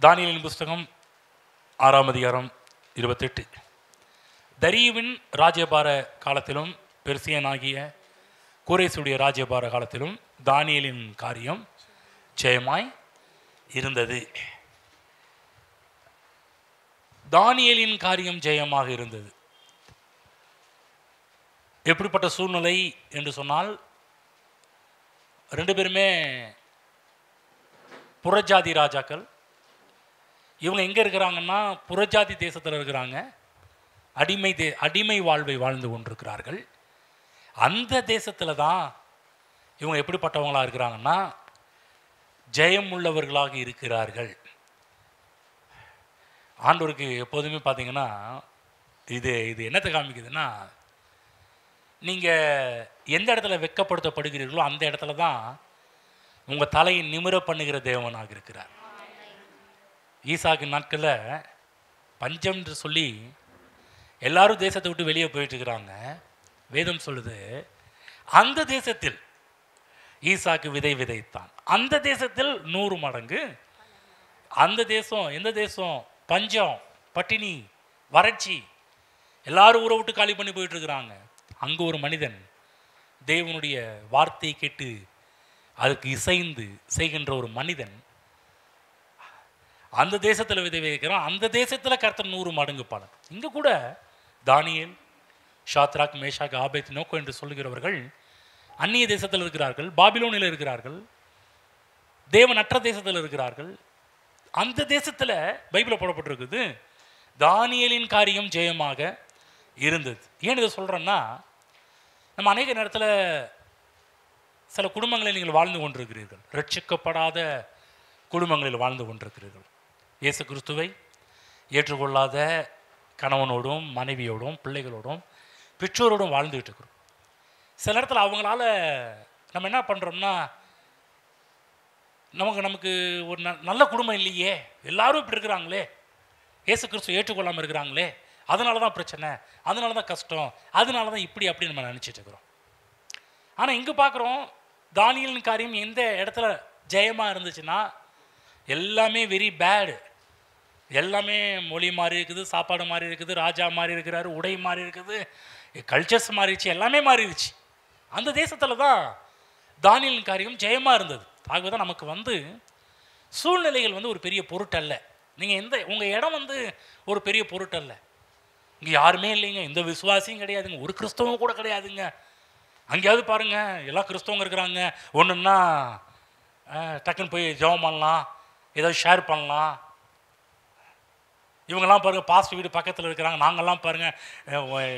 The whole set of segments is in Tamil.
தானியேலின் புஸ்தகம் 6ஆம் அதிகாரம் 28. தரியுவின் ராஜ்யபார காலத்திலும் பெர்சியனாகிய கோரேசுடைய ராஜ்யபார காலத்திலும் தானியேலின் காரியம் ஜெயமாய் இருந்தது. தானியேலின் காரியம் ஜெயமாக இருந்தது. எப்படிப்பட்ட சூழ்நிலை என்று சொன்னால், ரெண்டு பேருமே புறஜாதி ராஜாக்கள். இவங்க எங்கே இருக்கிறாங்கன்னா புறஜாதி தேசத்தில் இருக்கிறாங்க. அடிமை வாழ்வை வாழ்ந்து கொண்டிருக்கிறார்கள். அந்த தேசத்தில் தான் இவங்க எப்படிப்பட்டவங்களாக இருக்கிறாங்கன்னா ஜெயம் உள்ளவர்களாக இருக்கிறார்கள். ஆண்டவருக்கு எப்போதுமே பார்த்தீங்கன்னா இது என்னத்தை காமிக்குதுன்னா, நீங்கள் எந்த இடத்துல வெட்கப்படுத்தப்படுகிறீர்களோ அந்த இடத்துல தான் உங்கள் தலையை நிமிர பண்ணுகிற தேவனாக இருக்கிறார். ஈசாக்கு நாட்களில் பஞ்சம் என்று சொல்லி எல்லாரும் தேசத்தை விட்டு வெளியே போயிட்டு இருக்கிறாங்க. வேதம் சொல்லுது, அந்த தேசத்தில் ஈசாக்கு விதை விதைத்தான். அந்த தேசத்தில் 100 மடங்கு. அந்த தேசம் எந்த தேசம்? பஞ்சம், பட்டினி, வறட்சி, எல்லாரும் ஊரை விட்டு காலி பண்ணி போயிட்டு இருக்கிறாங்க. அங்கே ஒரு மனிதன் தேவனுடைய வார்த்தையை கேட்டு அதுக்கு இசைந்து செய்கின்ற ஒரு மனிதன் அந்த தேசத்தில் விதை விதைக்கிறான். அந்த தேசத்தில் கர்த்தர் 100 மடங்கு பலன். இங்கே கூட தானியேல், ஷாத்ராக், மேஷாக், ஆபேத் நோக்கோ என்று சொல்லுகிறவர்கள் அந்நிய தேசத்தில் இருக்கிறார்கள், பாபிலோனில் இருக்கிறார்கள், தேவனற்ற தேசத்தில் இருக்கிறார்கள். அந்த தேசத்தில் பைபிளில் போடப்பட்டிருக்குது தானியேலின் காரியம் ஜெயமாக இருந்தது. ஏன் இதை சொல்கிறேன்னா, நம்ம அநேக நேரத்தில் சில குடும்பங்களில் நீங்கள் வாழ்ந்து கொண்டிருக்கிறீர்கள், ரட்சிக்கப்படாத குடும்பங்களில் வாழ்ந்து கொண்டிருக்கிறீர்கள். இயேசு கிறிஸ்துவை ஏற்றுக்கொள்ளாத கணவனோடும் மனைவியோடும் பிள்ளைகளோடும் பெற்றோரோடும் வாழ்ந்துகிட்டு இருக்கிறோம். சில நேரத்தில் அவங்களால நம்ம என்ன பண்ணுறோம்னா, நமக்கு ஒரு நல்ல குடும்பம் இல்லையே, எல்லாரும் இப்படி இருக்கிறாங்களே, இயேசு கிறிஸ்துவை ஏற்றுக்கொள்ளாமல் இருக்கிறாங்களே, அதனால தான் பிரச்சனை, அதனால தான் கஷ்டம், அதனால தான் இப்படி அப்படி நம்ம நினச்சிட்டு இருக்கிறோம். ஆனால் இங்கே பார்க்குறோம், தானியேலின் காரியம் எந்த இடத்துல ஜெயமாக இருந்துச்சுன்னா, எல்லாமே வெரி பேடு. எல்லாமே மொழி மாறி இருக்குது, சாப்பாடு மாறி இருக்குது, ராஜா மாறி இருக்கிறாரு, உடை மாறி இருக்குது, கல்ச்சர்ஸ் மாறிடுச்சு, எல்லாமே மாறிடுச்சு. அந்த தேசத்தில் தான் தானியேலின் காரியம் ஜெயமாக இருந்தது. ஆகவே தான் நமக்கு சூழ்நிலைகள் ஒரு பெரிய பொருட்டல்ல. நீங்கள் உங்கள் இடம் ஒரு பெரிய பொருட்டல்ல. இங்கே யாருமே இல்லைங்க, எந்த விசுவாசியும் கிடையாதுங்க, ஒரு கிறிஸ்தவங்க கூட கிடையாதுங்க. அங்கேயாவது பாருங்கள், எல்லாம் கிறிஸ்தவங்க இருக்கிறாங்க, ஒன்றுன்னா டக்குன்னு போய் ஜெபம் பண்ணலாம், ஏதாவது ஷேர் பண்ணலாம். இவங்கெல்லாம் பாருங்கள், பாஸ்ட் வீடு பக்கத்தில் இருக்கிறாங்க, நாங்கள்லாம் பாருங்கள்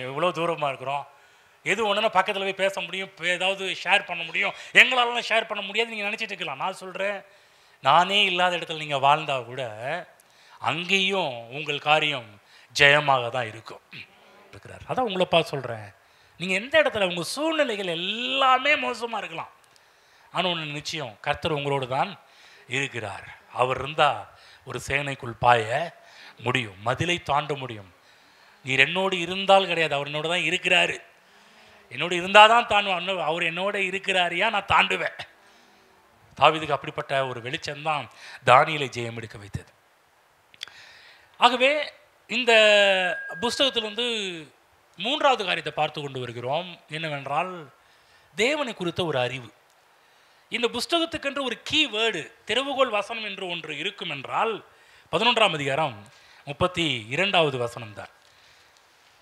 இவ்வளோ தூரமாக இருக்கிறோம். எது ஒன்றுனா பக்கத்தில் போய் பேச முடியும், ஏதாவது ஷேர் பண்ண முடியும், எங்களாலலாம் ஷேர் பண்ண முடியாது நீங்கள் நினச்சிட்டு இருக்கலாம். நான் சொல்கிறேன், நானே இல்லாத இடத்துல நீங்கள் வாழ்ந்தால் கூட அங்கேயும் உங்கள் காரியம் ஜெயமாக தான் இருக்கும் இருக்கிறார். அதான் உங்களை பார்த்து சொல்கிறேன், நீங்கள் எந்த இடத்துல உங்கள் சூழ்நிலைகள் எல்லாமே மோசமாக இருக்கலாம், ஆனால் ஒன்று நிச்சயம், கர்த்தர் உங்களோடு தான் இருக்கிறார். அவர் இருந்தால் ஒரு சேனைக்குள் பாய முடியும், மதிலை தாண்ட முடியும். நீர் என்னோடு இருந்தால் கிடையாது, அவர் என்னோடு தான் இருக்கிறாரு. என்னோடு இருந்தால் தான் தாண்டுவான், அவர் என்னோட இருக்கிறாரியா நான் தாண்டுவேன். தாவீதுக்கு அப்படிப்பட்ட ஒரு வெளிச்சம்தான் தானியேலை ஜெயம் எடுக்க வைத்தது. ஆகவே இந்த புஸ்தகத்தில் 3வது காரியத்தை பார்த்து கொண்டு வருகிறோம். என்னவென்றால், தேவனை குறித்த ஒரு அறிவு. இந்த புஸ்தகத்துக்கென்று ஒரு கீவேர்டு, திறவுகோல் வசனம் என்று ஒன்று இருக்கும் என்றால் 11ஆம் அதிகாரம் 32வது வசனம் தான்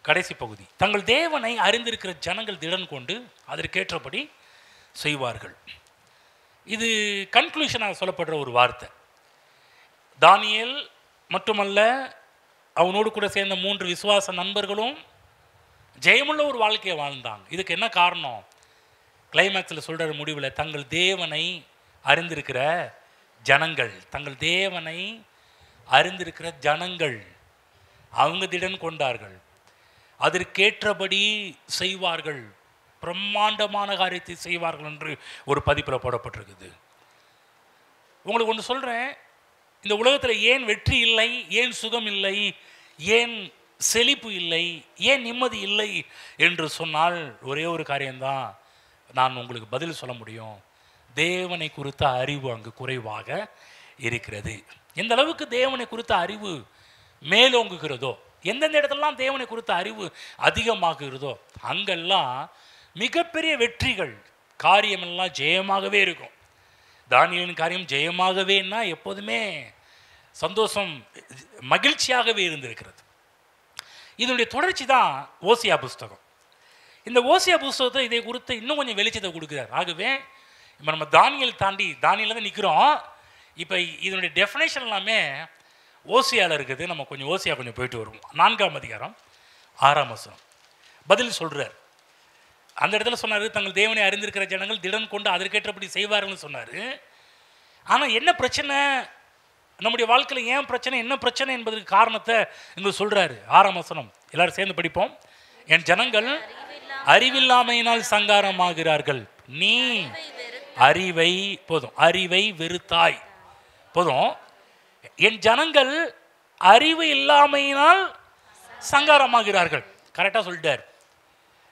கடைசி பகுதி. தங்கள் தேவனை அறிந்திருக்கிற ஜனங்கள் திடன் கொண்டு அதற்கேற்றபடி செய்வார்கள். இது கன்க்ளூஷனாக சொல்லப்படுற ஒரு வார்த்தை. தானியேல் மட்டுமல்ல, அவனோடு கூட சேர்ந்த 3 விசுவாச நண்பர்களும் ஜெயமுள்ள ஒரு வாழ்க்கையை வாழ்ந்தாங்க. இதுக்கு என்ன காரணம்? கிளைமேக்ஸில் சொல்கிற முடிவில், தங்கள் தேவனை அறிந்திருக்கிற ஜனங்கள், தங்கள் தேவனை அறிந்திருக்கிற ஜனங்கள் அவங்க திடன் கொண்டார்கள், அதற்கேற்றபடி செய்வார்கள், பிரம்மாண்டமான காரியத்தை செய்வார்கள் என்று ஒரு பதிப்பில் போடப்பட்டிருக்குது. உங்களுக்கு ஒன்று சொல்கிறேன், இந்த உலகத்தில் ஏன் வெற்றி இல்லை, ஏன் சுகம் இல்லை, ஏன் செழிப்பு இல்லை, ஏன் நிம்மதி இல்லை என்று சொன்னால் ஒரே ஒரு காரியம்தான் நான் உங்களுக்கு பதில் சொல்ல முடியும். தேவனை குறித்த அறிவு அங்கு குறைவாக இருக்கிறது. எந்த அளவுக்கு தேவனை குறித்த அறிவு மேலோங்குகிறதோ, எந்தெந்த இடத்துலலாம் தேவனை குறித்த அறிவு அதிகமாகுகிறதோ அங்கெல்லாம் மிகப்பெரிய வெற்றிகள், காரியமெல்லாம் ஜெயமாகவே இருக்கும். தானியேலின் காரியம் ஜெயமாகவேன்னா எப்போதுமே சந்தோஷம், மகிழ்ச்சியாகவே இருந்திருக்கிறது. இதனுடைய தொடர்ச்சி தான் ஓசியா புஸ்தகம். இந்த ஓசியா புஸ்தகத்தை இதை குறித்து இன்னும் கொஞ்சம் வெளிச்சத்தை கொடுக்குறார். ஆகவே இப்போ நம்ம தானியேல் தாண்டி தானியேலில் தான் நிற்கிறோம். இப்போ இதனுடைய டெஃபினேஷன் எல்லாமே ஓசியாவில் இருக்குது. நம்ம கொஞ்சம் ஓசியா கொஞ்சம் போயிட்டு வருவோம். 4ஆம் அதிகாரம் 6ஆம் வசனம் பதில் சொல்கிறார். அந்த இடத்துல சொன்னார், தங்கள் தேவனை அறிந்திருக்கிற ஜனங்கள் திடன் கொண்டு அதற்கேற்றபடி செய்வார்கள்னு சொன்னார். ஆனால் என்ன பிரச்சனை, நம்முடைய வாழ்க்கையில் ஏன் பிரச்சனை, என்ன பிரச்சனை என்பதற்கு காரணத்தை இங்கே சொல்கிறாரு. 6ஆம் வசனம் எல்லாரும் சேர்ந்து படிப்போம். என் ஜனங்கள் அறிவில்லாமையினால் சங்காரமாகிறார்கள். நீ அறிவை போதும், அறிவை வெறுத்தாய். போதும், என் ஜனங்கள் அறிவு இல்லாமையினால் சங்காரமாகிறார்கள். கரெக்டாக சொல்லிட்டார்.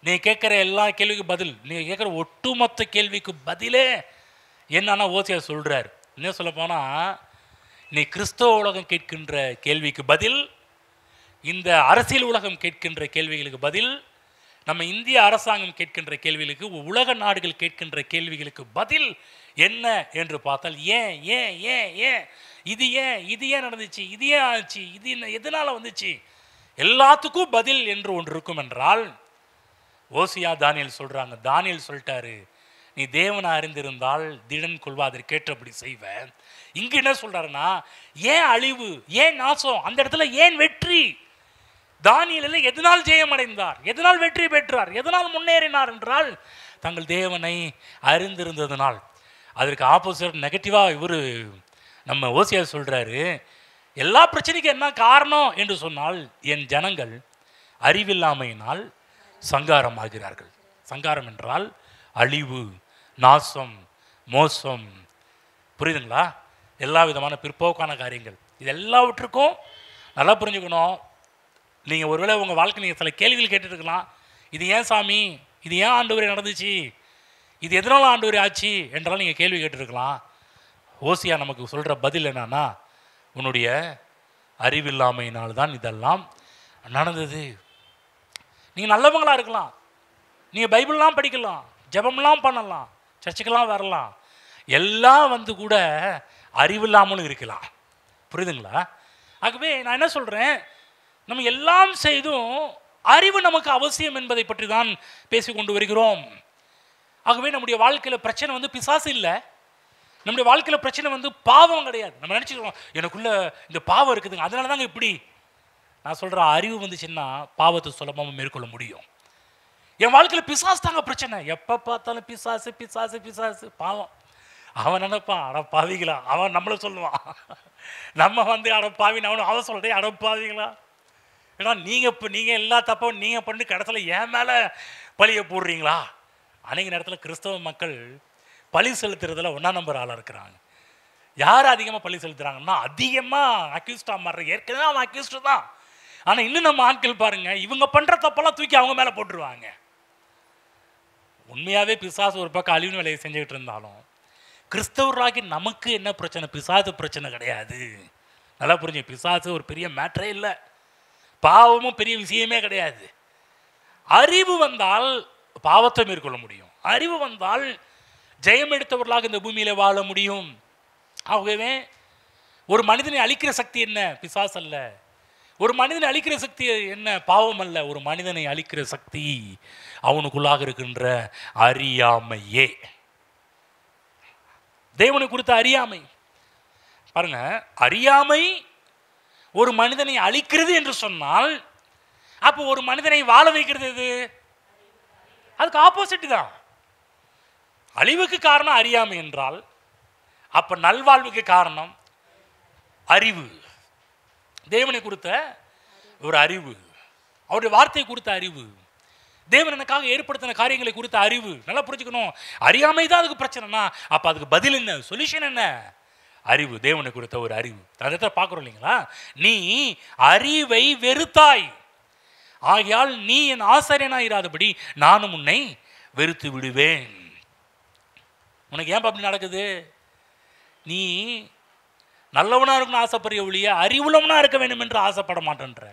நீ கேட்குற எல்லா கேள்விக்கு பதில், நீ கேட்குற ஒட்டுமொத்த கேள்விக்கு பதிலே என்னன்னா ஓசியா சொல்கிறார். என்ன சொல்ல போனால், நீ கிறிஸ்தவ உலகம் கேட்கின்ற கேள்விக்கு பதில், இந்த அரசியல் உலகம் கேட்கின்ற கேள்விகளுக்கு பதில், நம்ம இந்திய அரசாங்கம் கேட்கின்ற கேள்விகளுக்கு, உலக நாடுகள் கேட்கின்ற கேள்விகளுக்கு பதில் என்ன என்று பார்த்தால் ஏன் ஏன் ஏன் ஏன் இது ஏன் இது ஏன் நடந்துச்சு, இது ஏன் ஆச்சு, இது என்ன எதனால் வந்துச்சு, எல்லாத்துக்கும் பதில் என்று ஒன்று இருக்கும் என்றால் ஓசியா தானியேல் சொல்கிறாங்க. தானியேல் சொல்லிட்டாரு, நீ தேவனை அறிந்திருந்தால் திடன் கொள்வா, அதற்கேற்றபடி செய்வேன். இங்கே என்ன சொல்கிறாருன்னா, ஏன் அழிவு, ஏன் நாசம், அந்த இடத்துல ஏன் வெற்றி, தானியேல் எதனால் ஜெயம் அடைந்தார், எதனால் வெற்றி பெற்றார், எதனால் முன்னேறினார் என்றால் தங்கள் தேவனை அறிந்திருந்ததனால். அதற்கு ஆப்போசிட் நெகட்டிவாக இவர் நம்ம ஓசியா சொல்கிறாரு, எல்லா பிரச்சனைக்கும் என்ன காரணம் என்று சொன்னால் என் ஜனங்கள் அறிவில்லாமையினால் சங்காரம் ஆகிறார்கள். சங்காரம் என்றால் அழிவு, நாசம், மோசம். புரியுதுங்களா? எல்லா விதமான பிற்போக்கான காரியங்கள். இது எல்லாவற்றுக்கும் நல்லா புரிஞ்சுக்கணும். நீங்கள் ஒருவேளை உங்கள் வாழ்க்கை நீங்கள் சில கேள்விகள் கேட்டுருக்கலாம். இது ஏன் சாமி, இது ஏன் ஆண்டவரே நடந்துச்சு, இது எதனால் ஆண்டவரே ஆச்சு என்றாலும் நீங்கள் கேள்வி கேட்டுருக்கலாம். ஓசியா நமக்கு சொல்கிற பதில் என்னன்னா, உன்னுடைய அறிவில்லாமையினால்தான் இதெல்லாம் நடந்தது. நீங்கள் நல்லவங்களாக இருக்கலாம், நீங்கள் பைபிள்லாம் படிக்கலாம், ஜெபம்லாம் பண்ணலாம், சர்ச்சுக்கெல்லாம் வரலாம், எல்லாம் கூட அறிவில்லாமலும் இருக்கலாம். புரியுதுங்களா? ஆகவே நான் என்ன சொல்கிறேன், நம்ம எல்லாம் செய்தும் அறிவு நமக்கு அவசியம் என்பதை பற்றி தான் பேசிக்கொண்டு வருகிறோம். ஆகவே நம்முடைய வாழ்க்கையில் பிரச்சனை பிசாசு இல்லை, நம்முடைய வாழ்க்கையில் பிரச்சனை பாவம் கிடையாது. நம்ம நினச்சிக்கிறோம் எனக்குள்ள இந்த பாவம் இருக்குதுங்க, அதனால தாங்க இப்படி. நான் சொல்கிறேன், அறிவு வந்துச்சுன்னா பாவத்தை சுலபமாக மேற்கொள்ள முடியும். என் வாழ்க்கையில் பிசாசு தாங்க பிரச்சனை, எப்போ பார்த்தாலும் பிசாசு பிசாசு பிசாசு. பாவம், அவன் நினைப்பான் அட பாவிங்களா, அவன் நம்மளை சொல்லுவான். நம்ம அட பாவின்னு அவன் சொல்கிறேன் அட பாவிங்களா. ஏன்னா நீங்கள் எல்லா தப்பும் நீங்கள் பண்ணி கடைசியில் என் மேலே பழியை போடுறீங்களா. அன்றைக்கு நேரத்தில் கிறிஸ்தவ மக்கள் பழி செலுத்துறதுல 1ஆம் நம்பர் ஆளாக இருக்கிறாங்க. யார் அதிகமாக பழி செலுத்துகிறாங்கன்னா, அதிகமாக அக்யூஸ்டாக மாறுற, ஏற்கனவே அவன் அக்யூஸ்டு தான். ஆனால் இன்னும் நம்ம ஆட்கள் பாருங்கள், இவங்க பண்ணுற தப்பெல்லாம் தூக்கி அவங்க மேலே போட்டுருவாங்க. உண்மையாகவே பிசாசு ஒரு பக்கம் அழிவு வேலையை செஞ்சுக்கிட்டு இருந்தாலும் கிறிஸ்தவராகி நமக்கு என்ன பிரச்சனை, பிசாசு பிரச்சனை கிடையாது. நல்லா புரிஞ்சு, பிசாசு ஒரு பெரிய மேட்டரே இல்லை, பாவமும் பெரிய விஷயமே கிடையாது. அறிவு வந்தால் பாவத்தை மேற்கொள்ள முடியும், அறிவு வந்தால் ஜெயம் எடுத்தவர்களாக இந்த பூமியில் வாழ முடியும். ஆகவே ஒரு மனிதனை அழிக்கிற சக்தி என்ன, பிசாசு அல்ல. ஒரு மனிதனை அழிக்கிற சக்தி என்ன, பாவம் அல்ல. ஒரு மனிதனை அழிக்கிற சக்தி அவனுக்குள்ளாக இருக்கின்ற அறியாமையே, தேவனை குறித்த அறியாமை. பாருங்க, அறியாமை ஒரு மனிதனை அழிக்கிறது என்று சொன்னால், அப்போ ஒரு மனிதனை வாழ வைக்கிறது எது? அதுக்கு ஆப்போசிட் தான். அழிவுக்கு காரணம் அறியாமை என்றால், அப்ப நல்வாழ்வுக்கு காரணம் அறிவு, தேவனை குறித்த ஒரு அறிவு, அவருடைய வார்த்தை குறித்த அறிவு, தேவன் எனக்காக ஏற்படுத்தின காரியங்களை குறித்த அறிவு. நல்லா புரிஞ்சுக்கணும். அறியாமை தான் அதுக்கு பிரச்சனைனா, அப்ப அதுக்கு பதில் என்ன, சொல்யூஷன் என்ன? அறிவு, தேவனை குறித்த ஒரு அறிவு. அதை பார்க்குறோம் இல்லைங்களா? நீ அறிவை வெறுத்தாய், ஆகையால் நீ என் ஆசாரியனாயிராதபடி நானும் உன்னை வெறுத்து விடுவேன். உனக்கு ஏன் அப்படி நடக்குது? நீ நல்லவனாக இருக்கணும்னு ஆசைப்படுற ஒழிய அறிவுள்ளவனாக இருக்க வேண்டும் என்று ஆசைப்பட மாட்டேன்ற.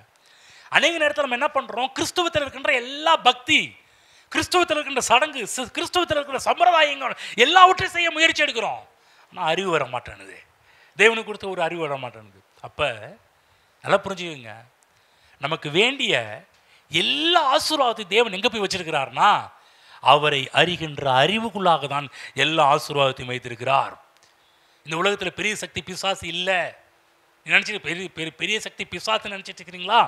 அநேக நேரத்தில் நம்ம என்ன பண்ணுறோம், கிறிஸ்துவத்தில் இருக்கின்ற எல்லா பக்தி, கிறிஸ்துவத்தில் இருக்கின்ற சடங்கு, கிறிஸ்துவத்தில் இருக்கிற சம்பிரதாயங்கள் எல்லாவற்றையும் செய்ய முயற்சி எடுக்கிறோம். ஆனால் அறிவு வர மாட்டேனுது, தேவனுக்கு கொடுத்த ஒரு அறிவு வர மாட்டேனுது. அப்போ நல்லா புரிஞ்சுக்கோங்க, நமக்கு வேண்டிய எல்லா ஆசீர்வாதத்தையும் தேவன் எங்கே போய் வச்சிருக்கிறார்னா அவரை அறிகின்ற அறிவுக்குள்ளாக தான் எல்லா ஆசீர்வாதத்தையும் வைத்திருக்கிறார். இந்த உலகத்தில் பெரிய சக்தி பிசாசு இல்லை நினச்சிட்டு பெரிய சக்தி பிசாசு நினச்சிட்டு இருக்கிறீங்களா?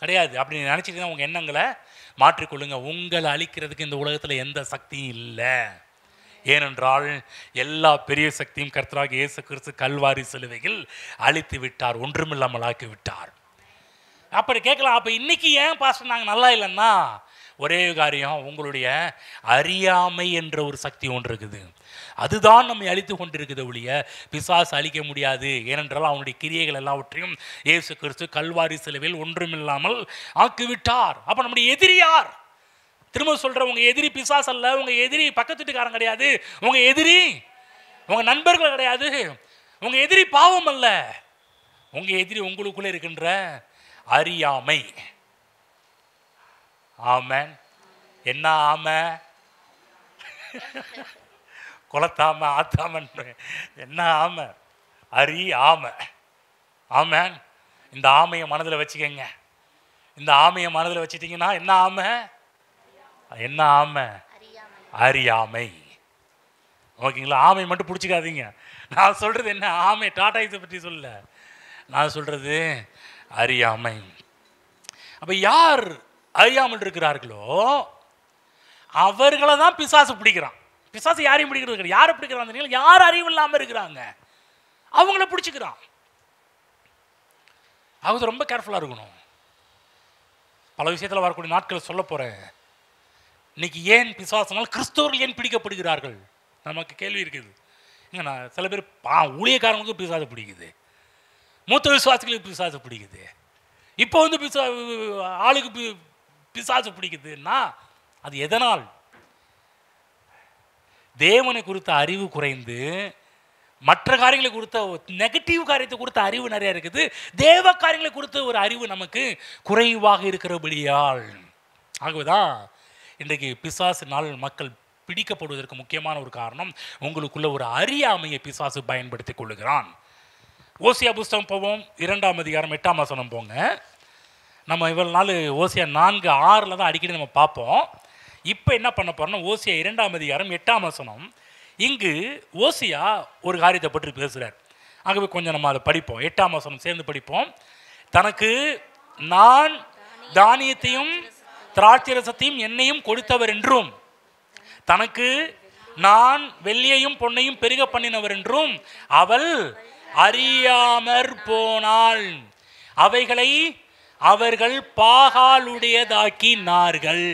கிடையாது. அப்படி நினச்சிட்டு உங்கள் எண்ணங்களை மாற்றிக்கொள்ளுங்க. உங்களை அழிக்கிறதுக்கு இந்த உலகத்தில் எந்த சக்தியும் இல்லை. ஏனென்றால் எல்லா பெரிய சக்தியும் கர்த்தராகிய இயேசு கிறிஸ்து கல்வாரி சிலுவையில் அழித்து விட்டார், ஒன்றுமில்லாமல் ஆக்கி விட்டார். அப்படி கேட்கலாம், அப்போ இன்னைக்கு ஏன் பாஸ்டர் நாங்கள் நல்லா இல்லைன்னா ஒரே காரியம், உங்களுடைய அறியாமை என்ற ஒரு சக்தி ஒன்று இருக்குது. அதுதான் நம்மை அழித்து கொண்டிருக்குது ஒழிய பிசாசு அழிக்க முடியாது. ஏனென்றால் அவனுடைய கிரியைகள் எல்லாவற்றையும் இயேசு கிறிஸ்து கல்வாரி சிலுவையில் ஒன்றுமில்லாமல் ஆக்கிவிட்டார். அப்போ நம்முடைய எதிரி யார்? திரும்ப சொல்ற, உங்க எதிரி பிசாசு அல்ல, உங்க எதிரி பக்கத்து வீட்டுக்காரன் கிடையாது, உங்க எதிரி உங்க நண்பர்கள் கிடையாது, உங்க எதிரி பாவம் அல்ல, உங்க எதிரி உங்களுக்குள்ளே இருக்கின்ற அறியாமை. ஆமென். என்ன ஆமை? குளத்தாம ஆத்தாமன் என்ன ஆமை? ஆமை. ஆமென். இந்த ஆமையை மனதில் வச்சுக்கங்க. இந்த ஆமையை மனதில் வச்சுட்டீங்கன்னா என்ன ஆமை? என்ன ஆமை? அறியாமை. ஓகேங்களா? ஆமை மட்டும் பிடிச்சிக்காதீங்க. நான் சொல்றது என்ன, ஆமை டாடா இதை பற்றி சொல்ல, நான் சொல்றது அறியாமை. அப்ப யார் அறியாமல் இருக்கிறார்களோ அவர்களை தான் பிசாசு பிடிக்கிறான். பிசாசு யாரையும் பிடிக்கிறது கிடையாது. யாரை பிடிக்கிறான்? யார் அறிவு இல்லாமல் இருக்கிறாங்க அவங்கள பிடிச்சிக்கிறான். அவங்க ரொம்ப கேர்ஃபுல்லாக இருக்கணும். பல விஷயத்தில் வரக்கூடிய நாட்களை சொல்ல போகிறேன். இன்னைக்கு ஏன் பிசாசுனால் கிறிஸ்தவர்கள் ஏன் பிடிக்கப்படுகிறார்கள் நமக்கு கேள்வி இருக்குது. நான் சில பேர் ஊழியக்காரங்களுக்கும் பிசாசு பிடிக்குது, மூத்த விசுவாசிகளுக்கு பிசாசு பிடிக்குது, இப்போ வந்து ஆளுக்கு பிசாசு பிடிக்குதுன்னா அது எதனால்? தேவனை குறித்த அறிவு குறைந்து மற்ற காரியங்களை குறித்த நெகட்டிவ் காரியத்தை குறித்த அறிவு நிறைய இருக்குது, தேவ காரியங்களை குறித்த ஒரு அறிவு நமக்கு குறைவாக இருக்கிறபடியால். ஆகவேதான் இன்றைக்கு பிசாசினால் மக்கள் பிடிக்கப்படுவதற்கு முக்கியமான ஒரு காரணம், உங்களுக்குள்ள ஒரு அறியாமையை பிசாசு பயன்படுத்தி கொள்ளுகிறான். ஓசியா புஸ்தகம் போவோம், 2ஆம் அதிகாரம் 8ஆம் வசனம் போங்க. நம்ம இவ்வளவு நாள் ஓசியா 4:6 தான் அடிக்கடி நம்ம பார்ப்போம். இப்போ என்ன பண்ண போறோம்னா ஓசியா 2ஆம் அதிகாரம் 8ஆம் வசனம். இங்கு ஓசியா ஒரு காரியத்தை பற்றி பேசுகிறார். ஆகவே கொஞ்சம் நம்ம அதை படிப்போம். 8ஆம் வசனம் சேர்ந்து படிப்போம். தனக்கு நான் தானியத்தையும் திராட்சரசத்தையும் எண்ணெயும் கொடுத்தவர் என்றும், தனக்கு நான் வெள்ளியையும் பொன்னையும் பெருக பண்ணினவர் என்றும் அவள் அறியாமற் போனாள். அவைகளை அவர்கள் பாகாலுடையதாக்கினார்கள்.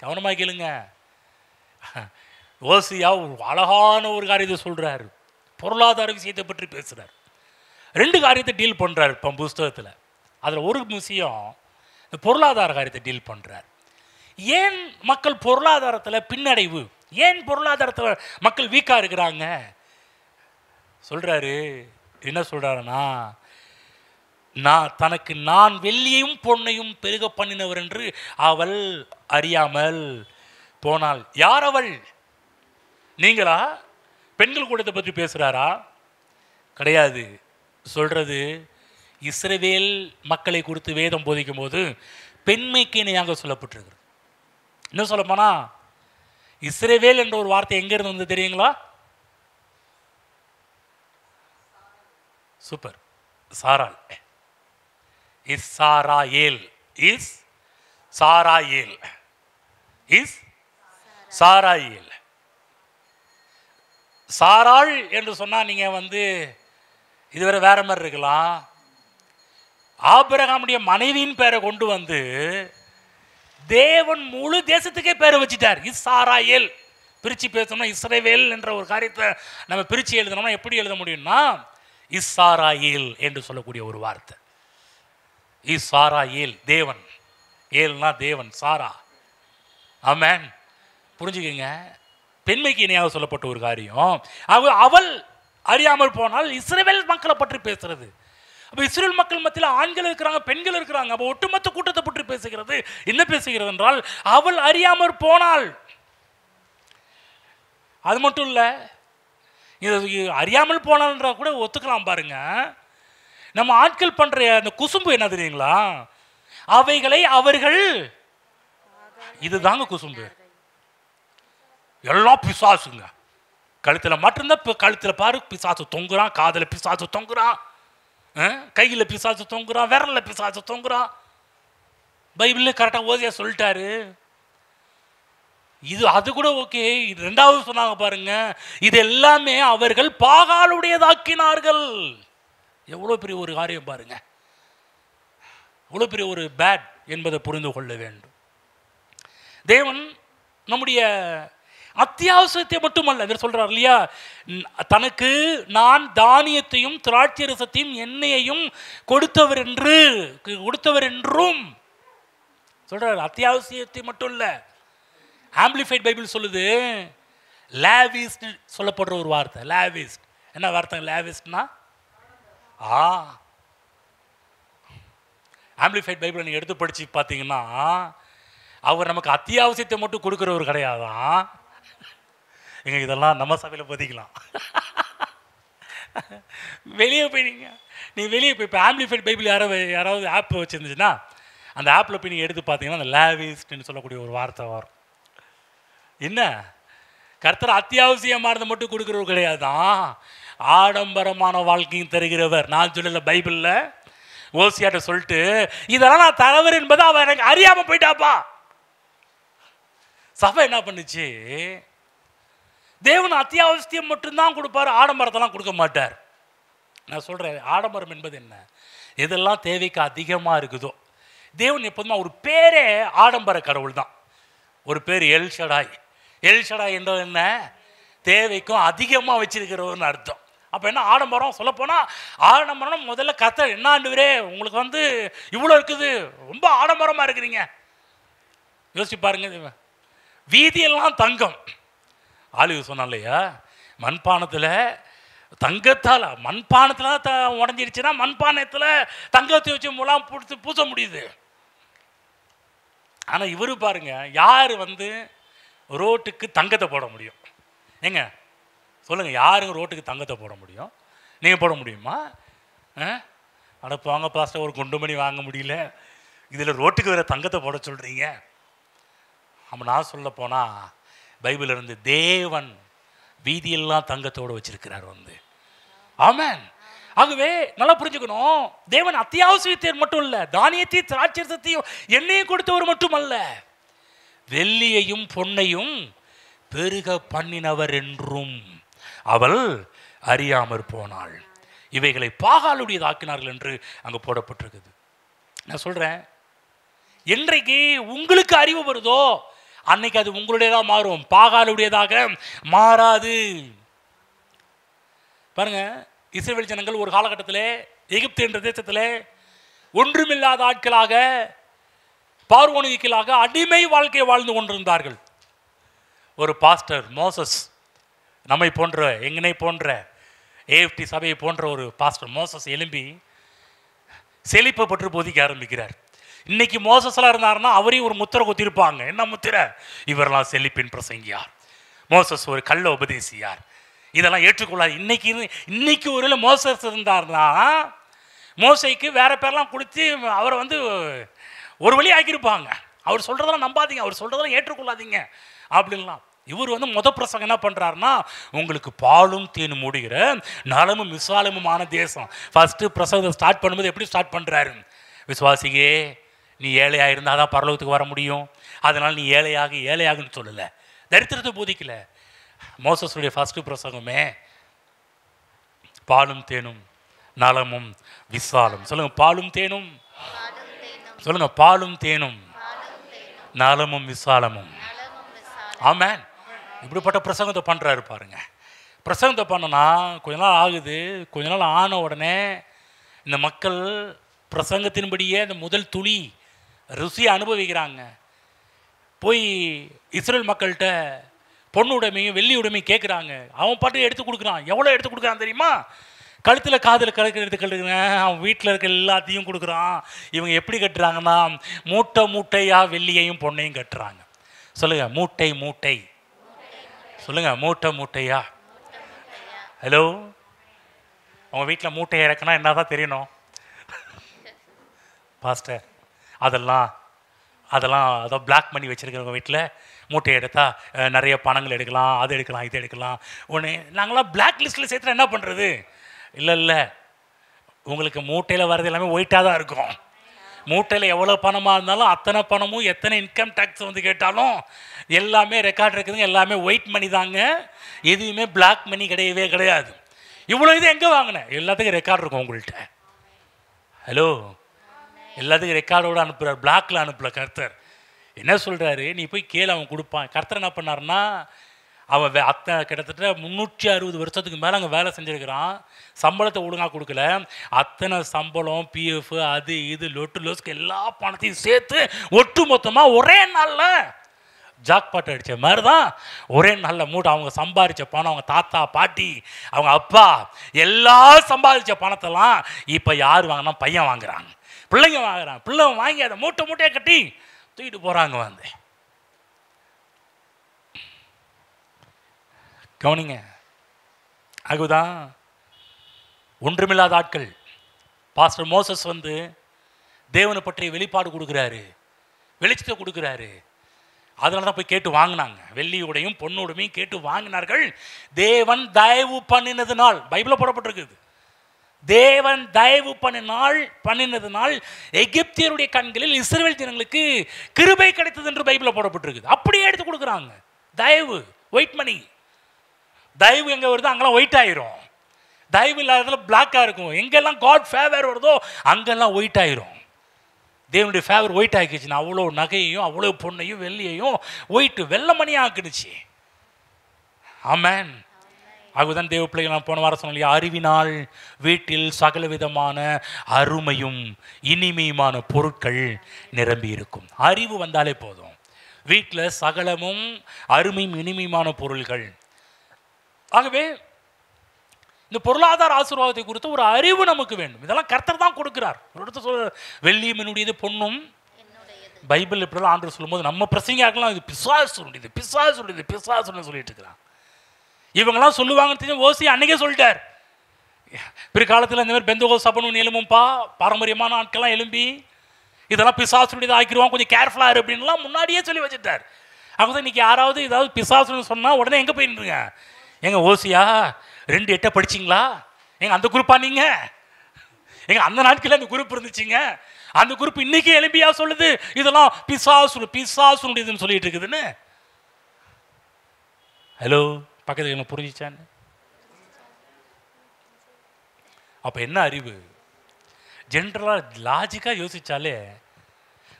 கவனமாக கேளுங்க. ஓசியா ஒரு அழகான ஒரு காரியத்தை சொல்றாரு. பொருளாதார விஷயத்தை பற்றி பேசுறார். 2 காரியத்தை டீல் பண்றார் இப்போ புஸ்தகத்தில். அதில் ஒரு விஷயம் பொருளாதார காரியத்தை டீல் பண்றார். ஏன் மக்கள் பொருளாதாரத்தில் பின்னடைவு, ஏன் பொருளாதாரத்தில் மக்கள் வீக்காக இருக்கிறாங்க சொல்றாரு. என்ன சொல்றாருன்னா, தனக்கு நான் வெள்ளியையும் பொன்னையும் பெருக பண்ணினவர் என்று அவள் அறியாமல் போனாள். யார் அவள்? நீங்களா? பெண்கள் கூட்டத்தை பற்றி பேசுறாரா? கிடையாது. சொல்றது இஸ்ரவேல் மக்களை குறித்து வேதம் போதிக்கும் போது பெண்மைக்கு இணையாக சொல்லப்பட்டிருக்கிறது. என்ன சொல்ல போனா, இஸ்ரவேல் என்ற ஒரு வார்த்தை எங்க இருந்து வந்து தெரியுங்களா? சூப்பர். சாராள். இஸ் சாராயேல். இஸ் சாராயேல். இஸ் சாராயேல். சாராள் என்று சொன்னா நீங்க வந்து இதுவரை வேற மாதிரி இருக்கலாம். ஆபிரகாமுடைய மனைவியின் பேரை கொண்டு வந்து தேவன் முழு தேசத்துக்கே பேரை வச்சிட்டார். இஸ்ராயேல். பிரிச்சு பேசணும்னா இஸ்ரவேல் என்ற ஒரு காரியத்தை நம்ம பிரிச்சு எழுதணும்னா எப்படி எழுத முடியும்னா இஸ்ராயேல் என்று சொல்லக்கூடிய ஒரு வார்த்தை. இஸ்ராயேல் தேவன், ஏல்னா தேவன், சாரா. ஆமென். புரிஞ்சுக்கங்க. பெண்மைக்கு இணையாக சொல்லப்பட்ட ஒரு காரியம். அவள் அறியாமல் போனால் இஸ்ரவேல் மக்களை பற்றி பேசுறது. அப்போ இஸ்ரேல் மக்கள் மத்தியில் ஆண்கள் இருக்கிறாங்க, பெண்கள் இருக்கிறாங்க. அப்போ ஒட்டுமொத்த கூட்டத்தை பற்றி பேசுகிறது. என்ன பேசுகிறது என்றால், அவள் அறியாமல் போனாள். அது மட்டும் இல்லை, இது அறியாமல் போனால்ன்றா கூட ஒத்துக்கலாம் பாருங்க. நம்ம ஆட்கள் பண்ற அந்த குசும்பு என்ன தெரியுங்களா? அவைகளை அவர்கள், இதுதாங்க குசும்பு. எல்லாம் பிசாசுங்க. கழுத்தில் மட்டும்தான், கழுத்தில் பாரு பிசாசு தொங்குறான், காதில் பிசாசு தொங்குறான், கையில் பிசாசு தொங்குறான், விரல்ல பிசாசு தொங்குறான். பைபிளில் கரெக்டாக ஓதியா சொல்லிட்டாரு. இது அது கூட ஓகே. இது ரெண்டாவது சொன்னாங்க பாருங்க, இது எல்லாமே அவர்கள் பாகாலுடையதாக்கினார்கள். எவ்வளோ பெரிய ஒரு காரியம் பாருங்க, எவ்வளோ பெரிய ஒரு பேட் என்பதை புரிந்து கொள்ள வேண்டும். தேவன் நம்முடைய அத்தியாவசியத்தை மட்டுமல்ல, இவர் சொல்றார் இல்லையா, தனக்கு நான் தானியத்தையும் திராட்சை ரசத்தையும் எண்ணெயையும் கொடுத்தவர் என்றும் சொல்றார். அத்தியாவசியத்தை மட்டும் இல்லை. ஆம்பிளிஃபைட் பைபிள் சொல்லுது, லாவிஸ்ட் சொல்லப்படுற ஒரு வார்த்தை. லாவிஸ்ட் என்ன வார்த்தை? லாவிஸ்ட்னா ஆம்பிளிஃபைட் பைபிள் நீங்கள் எடுத்து படிச்சு பார்த்தீங்கன்னா, அவர் நமக்கு அத்தியாவசியத்தை மட்டும் கொடுக்குறவர் கிடையாதான். எங்க இதெல்லாம் நம்ம சபையில் பதிக்கலாம். வெளியே போய் நீங்கள் வெளியே போய் இப்போ ஆம்பிளிஃபைட் பைபிள் யாராவது ஆப் வச்சுருந்துச்சுன்னா, அந்த ஆப்பில் போய் நீங்கள் எடுத்து பார்த்தீங்கன்னா அந்த லாவிஸ்ட்னு சொல்லக்கூடிய ஒரு வார்த்தை வரும். என்ன, கர்த்தர் அத்தியாவசியமானதை மட்டும் கொடுக்குறவர் கிடையாதான், ஆடம்பரமான வாழ்க்கையும் தருகிறவர். நான் சொல்லல, பைபிளில் ஓசியாட்ட சொல்லிட்டு இதெல்லாம் நான் தரவர் என்பதை அவர் எனக்கு அறியாமல் போயிட்டாப்பா. சபை என்ன பண்ணுச்சு? தேவன் அத்தியாவசியம் மட்டும்தான் கொடுப்பார், ஆடம்பரத்தெல்லாம் கொடுக்க மாட்டார். நான் சொல்கிறேன், ஆடம்பரம் என்பது என்ன? எதெல்லாம் தேவைக்கு அதிகமாக இருக்குதோ. தேவன் எப்போதுமே ஒரு பேரே ஆடம்பர கடவுள் தான். ஒரு பேர் எல்ஷடாய். எல்ஷடாய் என்றது என்ன? தேவைக்கும் அதிகமாக வச்சிருக்கிறவர்னு அர்த்தம். அப்போ என்ன ஆடம்பரம்? சொல்லப்போனால் ஆடம்பரம் முதல்ல கர்த்தர் என்ன ஆண்டவரே உங்களுக்கு இவ்வளோ இருக்குது, ரொம்ப ஆடம்பரமாக இருக்கிறீங்க. யோசிச்சு பாருங்க, வீதியெல்லாம் தங்கம். ஆலிவு சொன்னான் இல்லையா, மண்பானத்தில் தங்கத்தால், மண்பானத்தில் உடஞ்சிருச்சுன்னா மண்பானத்தில் தங்கத்தை வச்சு முலாம் பிடிச்சி பூச முடியுது. ஆனால் இவரு பாருங்க, யார் ரோட்டுக்கு தங்கத்தை போட முடியும்? ஏங்க சொல்லுங்கள், யாருங்க ரோட்டுக்கு தங்கத்தை போட முடியும்? நீங்கள் போட முடியுமா? அடப்பாங்க பாஸ்டர், ஒரு குண்டு மணி வாங்க முடியல, இதில் ரோட்டுக்கு வேறு தங்கத்தை போட சொல்கிறீங்க. நம்ம நான் சொல்ல போனால், பைபிள் இருந்து தேவன் வீதியெல்லாம் தங்கத்தோடு வச்சிருக்கிறார். ஆமென். ஆகவே நல்லா புரிஞ்சுக்கணும், தேவன் அத்தியாவசியத்தை மட்டும் இல்லை, தானியத்தை திராட்சையத்தையும் எண்ணெயும் கொடுத்தவர் மட்டுமல்ல, வெள்ளியையும் பொன்னையும் பெருக பண்ணினவர் என்றும் அவள் அறியாமற் போனாள். இவைகளை பாகாலுடையதாக்கினார்கள் என்று அங்கே போடப்பட்டிருக்குது. நான் சொல்கிறேன், என்றைக்கு உங்களுக்கு அறிவு வருதோ அன்னைக்கு அது உங்களுடையதாக மாறும், பாகாலுடையதாக மாறாது. பாருங்க, இஸ்ரவேல் ஜனங்கள் ஒரு காலகட்டத்தில் எகிப்து என்ற தேசத்தில் ஒன்றுமில்லாத ஆட்களாக, பார்வோனுக்களாக அடிமை வாழ்க்கையை வாழ்ந்து கொண்டிருந்தார்கள். ஒரு பாஸ்டர் மோசஸ், நம்மை போன்ற எங்கனை போன்ற ஏஎஃப்டி சபையை போன்ற ஒரு பாஸ்டர் மோசஸ் எழும்பி செழிப்பை பற்றி போதிக்க ஆரம்பிக்கிறார். இன்னைக்கு மோசஸ்லாம் இருந்தாருன்னா அவரையும் ஒரு முத்திரை கொத்திருப்பாங்க. என்ன முத்திரை? இவரெல்லாம் செழிப்பின் பிரசங்கியார், மோசஸ் ஒரு கள்ள உபதேசியார், இதெல்லாம் ஏற்றுக்கொள்ளாது. இன்னைக்கு ஒரு மோசஸ் இருந்தார்னா மோசைக்கு வேற பேர்லாம் கொடுத்து அவரை ஒரு வழி ஆக்கியிருப்பாங்க. அவர் சொல்றதெல்லாம் நம்பாதீங்க, அவர் சொல்றதெல்லாம் ஏற்றுக்கொள்ளாதீங்க அப்படின்லாம். இவர் முத பிரசங்கம் என்ன பண்றாருன்னா, உங்களுக்கு பாலும் தேனும் மூடுகிற நலமும் விசாலமுமான தேசம். ஃபர்ஸ்ட் பிரசங்கத்தை ஸ்டார்ட் பண்ணும்போது எப்படி ஸ்டார்ட் பண்றாரு? விசுவாசிகே, நீ ஏழையாக இருந்தால் தான் பரலோகத்துக்கு வர முடியும், அதனால் நீ ஏழையாகுன்னு சொல்லலை, தரித்திரத்தை போதிக்கல. மோசஸுடைய ஃபர்ஸ்ட் பிரசங்கமே பாலும் தேனும் நலமும் விசாலம். சொல்லுங்க, பாலும் தேனும். சொல்லுங்க, பாலும் தேனும் நலமும் விசாலமும். ஆமென். இப்படிப்பட்ட பிரசங்கத்தை பண்ணுறாரு பாருங்க. பிரசங்கத்தை பண்ணனா கொஞ்ச நாள் ஆகுது. கொஞ்ச நாள் ஆன உடனே இந்த மக்கள் பிரசங்கத்தின்படியே அந்த முதல் துளி ருசியை அனுபவிக்கிறாங்க. போய் இஸ்ரேல் மக்கள்கிட்ட பொண்ணு உடைமையும் வெள்ளி உடைமையும் கேட்குறாங்க. அவன் பாட்டு எடுத்து கொடுக்குறான். எவ்வளோ எடுத்து கொடுக்குறான் தெரியுமா? கழுத்தில் காதில் எடுத்து கட்டுக்கிறேன். அவன் வீட்டில் இருக்க எல்லாத்தையும் கொடுக்குறான். இவங்க எப்படி கட்டுறாங்கன்னா மூட்டை மூட்டையாக வெள்ளியையும் பொண்ணையும் கட்டுறாங்க. சொல்லுங்க, மூட்டை மூட்டை. சொல்லுங்க, மூட்டை மூட்டையா. ஹலோ, அவங்க வீட்டில் மூட்டை இறக்குனா என்ன தான் தெரியணும் பாஸ்டர்? அதோ பிளாக் மணி வச்சுருக்கிறவங்க வீட்டில் மூட்டை எடுத்தால் நிறைய பணங்கள் எடுக்கலாம், அது எடுக்கலாம், இது எடுக்கலாம். ஒன்று நாங்களாம் பிளாக் லிஸ்ட்டில் சேர்த்துனா என்ன பண்ணுறது? இல்லை, உங்களுக்கு மூட்டையில் வர்றது எல்லாமே ஒயிட்டாக தான் இருக்கும். மூட்டையில் எவ்வளோ பணமாக இருந்தாலும் அத்தனை பணமும் எத்தனை இன்கம் டேக்ஸ் வந்து கேட்டாலும் எல்லாமே ரெக்கார்ட் இருக்குதுங்க. எல்லாமே ஒயிட் மணி தாங்க, எதுவுமே பிளாக் மணி கிடையவே கிடையாது. இவ்வளோ இது எங்கே வாங்கினேன்? எல்லாத்துக்கும் ரெக்கார்டு இருக்கும் உங்கள்கிட்ட. ஹலோ, எல்லாத்துக்கும் ரெக்கார்டோடு அனுப்புகிறார், பிளாக்கில் அனுப்பல. கர்த்தர் என்ன சொல்கிறாரு? நீ போய் கேளு, அவன் கொடுப்பான். கர்த்தர் என்ன பண்ணாருன்னா, அவன் அத்தனை கிட்டத்தட்ட 360 வருஷத்துக்கு மேலே அங்கே வேலை செஞ்சுருக்கிறான். சம்பளத்தை ஒழுங்காக கொடுக்கல. அத்தனை சம்பளம், பிஎஃப், அது இது லொட்டு லோஸ்க்கு எல்லா பணத்தையும் சேர்த்து ஒட்டு மொத்தமாக ஒரே நாளில் ஜாக்பாட் அடித்த மாதிரி தான் ஒரே நாளில் மூட்டை. அவங்க சம்பாதிச்ச பணம், அவங்க தாத்தா பாட்டி, அவங்க அப்பா எல்லாம் சம்பாதிச்ச பணத்தெல்லாம் இப்போ யார் வாங்கினா பையன் வாங்குறாங்க, பிள்ளைங்க வாங்குறாங்க. பிள்ளைங்க வாங்கி அதை மூட்டை மூட்டையை கட்டி தூக்கிட்டு போகிறாங்க. வந்து கவனிங்க. அதுதான் ஒன்றுமில்லாத ஆட்கள். பாஸ்டர் மோசஸ் வந்து தேவனை பற்றிய வெளிப்பாடு கொடுக்குறாரு, வெளிச்சத்தை கொடுக்குறாரு. அதனால தான் போய் கேட்டு வாங்கினாங்க. வெள்ளியுடையும் பொண்ணுடையும் கேட்டு வாங்கினார்கள். தேவன் தயவு பண்ணினதுனால், பைபிளில் போடப்பட்டிருக்குது, தேவன் தயவு பண்ணினதுனால் எகிப்தியருடைய கண்களில் இஸ்ரவேல் ஜனங்களுக்கு கிருபை கிடைத்தது என்று பைபிளில் போடப்பட்டிருக்குது. அப்படியே எடுத்து கொடுக்குறாங்க. தயவு, ஒயிட் மணி. தயவு எங்கே வருதோ அங்கெல்லாம் ஒயிட் ஆயிரும். தயவு இல்லாததுல பிளாக்காக இருக்கும். எங்கெல்லாம் காட் ஃபேவர் வருதோ அங்கெல்லாம் ஒயிட் ஆயிரும். தேவனுடைய ஃபேவர் ஒயிட் ஆக்கிடுச்சுன்னா அவ்வளோ நகையையும் அவ்வளோ பொண்ணையும் வெள்ளியையும் ஒயிட்டு வெள்ளை மணியாக ஆக்கிடுச்சு. ஆமென். அதுதான் தேவ பிள்ளைகள் நான் போன வாரம் சொன்னேன், அறிவினால் வீட்டில் சகல விதமான அருமையும் இனிமையுமான பொருட்கள் நிரம்பி இருக்கும். அறிவு வந்தாலே போதும், வீட்டில் சகலமும் அருமையும் இனிமையுமான பொருள்கள். ஆகவே இந்த பொருளாதார ஆசீர்வாதத்தை குறித்து ஒரு அறிவு நமக்கு வேண்டும். இதெல்லாம் கர்த்தர் தான் கொடுக்கிறார். ஒரு இடத்துல சொல்ற, வெள்ளியும் என்னுடையது, பொண்ணும் பைபிள் இப்படிலாம் ஆண்டவர் சொல்லும்போது நம்ம பிரசங்கியாக்கலாம் இது பிசாசுடையது, பிசாசுடையது, பிசாசுன்னு சொல்லிட்டு இருக்கிறான். இவங்கெல்லாம் சொல்லுவாங்கன்னு தெரிஞ்சு ஓசி அன்னைக்கே சொல்லிட்டார். பிற்காலத்தில் இந்த மாதிரி பெந்தகோஸ்து சபைன்னு எழும்பும்பா, பாரம்பரியமான ஆட்கள்லாம் எழும்பி இதெல்லாம் பிசாசுடையது ஆக்கிடுவான், கொஞ்சம் கேர்ஃபுல்லாக இரு அப்படின்லாம் முன்னாடியே சொல்லி வச்சுட்டார். அப்போ இன்னைக்கு யாராவது ஏதாவது பிசாசுன்னு சொன்னால் உடனே எங்கே போயிருந்துங்க? எங்க ஓசியா 2:8 படிச்சிங்களா? எங்க அந்த குரூப்பா நீங்க? எங்க அந்த நாட்களில் அந்த குரூப் இருந்துச்சுங்க. அந்த குரூப் இன்னைக்கு எழும்பியா சொல்லுது இதெல்லாம் பிசாசுடையதுன்னு சொல்லிட்டு இருக்குதுன்னு. ஹலோ, பக்கத்துக்கு என்ன புரிஞ்சிச்சான்னு? அப்போ என்ன அறிவு? ஜென்ரலாக லாஜிக்காக யோசிச்சாலே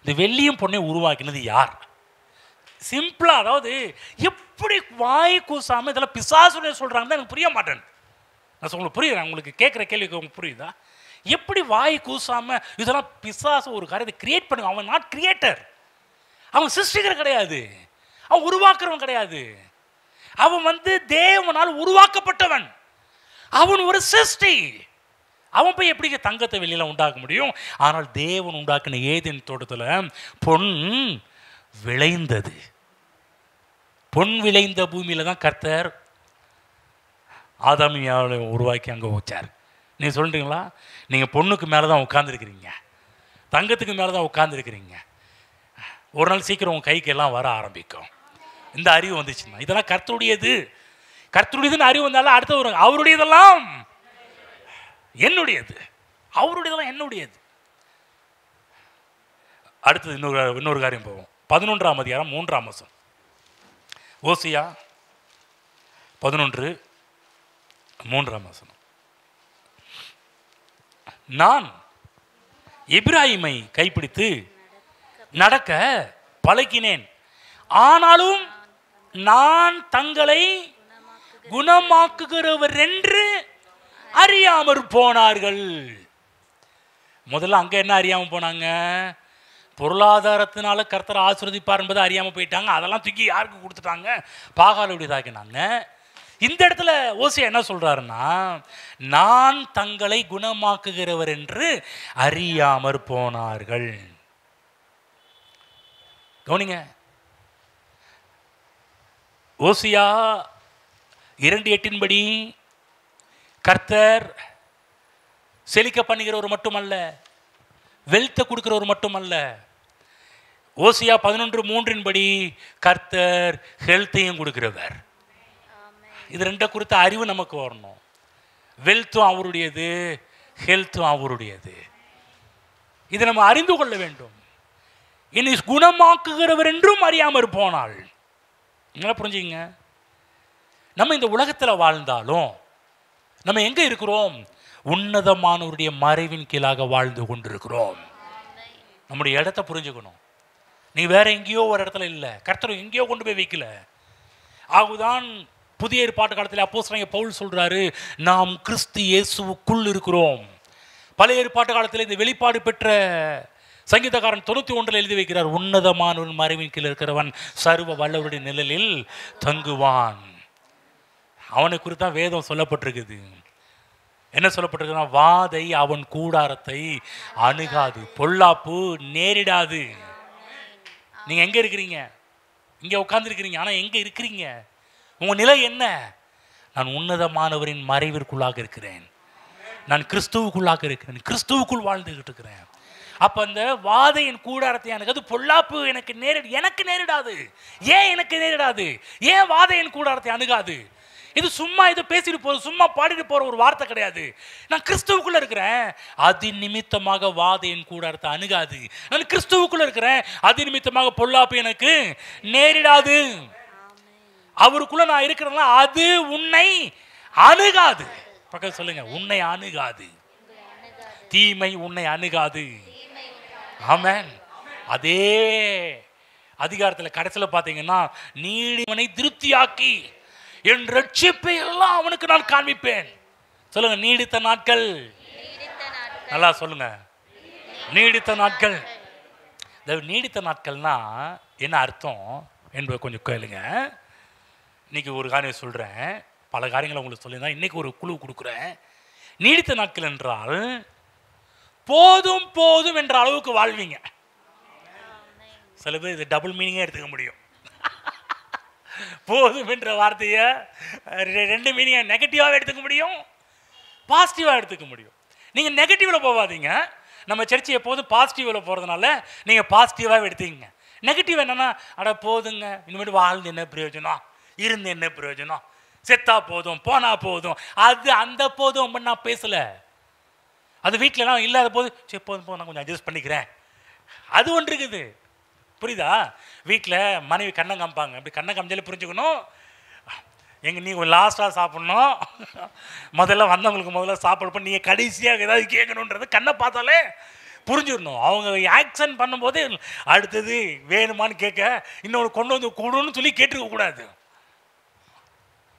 இந்த வெள்ளியும் பொண்ணையும் உருவாக்கினது யார்? சிம்பிளாக, அதாவது எப்படி வாய் கூசாமல் இதெல்லாம் பிசாசுடைய சொல்கிறாங்கன்னு எனக்கு புரிய மாட்டேன். நான் உங்களுக்கு புரியுது, உங்களுக்கு கேட்குற கேள்விக்கு உங்களுக்கு புரியுதா? எப்படி வாய் கூசாமல் இதெல்லாம் பிசாசு ஒரு காரியத்தை கிரியேட் பண்ணுங்க. அவன் நாட் கிரியேட்டர், அவன் சிருஷ்டிகர் கிடையாது, அவன் உருவாக்குறவன் கிடையாது. அவன் வந்து தேவனால் உருவாக்கப்பட்டவன், அவன் ஒரு சிருஷ்டி. அவன் போய் எப்படி தங்கத்தை வெளியில உண்டாக்க முடியும்? ஆனால் தேவன் உண்டாக்கின ஏதேன் தோட்டத்தில் பொன் விளைந்தது. பொன் விளைந்த பூமியில தான் கர்த்தர் ஆதாமியாவை உருவாக்கி அங்கே வச்சார். நீங்கள் சொல்கிறீங்களா? நீங்கள் பொண்ணுக்கு மேலே தான் உட்காந்துருக்கிறீங்க, தங்கத்துக்கு மேலே தான் உட்காந்துருக்கிறீங்க. ஒரு நாள் சீக்கிரம் உங்கள் கைக்கு எல்லாம் வர ஆரம்பிக்கும். இந்த அறிவு வந்துச்சுன்னா இதெல்லாம் கர்த்தருடையது, கர்த்தருடையதுன்னு அறிவு வந்தாலும் அடுத்த ஒரு அவருடையதெல்லாம் என்னுடையது, அவருடையதெல்லாம் என்னுடையது. அடுத்தது இன்னொரு காரியம் போவோம். 11ஆம் அதிகாரம் 3ஆம் வசனம். ஓசியா 11:3 வசனம். நான் இப்ராஹிமை கைப்பிடித்து நடக்க பழக்கினேன், ஆனாலும் நான் தங்களை குணமாக்குகிறவர் என்று அறியாமற் போனார்கள். முதல்ல அங்க என்ன அறியாம போனாங்க? பொருளாதாரத்தினால கர்த்தரை ஆசீர்வதிப்பார் என்பதை அறியாமல் போயிட்டாங்க. அதெல்லாம் தூக்கி யாருக்கு கொடுத்துட்டாங்க? பாகாலுடையதாக்கினாங்க. இந்த இடத்துல ஓசியா என்ன சொல்றாருன்னா, நான் தங்களை குணமாக்குகிறவர் என்று அறியாமற் போனார்கள். கவனிங்க, ஓசியா 2:8 படி கர்த்தர் செழிக்க பண்ணுகிறவர் மட்டுமல்ல, வெல்த்தை கொடுக்கிறவர் மட்டுமல்ல, ஓசியா 11:3 படி கர்த்தர் ஹெல்த்தையும் கொடுக்கிறவர். இது ரெண்டை குறித்த அறிவு நமக்கு வரணும். வெல்த்தும் அவருடையது, ஹெல்த்தும் அவருடையது. இதை நம்ம அறிந்து கொள்ள வேண்டும். என்னை குணமாக்குகிறவர் என்றும் அறியாமற் போனாள். என்ன புரிஞ்சுங்க? நம்ம இந்த உலகத்தில் வாழ்ந்தாலும் நம்ம எங்க இருக்கிறோம்? உன்னதமானவருடைய மறைவின் கீழாக வாழ்ந்து கொண்டிருக்கிறோம். நம்முடைய இடத்தை புரிஞ்சுக்கணும். நீ வேற எங்கேயோ ஒரு இடத்துல இல்லை, கர்த்தர் எங்கேயோ கொண்டு போய் வைக்கல. ஆகுதான் புதிய ஏற்பாட்டு காலத்தில் அப்போஸ்தலனாகிய பவுல் சொல்றாரு, நாம் கிறிஸ்து இயேசுவுக்குள் இருக்கிறோம். பழைய ஏற்பாட்டு காலத்தில் இந்த வெளிப்பாடு பெற்ற சங்கீதக்காரன் 91 எழுதி வைக்கிறார், உன்னதமானவன் மறைவின் கீழ் இருக்கிறவன் சர்வ வல்லவருடைய நிழலில் தங்குவான். அவனை குறித்து தான் வேதம் சொல்லப்பட்டிருக்குது. என்ன சொல்லப்பட்டிருக்குன்னா, வாதை அவன் கூடாரத்தை அணுகாது, பொல்லாப்பு நேரிடாது. நீங்க எங்க இருக்கிறீங்க? இங்க உட்கார்ந்துருக்கிறீங்க, ஆனா எங்க இருக்கிறீங்க? உங்க நிலை என்ன? நான் உன்னதமானவரின் மறைவிற்குள்ளாக இருக்கிறேன், நான் கிறிஸ்துவுக்குள்ளாக இருக்கிறேன், கிறிஸ்துவுக்குள் வாழ்ந்துகிட்டு இருக்கிறேன். அப்ப அந்த வாதையின் கூடாரத்தை அணுகாது, பொல்லாப்பு எனக்கு நேரிடாது. ஏன் எனக்கு நேரிடாது? ஏன் வாதையின் கூடாரத்தை அணுகாது? இது சும்மா இது பேசிட்டு போற, சும்மா பாடிட்டு போற ஒரு வார்த்தை கிடையாது. நான் கிறிஸ்துவுக்குள்ள இருக்கிறேன், அது நிமித்தமாக வாதையின் கூடாரத்தை அணுகாது. நான் கிறிஸ்துவுக்குள்ள இருக்கிறேன், அது நிமித்தமாக பொல்லாப்பு எனக்கு நேரிடாது. அவருக்குள்ள நான் இருக்கிறேன்னா அது உன்னை அணுகாது. பக்கத்துல சொல்லுங்க, உன்னை அணுகாது, தீமை உன்னை அணுகாது. ஆமென். அதே அதிகாரத்தில் கடைசியில் பார்த்தீங்கன்னா, நீதிமனை திருப்தியாக்கி என் ரட்சிப்பை எல்லாம் அவனுக்கு நான் காண்பிப்பேன். சொல்லுங்க, நீடித்த நாட்கள். நல்லா சொல்லுங்க, நீடித்த நாட்கள். நீடித்த நாட்கள்னா என்ன அர்த்தம் என்பதை கொஞ்சம் கேளுங்க. இன்னைக்கு ஒரு காரியம் சொல்றேன், பல காரியங்களை உங்களுக்கு சொல்லியிருந்தா இன்னைக்கு ஒரு குழு கொடுக்குறேன். நீடித்த நாட்கள் என்றால் போதும் போதும் என்ற அளவுக்கு வாழ்வீங்க. சில பேர் இது டபுள் மீனிங்கே எடுத்துக்க முடியும். போதும் என்ற வார்த்தையை 2 மீனிங்கை நெகட்டிவாக எடுத்துக்க முடியும், பாசிட்டிவாக எடுத்துக்க முடியும். நீங்கள் நெகட்டிவில் போகாதீங்க. நம்ம சர்ச்சை எப்போதும் பாசிட்டிவில் போகிறதுனால நீங்கள் பாசிட்டிவாக எடுத்துக்கிங்க. நெகட்டிவ் என்னன்னா, அட போதுங்க, இனிமேட்டு வாழ்ந்து என்ன பிரயோஜனம், இருந்து என்ன பிரயோஜனம், செத்தா போதும் போனா போதும். அது அந்த போதும் நான் பேசலை. அது வீட்டிலலாம் இல்லாத போது சரி போதும் நான் கொஞ்சம் அட்ஜஸ்ட் பண்ணிக்கிறேன், அது ஒன்று இருக்குது. புரியுதா? வீட்டில் மனைவி கண்ணை காமிப்பாங்க, அப்படி கண்ணை காமிச்சாலே புரிஞ்சுக்கணும், நீ லாஸ்ட்டாக சாப்பிட்ணும், முதல்ல வந்தவங்களுக்கு முதல்ல சாப்பிட்றப்ப நீங்கள் கடைசியாக ஏதாவது கேட்கணுன்றது கண்ணை பார்த்தாலே புரிஞ்சிடணும். அவங்க ஆக்ஷன் பண்ணும்போது அடுத்தது வேணுமான்னு கேட்க இன்னொன்று கொண்டு வந்து கொடுன்னு சொல்லி கேட்டுக்க கூடாது.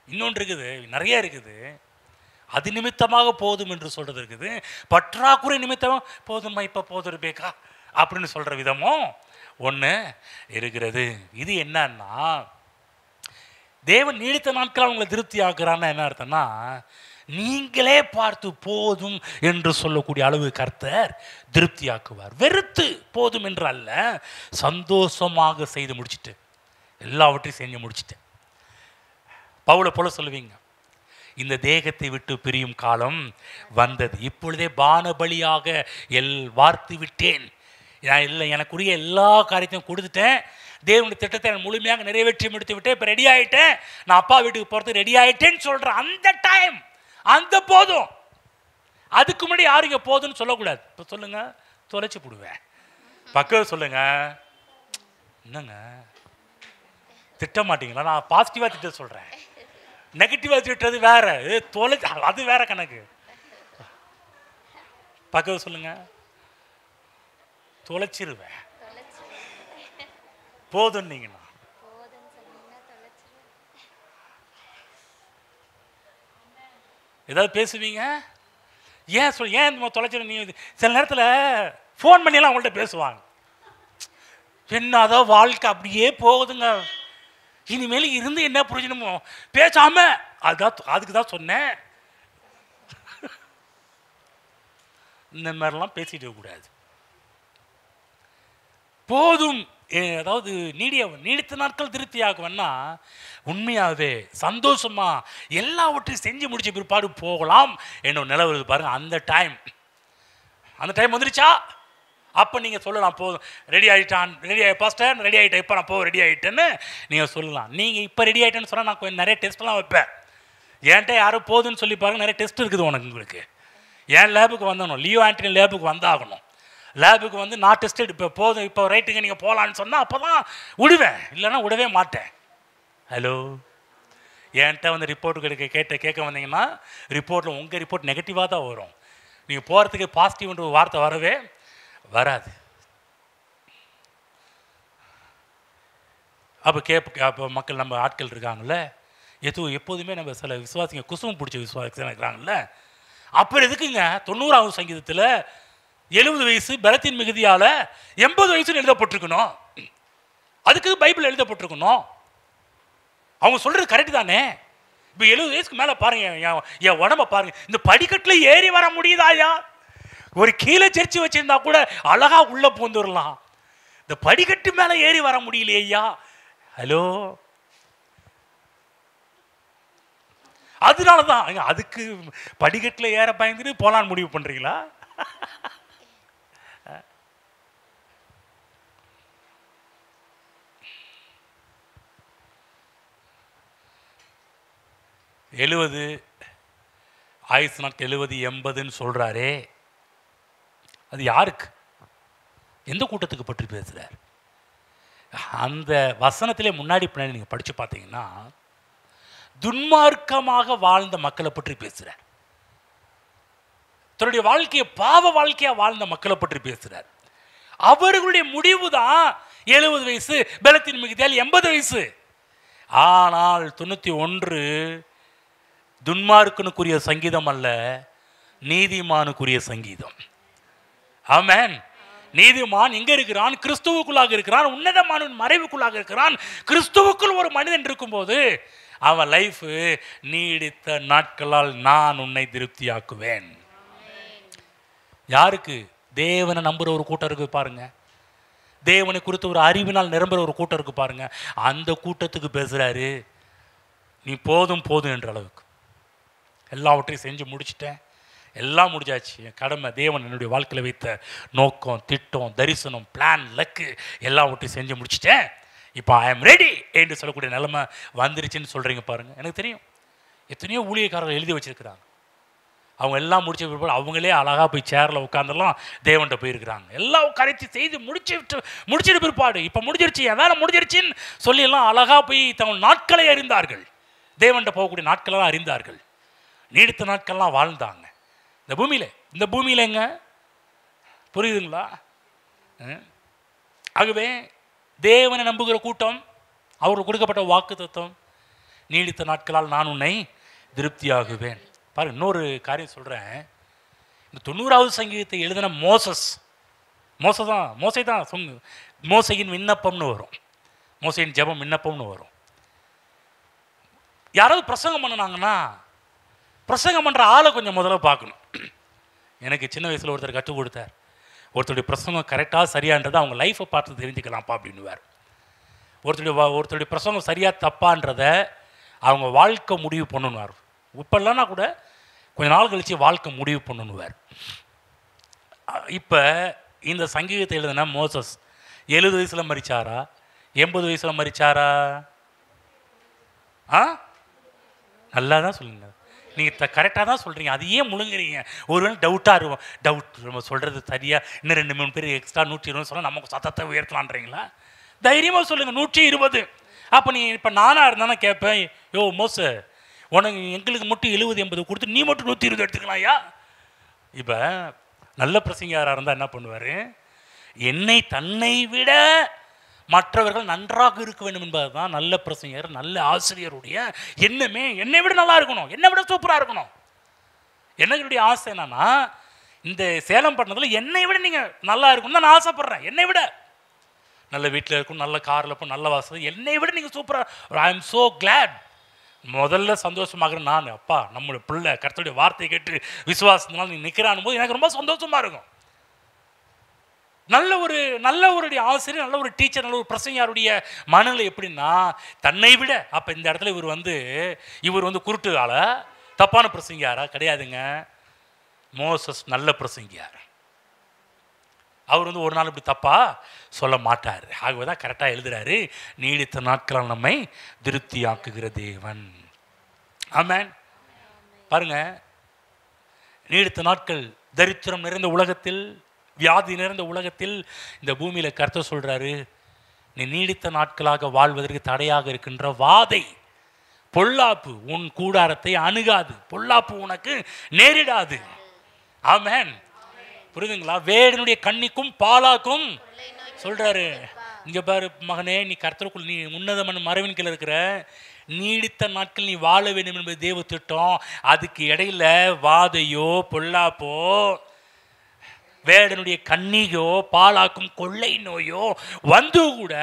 இன்னொன்று இருக்குது, நிறைய இருக்குது. அது நிமித்தமாக போதும் என்று சொல்றது இருக்குது, பற்றாக்குறை நிமித்தமாக போதுமா இப்போ போதும் இருப்பேக்கா அப்படின்னு சொல்கிற விதமும் ஒன்று இருக்கிறது. இது என்னன்னா, தேவன் நீடித்த நாட்கள் அவங்களை திருப்தி ஆக்குறான்னு என்ன அர்த்தம்னா, நீங்களே பார்த்து போதும் என்று சொல்லக்கூடிய அளவு கர்த்தர் திருப்தி ஆக்குவார். வெறுத்து போதும் என்று அல்ல, சந்தோஷமாக செய்து முடிச்சுட்டு, எல்லாவற்றையும் செஞ்சு முடிச்சுட்டு. பவுலை போல சொல்லுவீங்க, இந்த தேகத்தை விட்டு பிரியும் காலம் வந்தது, இப்பொழுதே பானபலியாக வார்த்து விட்டேன். நான் இல்லை, எனக்குரிய எல்லா காரியத்தையும் கொடுத்துட்டேன், தேவனுடைய திட்டத்தை நான் முழுமையாக நிறைவேற்றி முடித்து விட்டேன், இப்போ ரெடி ஆகிட்டேன், நான் அப்பா வீட்டுக்கு போகிறதுக்கு ரெடி ஆகிட்டேன்னு சொல்கிறேன். அந்த டைம், அந்த போதும். அதுக்கு முன்னாடி யாரும் இங்கே போதும்னு சொல்லக்கூடாது. இப்போ சொல்லுங்க, தொலைச்சி போடுவேன். பக்கம் சொல்லுங்க, என்னங்க திட்ட மாட்டீங்களா? நான் பாசிட்டிவாக திட்ட சொல்கிறேன், நெகட்டிவாக திட்டுறது வேற, அது வேற கணக்கு. பக்கம் சொல்லுங்க, தொலைச்சிருவேன். போதும் நீங்கண்ணா ஏதாவது பேசுவீங்க, ஏன் தொலைச்சிரு. நீ சில நேரத்தில் ஃபோன் பண்ணியெல்லாம் அவங்கள்ட்ட பேசுவாங்க, என்னதான் வாழ்க்கை அப்படியே போகுதுங்க. இனிமேல் இருந்து என்ன பிரயோஜனமோ பேசாம அதுக்கு தான் சொன்னேன். இந்த மாதிரிலாம் பேசிட்டு கூடாது. போதும். அதாவது நீடித்த நாட்கள் திருப்தி ஆகுவேன்னா உண்மையாகவே சந்தோஷமா எல்லாவற்றையும் செஞ்சு முடிச்ச பிற்பாடு போகலாம் என்னோட நிலவரது பாருங்க. அந்த டைம் வந்துருச்சா அப்போ நீங்கள் சொல்லலாம், போதும் ரெடி ஆகிட்டான், பாஸ்டர் ரெடி ஆகிட்டேன், இப்போ நான் ரெடி ஆகிட்டேன்னு நீங்கள் சொல்லலாம். நீங்கள் இப்போ ரெடி ஆகிட்டேன்னு சொன்னால் நான் கொஞ்சம் நிறைய டெஸ்ட்லாம் வைப்பேன். ஏன்ட்ட யாரும் போதுன்னு சொல்லி பாருங்க, நிறைய டெஸ்ட் இருக்குது உங்களுக்கு. ஏன் லேபுக்கு வந்தணும், லியோ ஆண்டனி லேபுக்கு வந்தாகணும். லேபுக்கு வந்து நான் டெஸ்ட் எடுப்பேன். போதும் இப்போ ரைட்டுங்க நீங்கள் போகலான்னு சொன்னால் அப்போ தான் விடுவேன், இல்லைன்னா விடவே மாட்டேன். ஹலோ, என்கிட்ட வந்து ரிப்போர்ட்டு கேட்க வந்தீங்கன்னா ரிப்போர்ட்டில் உங்கள் ரிப்போர்ட் நெகட்டிவாக தான் வரும். நீங்கள் போகிறதுக்கு பாசிட்டிவ்ன்ற வார்த்தை வரவே வராது. அப்போ மக்கள் நம்ம ஆட்கள் இருக்காங்கல்ல, எப்போதுமே நம்ம சில விசுவாசிங்க குசுமம் பிடிச்ச விசுவாசிங்க இருக்கிறாங்கல்ல, அப்புறம் எதுக்குங்க 90ஆவது சங்கீதத்தில் 70 வயசு பலத்தின் மிகுதியால் 80 வயசுன்னு எழுதப்பட்டிருக்கணும்? அதுக்கு பைபிள் எழுதப்பட்டிருக்கணும். அவங்க சொல்கிறது கரெக்டு தானே. இப்போ 70 வயசுக்கு மேலே பாருங்க, என் உடம்ப பாருங்க, இந்த படிக்கட்டில் ஏறி வர முடியுதாயா? ஒரு கீழே சர்ச்சி வச்சிருந்தா கூட அழகா உள்ள பூந்துடலாம். இந்த படிக்கட்டு மேலே ஏறி வர முடியலையா? ஹலோ, அதனால தான் அதுக்கு படிக்கட்டில் ஏற பயந்துட்டு போலான்னு முடிவு பண்றீங்களா? ஆயுசு நாட்கள் 70 80ன்னு சொல்றாரே, அது யாருக்கு, எந்த கூட்டத்துக்கு பற்றி பேசுறார்? அந்த வசனத்திலே முன்னாடி பின்னாடி நீங்க படிச்சு பார்த்தீங்கன்னா துன்மார்க்கமாக வாழ்ந்த மக்களை பற்றி பேசுறார். தன்னுடைய வாழ்க்கையை பாவ வாழ்க்கையா வாழ்ந்த மக்களை பற்றி பேசுறார். அவர்களுடைய முடிவு தான் 70 வயசு பலத்தின் மிகுதியால் 80 வயசு. ஆனால் 91 துன்மார்க்கனுக்குரிய சங்கீதம் அல்ல, நீதிமானுக்குரிய சங்கீதம். ஆமென். நீதிமான் எங்க இருக்கிறான்? கிறிஸ்துவுக்குள்ளாக இருக்கிறான். உன்னதமான மறைவுக்குள்ளாக இருக்கிறான். கிறிஸ்துவுக்குள் ஒரு மனிதன் இருக்கும்போது அவன் லைஃப் நீடித்த நாட்களால் நான் உன்னை திருப்தியாக்குவேன். யாருக்கு? தேவனை நம்புற ஒரு கூட்டம் இருக்கு பாருங்க, தேவனை குறித்து ஒரு அறிவினால் நிரம்புற ஒரு கூட்டம் இருக்கு பாருங்க, அந்த கூட்டத்துக்கு பேசுறாரு. நீ போதும் போதும் என்ற அளவுக்கு எல்லாவற்றையும் செஞ்சு முடிச்சிட்டேன், எல்லாம் முடிஞ்சாச்சு, என் கடமை, தேவன் என்னுடைய வாழ்க்கையில் வைத்த நோக்கம், திட்டம், தரிசனம், பிளான், லக்கு எல்லாவற்றையும் செஞ்சு முடிச்சிட்டேன், இப்போ ஐ எம் ரெடி என்று சொல்லக்கூடிய நிலைமை வந்துருச்சுன்னு சொல்கிறீங்க பாருங்கள். எனக்கு தெரியும் எத்தனையோ ஊழியக்காரர்கள் எழுதி வச்சிருக்கிறாங்க, அவங்க எல்லாம் முடிச்ச பிற்பாடு அவங்களே அழகாக போய் சேரில் உட்காந்துலாம் தேவன்கிட்ட போயிருக்கிறாங்க. எல்லாம் கரைச்சி செய்து முடிச்சிட்டு பிற்பாடு இப்போ முடிஞ்சிருச்சு, என் வேலை முடிஞ்சிருச்சின்னு சொல்லியெல்லாம் அழகாக போய் தங்கள் நாட்களை அறிந்தார்கள், தேவன்கிட்ட போகக்கூடிய நாட்களெல்லாம் அறிந்தார்கள், நீடித்த நாட்கள்லாம் வாழ்ந்தாங்க இந்த பூமியில் எங்க புரியுதுங்களா? ஆகவே தேவனை நம்புகிற கூட்டம், அவருக்கு கொடுக்கப்பட்ட வாக்கு தத்துவம், நீடித்த நாட்களால் நான் உன்னை திருப்தியாகுவேன். பாரு, இன்னொரு காரியம் சொல்கிறேன். இந்த 90ஆவது சங்கீதத்தை எழுதின மோசை தான் மோசையின் விண்ணப்பம்னு வரும், மோசையின் ஜெபம் விண்ணப்பம்னு வரும். யாராவது பிரசங்கம் பண்ணினாங்கன்னா பிரசங்கம் பண்ணுற ஆளை கொஞ்சம் முதல்ல பார்க்கணும். எனக்கு சின்ன வயசில் ஒருத்தர் கற்றுக் கொடுத்தார், ஒருத்தருடைய பிரசங்கம் கரெக்டாக சரியான்றதை அவங்க லைஃப்பை பார்த்து தெரிஞ்சுக்கலாம்ப்பா அப்படின்னுவார். ஒருத்தருடைய பிரசங்கம் சரியாக தப்பான்றதை அவங்க வாழ்க்கை முடிவு பண்ணணுவார். இப்போ இல்லைன்னா கூட கொஞ்ச நாள் கழித்து வாழ்க்கை முடிவு பண்ணணுவார். இப்போ இந்த சங்கீதத்தை எழுதின மோசஸ் 70 வயசில் மரிச்சாரா 80 வயசில் மரிச்சாரா? நல்லா தான் சொல்லுங்கள், நீங்கள் கரெக்டாக தான் சொல்கிறீங்க, அது ஏன் முழுங்குறீங்க? ஒருவேளை டவுட்டாக இருக்கும், டவுட் நம்ம சொல்கிறது சரியாக இன்னும் 2-3 பேர் எக்ஸ்ட்ரா 120 சொன்னால் நமக்கு சத்தத்தை உயர்த்தலான்றீங்களா? தைரியமாக சொல்லுங்கள் 120. அப்போ நீ இப்போ நானாக இருந்தானே கேட்பேன், யோ மோச உனக்கு எங்களுக்கு மட்டும் 70-80 கொடுத்து நீ மட்டும் 120 எடுத்துக்கலாம்யா. இப்போ நல்ல பிரசங்கியாராக இருந்தால் என்ன பண்ணுவார்? தன்னை விட மற்றவர்கள் நன்றாக இருக்க வேண்டும் என்பது தான் நல்ல பிரசங்கர், நல்ல ஆசிரியருடைய எண்ணமே. என்னை விட நல்லா இருக்கணும், என்னை விட சூப்பராக இருக்கணும். என்னுடைய ஆசை என்னன்னா, இந்த சேலம் பட்டணத்தில் என்னை விட நீங்கள் நல்லா இருக்கணும் தான் நான் ஆசைப்படுறேன். என்னை விட நல்ல வீட்டில் இருக்கும், நல்ல காரில் போய் நல்ல வசதி, என்னை விட நீங்கள் சூப்பராக. I am so glad. முதல்ல சந்தோஷமாகிறேன் நான். அப்பா நம்மளுடைய பிள்ளை கர்த்தருடைய வார்த்தையை கேட்டு விசுவாசத்தினால நீ நிற்கிறான் போது எனக்கு ரொம்ப சந்தோஷமாக இருக்கும். நல்ல ஒரு ஆசிரியர், நல்ல ஒரு டீச்சர், நல்ல ஒரு பிரசங்கியாருடைய மனநிலை எப்படின்னா தன்னை விட. அப்போ இந்த இடத்துல இவர் வந்து குருட்டு ஆளா, தப்பான பிரசங்கியாரா? கிடையாதுங்க. மோசஸ் நல்ல பிரசங்கியார். அவர் வந்து ஒரு நாள் இப்படி தப்பா சொல்ல மாட்டார். ஆகவே தான் கரெக்டாக எழுதுறாரு, நீடித்த நாட்களால் நம்மை திருப்தியாக்குகிற தேவன். ஆமென். பாருங்க, நீடித்த நாட்கள் தரித்திரம் நிறைந்த உலகத்தில், வியாதி நிறைந்த உலகத்தில் இந்த பூமியில் கர்த்தர் சொல்றாரு, நீ நீடித்த நாட்களாக வாழ்வதற்கு தடையாக இருக்கின்ற வாதை, பொல்லாப்பு உன் கூடாரத்தை அணுகாது, பொல்லாப்பு உனக்கு நேரிடாது. ஆமென். புரியுதுங்களா? வேடனுடைய கண்ணிக்கும் பாலாக்கும் சொல்றாரு. இங்க பாரு மகனே, நீ கர்த்தருக்குள் நீ உன்னதமான மறைவின் கீழ இருக்கிற, நீடித்த நாட்கள் நீ வாழ வேண்டும் என்பது தேவ திட்டம். அதுக்கு இடையில வாதையோ பொல்லாப்போ, வேடனுடைய கண்ணியோ பாலாக்கும் கொள்ளை நோயோ வந்து கூட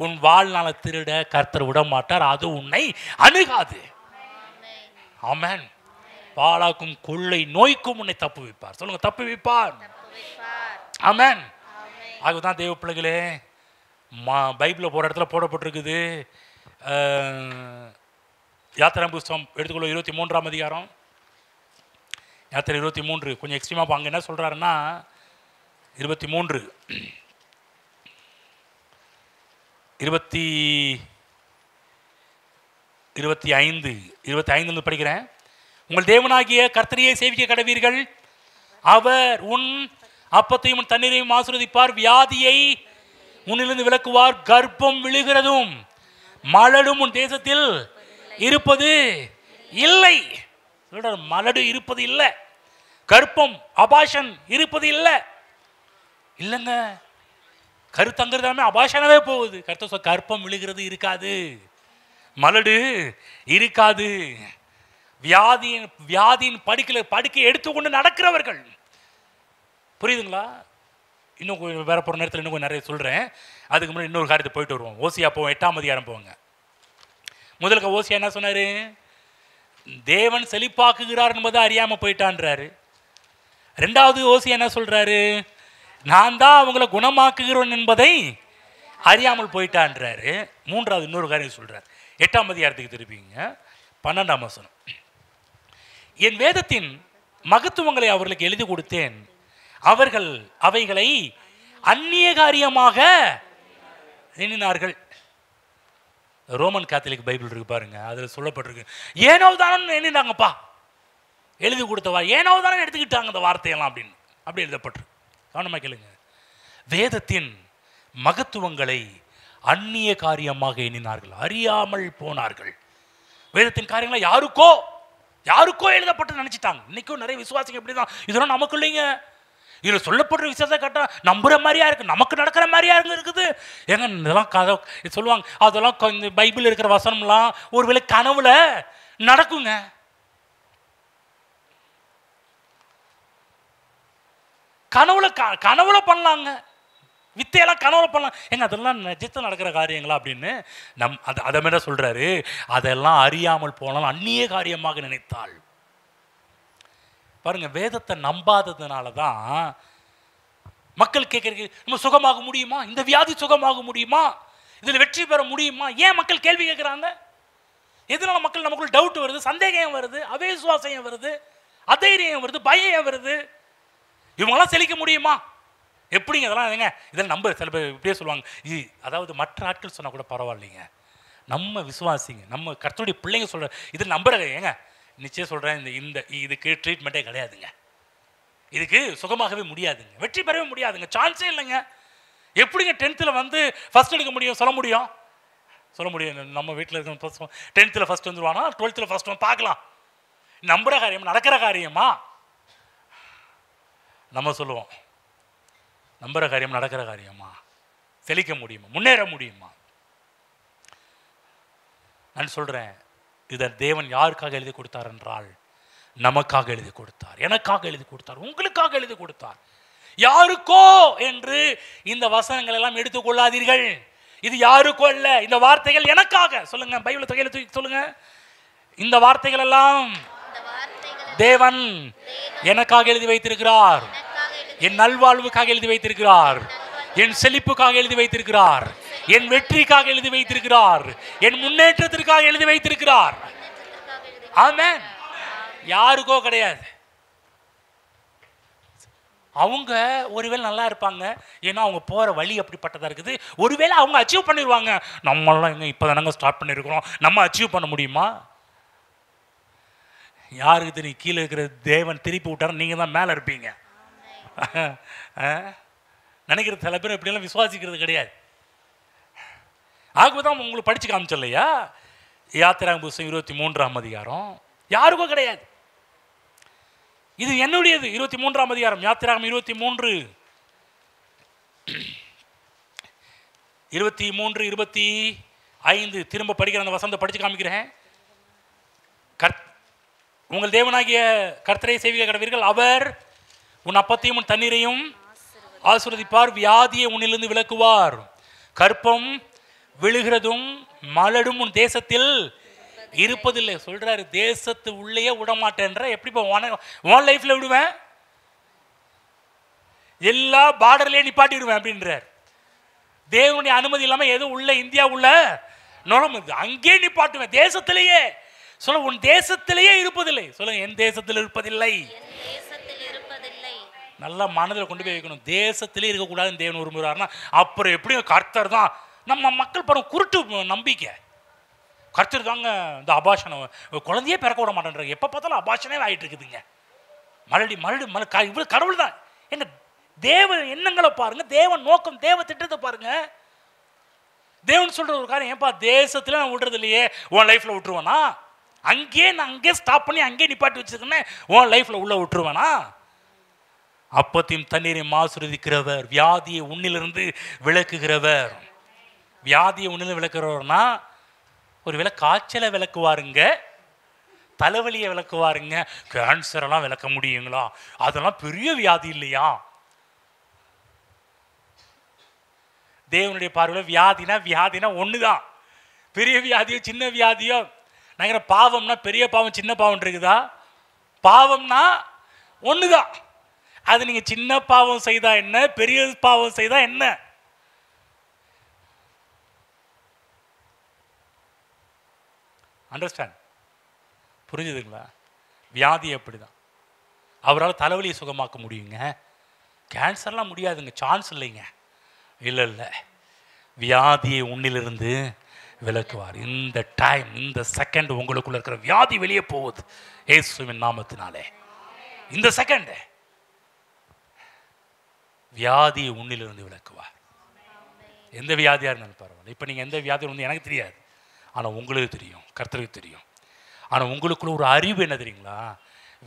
உன் வாழ்நாள திருட கர்த்தர் விட மாட்டார். அது உன்னை அணுகாது. ஆமென். பாலாக்கும் கொள்ளை நோய்க்கும் உன்னை தப்பு வைப்பார். சொல்லுங்க, தப்பு வைப்பார். ஆமென். அதுதான் தேவ பிள்ளைகளே, பைபிளில் போகிற இடத்துல போடப்பட்டிருக்குது. யாத்திரை புஸ்தகம் எடுத்துக்கொள்ள 23ஆம் அதிகாரம், யாத்திரை 23 கொஞ்சம் எக்ஸ்ட்ரீமாக. அங்கே என்ன சொல்கிறாருன்னா 23 25 படிக்கிறேன். உங்கள் தேவனாகிய கர்த்தரையே சேவிக்க கடவீர்கள். அவர் உன் அப்பத்தையும் உன் தண்ணீரையும் ஆசீர்வதிப்பார். வியாதியை உன்னிலிருந்து விலக்குவார். கர்ப்பம் விழுகிறதும் மலடும் உன் தேசத்தில் இருப்பது இல்லை. சொல்றார், மலடு இருப்பது இல்லை, கர்ப்பம் அபாஷன் இருப்பது இல்லை. இல்லைங்க, கருத்தங்கிறதாமே அபாஷனாவே போகுது. கர்ப்பம் விழுகிறது இருக்காது, மலடு இருக்காது. வியாதியின் படுக்கை எடுத்துக்கொண்டு நடக்கிறவர்கள். புரியுதுங்களா? இன்னும் வேற போகிற நேரத்தில் இன்னும் நிறைய சொல்கிறேன். அதுக்கு முன்னாடி இன்னொரு காரியத்தை போயிட்டு வருவோம். ஓசியா போவோம், 8ஆம் அதிகாரம் போவாங்க. முதலுக்கு ஓசியா என்ன சொன்னார்? தேவன் செழிப்பாக்குகிறார் என்பதை அறியாமல் போயிட்டான்றாரு. ரெண்டாவது ஓசியா என்ன சொல்றாரு? நான் தான் அவங்கள குணமாக்குகிறோன் என்பதை அறியாமல் போயிட்டான்றாரு. மூன்றாவது இன்னொரு காரியம் சொல்றார். 8ஆம் அதிகாரத்துக்கு திருப்பிங்க, 12ஆம் வசனம். என் வேதத்தின் மகத்துவங்களை அவர்களுக்கு எழுதி கொடுத்தேன், அவர்கள் அவைகளை அந்நிய காரியமாக எண்ணினார்கள். ரோமன் கேத்தலிக் பைபிள் இருக்கு பாருங்க, அதில் சொல்லப்பட்டிருக்கு, ஏனோ தானே எண்ணினாங்கப்பா, எழுதி கொடுத்தவா ஏனோ தானே எடுத்துக்கிட்டாங்க அந்த வார்த்தையெல்லாம் அப்படின்னு அப்படி எழுதப்பட்டிருக்கு. கவனமாக கேளுங்க. வேதத்தின் மகத்துவங்களை அந்நிய காரியமாக எண்ணினார்கள், அறியாமல் போனார்கள். வேதத்தின் காரியங்களை யாருக்கோ எழுதப்பட்டு நினைச்சிட்டாங்க. இன்னைக்கும் நிறைய விசுவாசிங்க இப்படிதான். இதெல்லாம் நமக்கு இல்லைங்க, இதில் சொல்லப்படுற விஷயத்தை கேட்டால் நம்புற மாதிரியா இருக்கு, நமக்கு நடக்கிற மாதிரியா இருக்குது. ஏங்க இதெல்லாம் கதை சொல்லுவாங்க, அதெல்லாம் இந்த பைபிள் இருக்கிற வசனம்லாம் ஒருவேளை கனவுல நடக்குங்க. கனவுல பண்ணலாங்க, வித்தையெல்லாம் கனவுல பண்ணலாம். ஏங்க அதெல்லாம் நிஜத்தில் நடக்கிற காரியங்களா அப்படின்னு அதை மாதிரி சொல்றாரு. அதெல்லாம் அறியாமல் போனாலும் அந்நிய காரியமாக நினைத்தாள். பாருங்க, வேதத்தை நம்பாததுனால தான் மக்கள் கேட்கறதுக்கு, நம்ம சுகமாக முடியுமா, இந்த வியாதி சுகமாக முடியுமா, இதில் வெற்றி பெற முடியுமா, ஏன் மக்கள் கேள்வி கேட்குறாங்க? எதனால மக்கள் நமக்குள்ள டவுட் வருது, சந்தேகம் வருது, அவிசுவாசம் வருது, அதைரியம் வருது, பயம் வருது? இவங்களாம் செழிக்க முடியுமா? எப்படிங்க இதெல்லாம்? ஏங்க இதெல்லாம் நம்ப சில பேர் இப்படியே சொல்லுவாங்க. அதாவது மற்ற ஆட்கள் சொன்னால் கூட பரவாயில்லைங்க, நம்ம விசுவாசிங்க, நம்ம கர்த்தருடைய பிள்ளைங்க சொல்கிற இது நம்புறங்க. ஏங்க நிச்சயம் சொல்கிறேன், இதுக்கு ட்ரீட்மெண்ட்டே கிடையாதுங்க, இதுக்கு சுகமாகவே முடியாதுங்க, வெற்றி பெறவே முடியாதுங்க, சான்ஸே இல்லைங்க. எப்படிங்க 10th வந்து ஃபஸ்ட் எடுக்க முடியும்? சொல்ல முடியும். நம்ம வீட்டில் இருக்க 10th ஃபஸ்ட் வந்துருவானா, 12th ஃபஸ்ட் வந்து பார்க்கலாம். நம்புகிற காரியம், நடக்கிற காரியமா? நம்ம சொல்லுவோம், நம்புகிற காரியம், நடக்கிற காரியமா? செழிக்க முடியுமா, முன்னேற முடியுமா? நான் சொல்கிறேன், இதை தேவன் யாருக்காக எழுதி கொடுத்தார் என்றால் நமக்காக எழுதி கொடுத்தார், எனக்காக எழுதி கொடுத்தார், உங்களுக்காக எழுதி கொடுத்தார். யாருக்கோ என்று இந்த வசனங்கள் எல்லாம் எடுத்துக்கொள்ளாதீர்கள். இது யாருக்கோ அல்ல, இந்த வார்த்தைகள் எனக்காக. சொல்லுங்க, பைபிளை கையில தூக்கி சொல்லுங்க. இந்த வார்த்தைகள் எல்லாம் தேவன் எனக்காக எழுதி வைத்திருக்கிறார். என் நல்வாழ்வுக்காக எழுதி வைத்திருக்கிறார். என் செழிப்புக்காக எழுதி வைத்திருக்கிறார். என் வெற்றிக்காக எழுதி வைத்திருக்கிறார். என் முன்னேற்றத்திற்காக எழுதி வைத்திருக்கிறார். ஆமென். யாருக்கோ கிடையாது. அவங்க ஒருவேளை நல்லா இருப்பாங்க, ஏன்னா அவங்க போகிற வழி அப்படிப்பட்டதாக இருக்குது. ஒருவேளை அவங்க அச்சீவ் பண்ணிடுவாங்க. நம்மளாம் எங்கே இப்போ தானங்க ஸ்டார்ட் பண்ணியிருக்கிறோம், நம்ம அச்சீவ் பண்ண முடியுமா? யாருக்கு தெரியும்? கீழே இருக்கிற தேவன் திருப்பி விட்டார், நீங்கள் தான் மேலே இருப்பீங்க நினைக்கிறது. சில பேர் இப்படியெல்லாம் விசுவாசிக்கிறது கிடையாது. ஆகவே தான் உங்களுக்கு படித்து காமிச்சல்லையா யாத்திராகமம் புத்தகம் 23ஆம் அதிகாரம். யாருக்கோ கிடையாது, இது என்னுடையது. 23ஆம் அதிகாரம் யாத்திராகமம் 23 25 திரும்ப படிக்கிற அந்த வசனத்தை படித்து காமிக்கிறேன். உங்கள் தேவனாகிய கர்த்தரை சேவிக்க கடவீர்கள். அவர் உன் அப்பத்தையும் உன் தண்ணீரையும் ஆசீர்வதிப்பார். வியாதியை உன்னிலிருந்து விலக்குவார். கற்பம் விழுகிறதும் மலடும் உன் தேசத்தில் இருப்பதில்லை. சொல்றாரு, தேசத்து உள்ளேயே விடமாட்டேன்ற. எப்படி உன் லைஃப்ல விடுவேன்? எல்லா பார்டர்லயே நிப்பாட்டிடுவேன் அப்படின்றார். தேவனுடைய அனுமதி இல்லாம எதுவும் உள்ள இந்தியா உள்ள நுழைமுது அங்கே நிப்பாட்டுவேன். தேசத்திலேயே சொல்ல, உன் தேசத்திலேயே இருப்பதில்லை. சொல்லுங்க, என் தேசத்தில் இருப்பதில்லை. நல்லா மனதில் கொண்டு போய் வைக்கணும். தேசத்திலே இருக்கக்கூடாதுன்னு தேவன் விரும்புகிறாருன்னா அப்புறம் எப்படியும் கர்த்தர் தான். நம்ம மக்கள் படம் குருட்டு நம்பிக்கை. கர்த்தர் தாங்க இந்த அபாஷனை, குழந்தையே பிறக்க விட மாட்டேன்றாங்க. எப்போ பார்த்தாலும் அபாஷனே ஆகிட்டு இருக்குதுங்க. இவ்வளோ கடவுள் தான். எங்க தேவ எண்ணங்களை பாருங்க, தேவன் நோக்கம், தேவ திட்டத்தை பாருங்க. தேவன் சொல்ற ஒரு காரியம், ஏன்பா தேசத்துல நான் விடுறது இல்லையே, உன் லைஃப்ல விட்டுருவானா? அங்கேயே ஸ்டாப் பண்ணி அங்கேயே நிப்பாட்டி வச்சிருக்கேன்னு உன் லைஃப்ல உள்ள விட்டுருவானா? அப்பத்தையும் தண்ணீரையும் ஆசீர்வதிக்கிறவர், வியாதியை உன்னிலிருந்து விளக்குகிறவர். வியாதியை உன்னிலிருந்து விளக்குறவர்னா ஒருவேளை காய்ச்சலை விளக்குவாருங்க, தலைவலியை விளக்குவாருங்க. கேன்சரெல்லாம் விளக்க முடியுங்களா? அதெல்லாம் பெரிய வியாதி இல்லையா? தேவனுடைய பார்வையில் வியாதினா ஒன்று தான். பெரிய வியாதியோ சின்ன வியாதியோ, நாங்கள் பாவம்னா பெரிய பாவம் சின்ன பாவம் இருக்குதா? பாவம்னா ஒன்று தான். அது நீங்கள் சின்ன பாவம் செய்தா என்ன, பெரிய பாவம் செய்தா என்ன? அண்டர்ஸ்டாண்ட்? புரிஞ்சுதுங்களா? வியாதி அப்படிதான். அவரால் தலைவலியை சுகமாக்க முடியுங்க, கேன்சர்லாம் முடியாதுங்க, சான்ஸ் இல்லைங்க. இல்லை, வியாதியை உன்னிலிருந்து விலக்குவார். இந்த டைம், இந்த செகண்ட் உங்களுக்குள்ள இருக்கிற வியாதி வெளியே போகுது இயேசுவின் நாமத்தினாலே. இந்த செகண்ட் வியாதியை உன்னிலிருந்து விலக்குவார். எந்த வியாதியாக இருந்தாலும் பரவாயில்ல. இப்போ நீங்கள் எந்த வியாதி வந்து எனக்கு தெரியாது, ஆனால் உங்களுக்கு தெரியும், கர்த்தருக்கு தெரியும். ஆனால் உங்களுக்குள்ள ஒரு அறிவு என்ன தெரியுங்களா?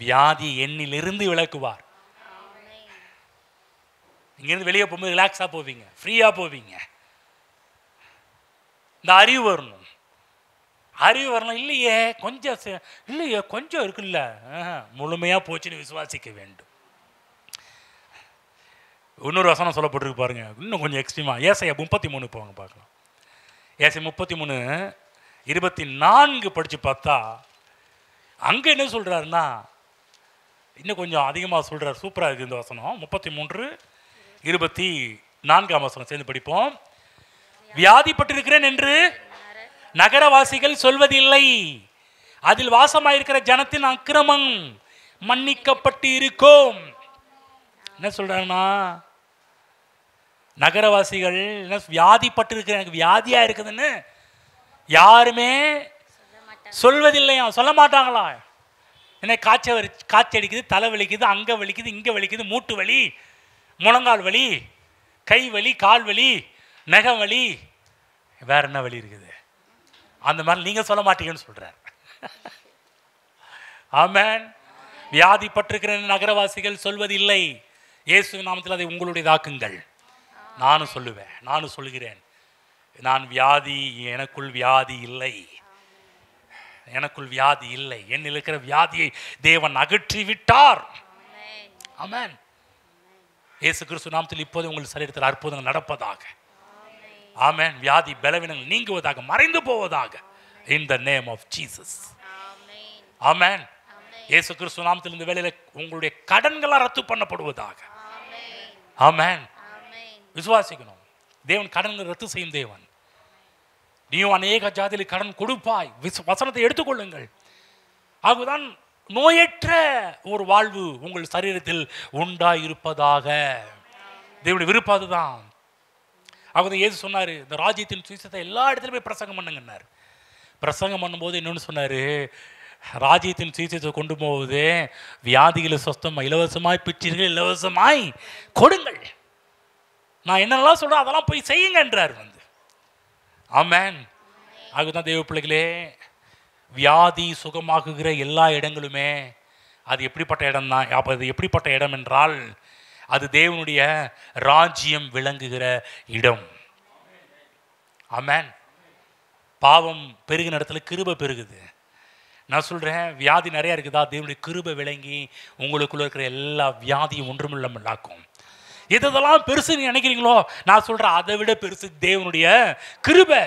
வியாதியை எண்ணிலிருந்து விலக்குவார். இங்கேருந்து வெளியே போகும்போது ரிலாக்ஸாக போவீங்க, ஃப்ரீயாக போவீங்க. இந்த அறிவு வரணும். இல்லையே கொஞ்சம் இருக்குல்ல, முழுமையாக போச்சுன்னு விசுவாசிக்க வேண்டும். இன்னொரு வசனம் சொல்லப்பட்டிருக்கு பாருங்க, இன்னும் கொஞ்சம் எக்ஸ்ட்ரீமா. ஏசாயா 33 போவாங்க பார்க்கலாம். ஏசாயா 33:24 படித்து பார்த்தா அங்கே என்ன சொல்கிறாருன்னா இன்னும் கொஞ்சம் அதிகமாக சொல்கிறார். சூப்பராக இருக்குது இந்த வசனம். 33:24 வசனம் சேர்ந்து படிப்போம். வியாதிப்பட்டிருக்கிறேன் என்று நகரவாசிகள் சொல்வதில்லை, அதில் வாசமாயிருக்கிற ஜனத்தின் அக்கிரமம் மன்னிக்கப்பட்டு இருக்கும். என்ன சொல்றாங்கன்னா, நகரவாசிகள் என்ன வியாதிப்பட்டிருக்கிற, எனக்கு வியாதியா இருக்குதுன்னு யாருமே சொல்வதில்லையா, சொல்ல மாட்டாங்களா? என்ன காய்ச்சல் அடிக்குது, தலை வலிக்குது, அங்க வலிக்குது, இங்க வலிக்குது, மூட்டு வலி, முழங்கால் வலி, கை வலி, கால் வலி, நகம் வலி, வேற என்ன வலி இருக்குது? அந்த மாதிரி நீங்க சொல்ல மாட்டீங்கன்னு சொல்றார். ஆமென். வியாதிப்பட்டிருக்கிற நகரவாசிகள் சொல்வதில்லை, இயேசு நாமத்தில் அதை உங்களுடையதாக்குங்கள். நானும் சொல்லுவேன், நானும் சொல்கிறேன், நான் வியாதி, எனக்குள் வியாதி இல்லை, எனக்குள் வியாதி இல்லை. என்னில் இருக்கிற வியாதியை தேவன் அகற்றி விட்டார். ஆமென். இயேசு கிறிஸ்து நாமத்தில் இப்போது உங்கள் சரீரத்தில் அற்புதங்கள் நடப்பதாக. ஆமென். வியாதி பலவீனங்கள் நீங்குவதாக, மறைந்து போவதாக. In the name of Jesus. ஆமென். இயேசு கிறிஸ்து நாமத்தில் இந்த வேளையில உங்களுடைய கடன்கள் ரத்து பண்ணப்படுவதாக. ஆமென். விசுவாசிக்கணும். தேவன் கடன்களை ரத்து செய்யும் தேவன். நீயும் அநேக ஜாதியில் கடன் கொடுப்பாய். வசனத்தை எடுத்துக்கொள்ளுங்கள். ஆகுதான் நோயற்ற ஒரு வாழ்வு உங்கள் சரீரத்தில் உண்டாயிருப்பதாக. தேவனுடைய விருப்பம் அதுதான். ஆகுதான் இயேசு சொன்னார், இந்த ராஜ்யத்தின் சுவிசேஷத்தை எல்லா இடத்துலையும் போய் பிரசங்கம் பண்ணுங்கன்னார். பிரசங்கம் பண்ணும்போது இன்னொன்று சொன்னார், ராஜ்யத்தின் சுவிசேஷத்தை கொண்டு போவது வியாதிகளை சொஸ்தமாக இலவசமாய் பிச்சீர்கள், இலவசமாய் கொடுங்கள். நான் என்னெல்லாம் சொல்கிறேன் அதெல்லாம் போய் செய்யுங்கன்றார் வந்து. ஆமென். ஆகுதான் தேவ பிள்ளைகளே, வியாதி சுகமாகுகிற எல்லா இடங்களுமே அது எப்படிப்பட்ட இடம் தான்? அப்போ அது எப்படிப்பட்ட இடம் என்றால் அது தேவனுடைய ராஜ்யம் விளங்குகிற இடம். ஆமென். பாவம் பெருகின இடத்துல கிருபை பெருகுது. நான் சொல்கிறேன், வியாதி நிறையா இருக்குதா? தேவனுடைய கிருபை விளங்கி உங்களுக்குள்ள இருக்கிற எல்லா வியாதியும் ஒன்றுமில்லாமல்லாக்கும். எதெல்லாம் பெருசு நீ நினைக்கிறீங்களோ, நான் சொல்கிறேன் அதை விட பெருசு தேவனுடைய கிருபை.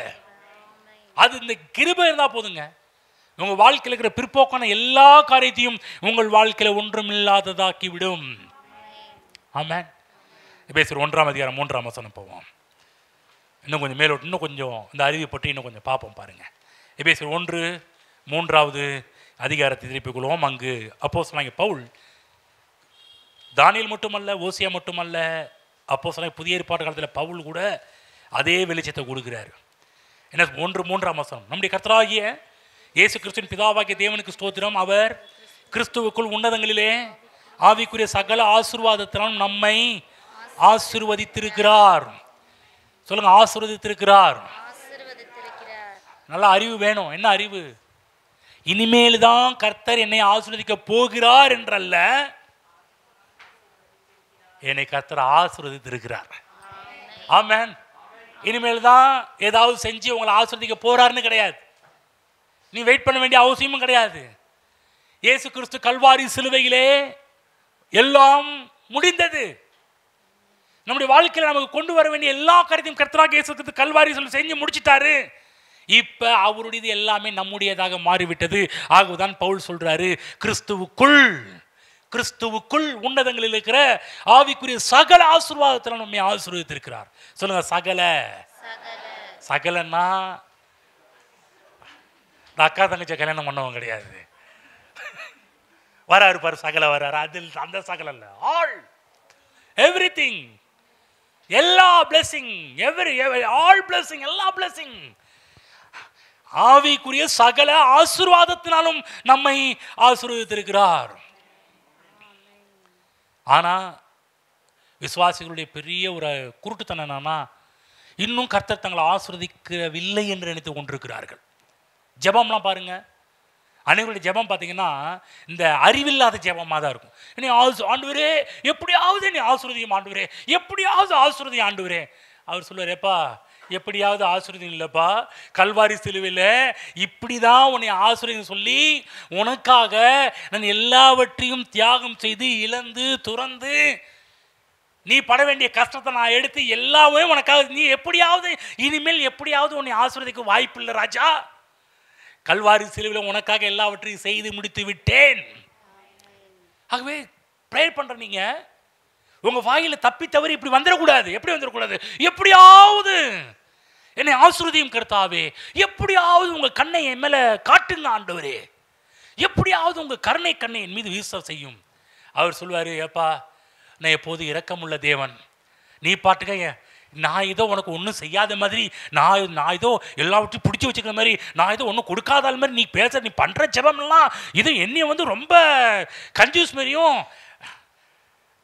அது இந்த கிருபை இருந்தால் போதுங்க. உங்கள் வாழ்க்கையில் இருக்கிற பிற்போக்கான எல்லா காரியத்தையும் உங்கள் வாழ்க்கையில் ஒன்றுமில்லாததாக்கி விடும். ஆமென். எபேசியர் 1:3 3 போவோம். இன்னும் கொஞ்சம் மேலோட்டு இன்னும் கொஞ்சம் இந்த அறிவை பற்றி இன்னும் கொஞ்சம் பார்ப்போம் பாருங்கள். எபேசியர் 1:3 திருப்பிக் கொள்வோம். அங்கு அப்போஸ்தலனாகிய பவுல் தானியேல் மட்டுமல்ல, ஓசியா மட்டுமல்ல, அப்போஸ்தலனாகிய புதிய ஏற்பாட்டு காலத்தில் பவுல் கூட அதே வெளிச்சத்தை கொடுக்கிறார். என்ன 1:3 நம்முடைய கர்த்தராகிய இயேசு கிறிஸ்துவின் பிதாவாகிய தேவனுக்கு ஸ்தோத்திரம். அவர் கிறிஸ்துவுக்குள் உன்னதங்களிலே ஆவிக்குரிய சகல ஆசீர்வாதத்தினாலும் நம்மை ஆசீர்வதித்திருக்கிறார். சொல்லுங்க, ஆசீர்வதித்திருக்கிறார். நல்ல அறிவு வேணும். என்ன அறிவு? இனிமேல் தான் கர்த்தர் என்னை ஆசீர்வதிக்க போகிறார் என்றல்ல, என்னை கர்த்தர் ஆசீர்வதித்திருக்கிறார். ஆமென். இனிமேல் தான் ஏதாவது செஞ்சு உங்களை ஆசீர்வதிக்க போறாருன்னு கிடையாது. நீ வெயிட் பண்ண வேண்டிய அவசியமும் கிடையாது. இயேசு கிறிஸ்து கல்வாரி சிலுவையிலே எல்லாம் முடிந்தது. நம்முடைய வாழ்க்கையில் நமக்கு கொண்டு வர வேண்டிய எல்லா காரியத்தையும் கர்த்தராகிய இயேசு கிறிஸ்து கல்வாரி சிலுவையில் செஞ்சு முடிச்சிட்டாரு. இப்ப அவருடையது எல்லாமே நம்முடையதாக மாறிவிட்டது. ஆகவே பவுல் சொல்றாரு, கிறிஸ்துவுக்குள் உன்னதங்களில் இருக்கிற ஆவிக்குரிய சகல ஆசீர்வாதத்தில் நம்மை ஆசீர்வதித்திருக்கிறார். சொல்லுங்க, சகல. சகலன்னா அக்கா தங்கச்சி கல்யாணம் பண்ணவங்க கிடையாது. வராரு பாரு, சகல வராரு, அதில் அந்த சகல இல்ல, ஆல், எவ்ரிதிங், எல்லா பிளெஸிங், ஆல் பிளெஸிங், எல்லா பிளெஸிங், ஆவிக்குரிய சகல ஆசீர்வாதத்தினாலும் நம்மை ஆசீர்வதித்திருக்கிறார். ஆனா விசுவாசிகளுடைய பெரிய ஒரு குருட்டுத்தனம் என்னன்னா, இன்னும் கர்த்தர் தங்களை ஆசீர்வதிக்கவில்லை என்று நினைத்து கொண்டிருக்கிறார்கள். ஜெபம்லாம் பாருங்க, அனைவருடைய ஜெபம் பார்த்தீங்கன்னா இந்த அறிவில்லாத ஜெபமாக தான் இருக்கும். நீ ஆண்டவரே எப்படியாவது நீ ஆசீர்வதியும் ஆண்டவரே, எப்படியாவது ஆசீர்வதியும் ஆண்டவரே. அவர் சொல்லுவாரேப்பா, எப்படியாவது ஆசீர்வதியும் இல்லைப்பா, கல்வாரி சிலுவையில் இப்படி தான் உன்னை ஆசீர்வதின்னு சொல்லி உனக்காக நான் எல்லாவற்றையும் தியாகம் செய்து இழந்து துறந்து நீ பட வேண்டிய கஷ்டத்தை நான் எடுத்து எல்லாமே உனக்காக, நீ எப்படியாவது இனிமேல் எப்படியாவது உன்னை ஆசீர்வதிக்க வாய்ப்பு இல்லை ராஜா. கல்வாரி சிலுவையில் உனக்காக எல்லாவற்றையும் செய்து முடித்து விட்டேன். ஆகவே ப்ரேயர் பண்ற நீங்க உங்க வாயில தப்பி தவறி இப்படி வந்துடக்கூடாது. எப்படி வந்துடக்கூடாது? எப்படியாவது என்னை ஆசீர்வதியும் கர்த்தாவே, எப்படியாவது உங்க கண்ணை என் மேல காட்டுங்க ஆண்டவரே, எப்படியாவது உங்க கருணை கண்ணை என் மீது வீச செய்யும். அவர் சொல்வாரு, ஏப்பா நான் எப்போது இரக்கமுள்ள தேவன், நீ பாட்டுக்க நான் ஏதோ உனக்கு ஒன்றும் செய்யாத மாதிரி, நான் ஏதோ எல்லாவற்றையும் பிடிச்சி வச்சுக்கிற மாதிரி, நான் ஏதோ ஒன்றும் கொடுக்காத மாதிரி நீ பேச, நீ பண்ணுற ஜெபம்லாம் இது என்னைய வந்து ரொம்ப கன்ஃபியூஸ் மாரியும்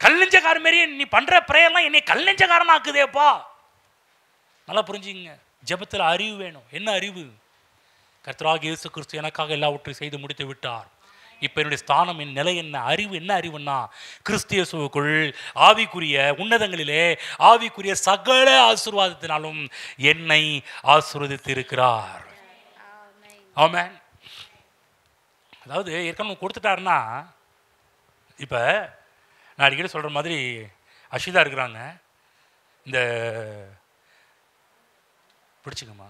கல்லெஞ்சக்காரன் மாரியும் நீ பண்ணுற ப்ரேயர்லாம் என்னை கல்லெஞ்சக்காரன் ஆக்குதேப்பா. நல்லா புரிஞ்சுங்க, ஜெபத்தில் அறிவு வேணும். என்ன அறிவு? கர்த்தராகிய இயேசு கிறிஸ்து எனக்காக எல்லாவற்றையும் செய்து முடித்து விட்டார். இப்போ என்னுடைய ஸ்தானம், என் நிலை என்ன? அறிவு என்ன? அறிவுன்னா கிறிஸ்து இயேசுவுக்குள் ஆவிக்குரிய உன்னதங்களிலே ஆவிக்குரிய சகல ஆசீர்வாதத்தினாலும் என்னை ஆசீர்வதித்திருக்கிறார். ஆமென். அதாவது ஏற்கனவே கொடுத்துட்டாருன்னா, இப்போ நான் அடிக்கடி சொல்கிற மாதிரி அஷிதா இருக்கிறாங்க, இந்த பிடிச்சிக்கம்மா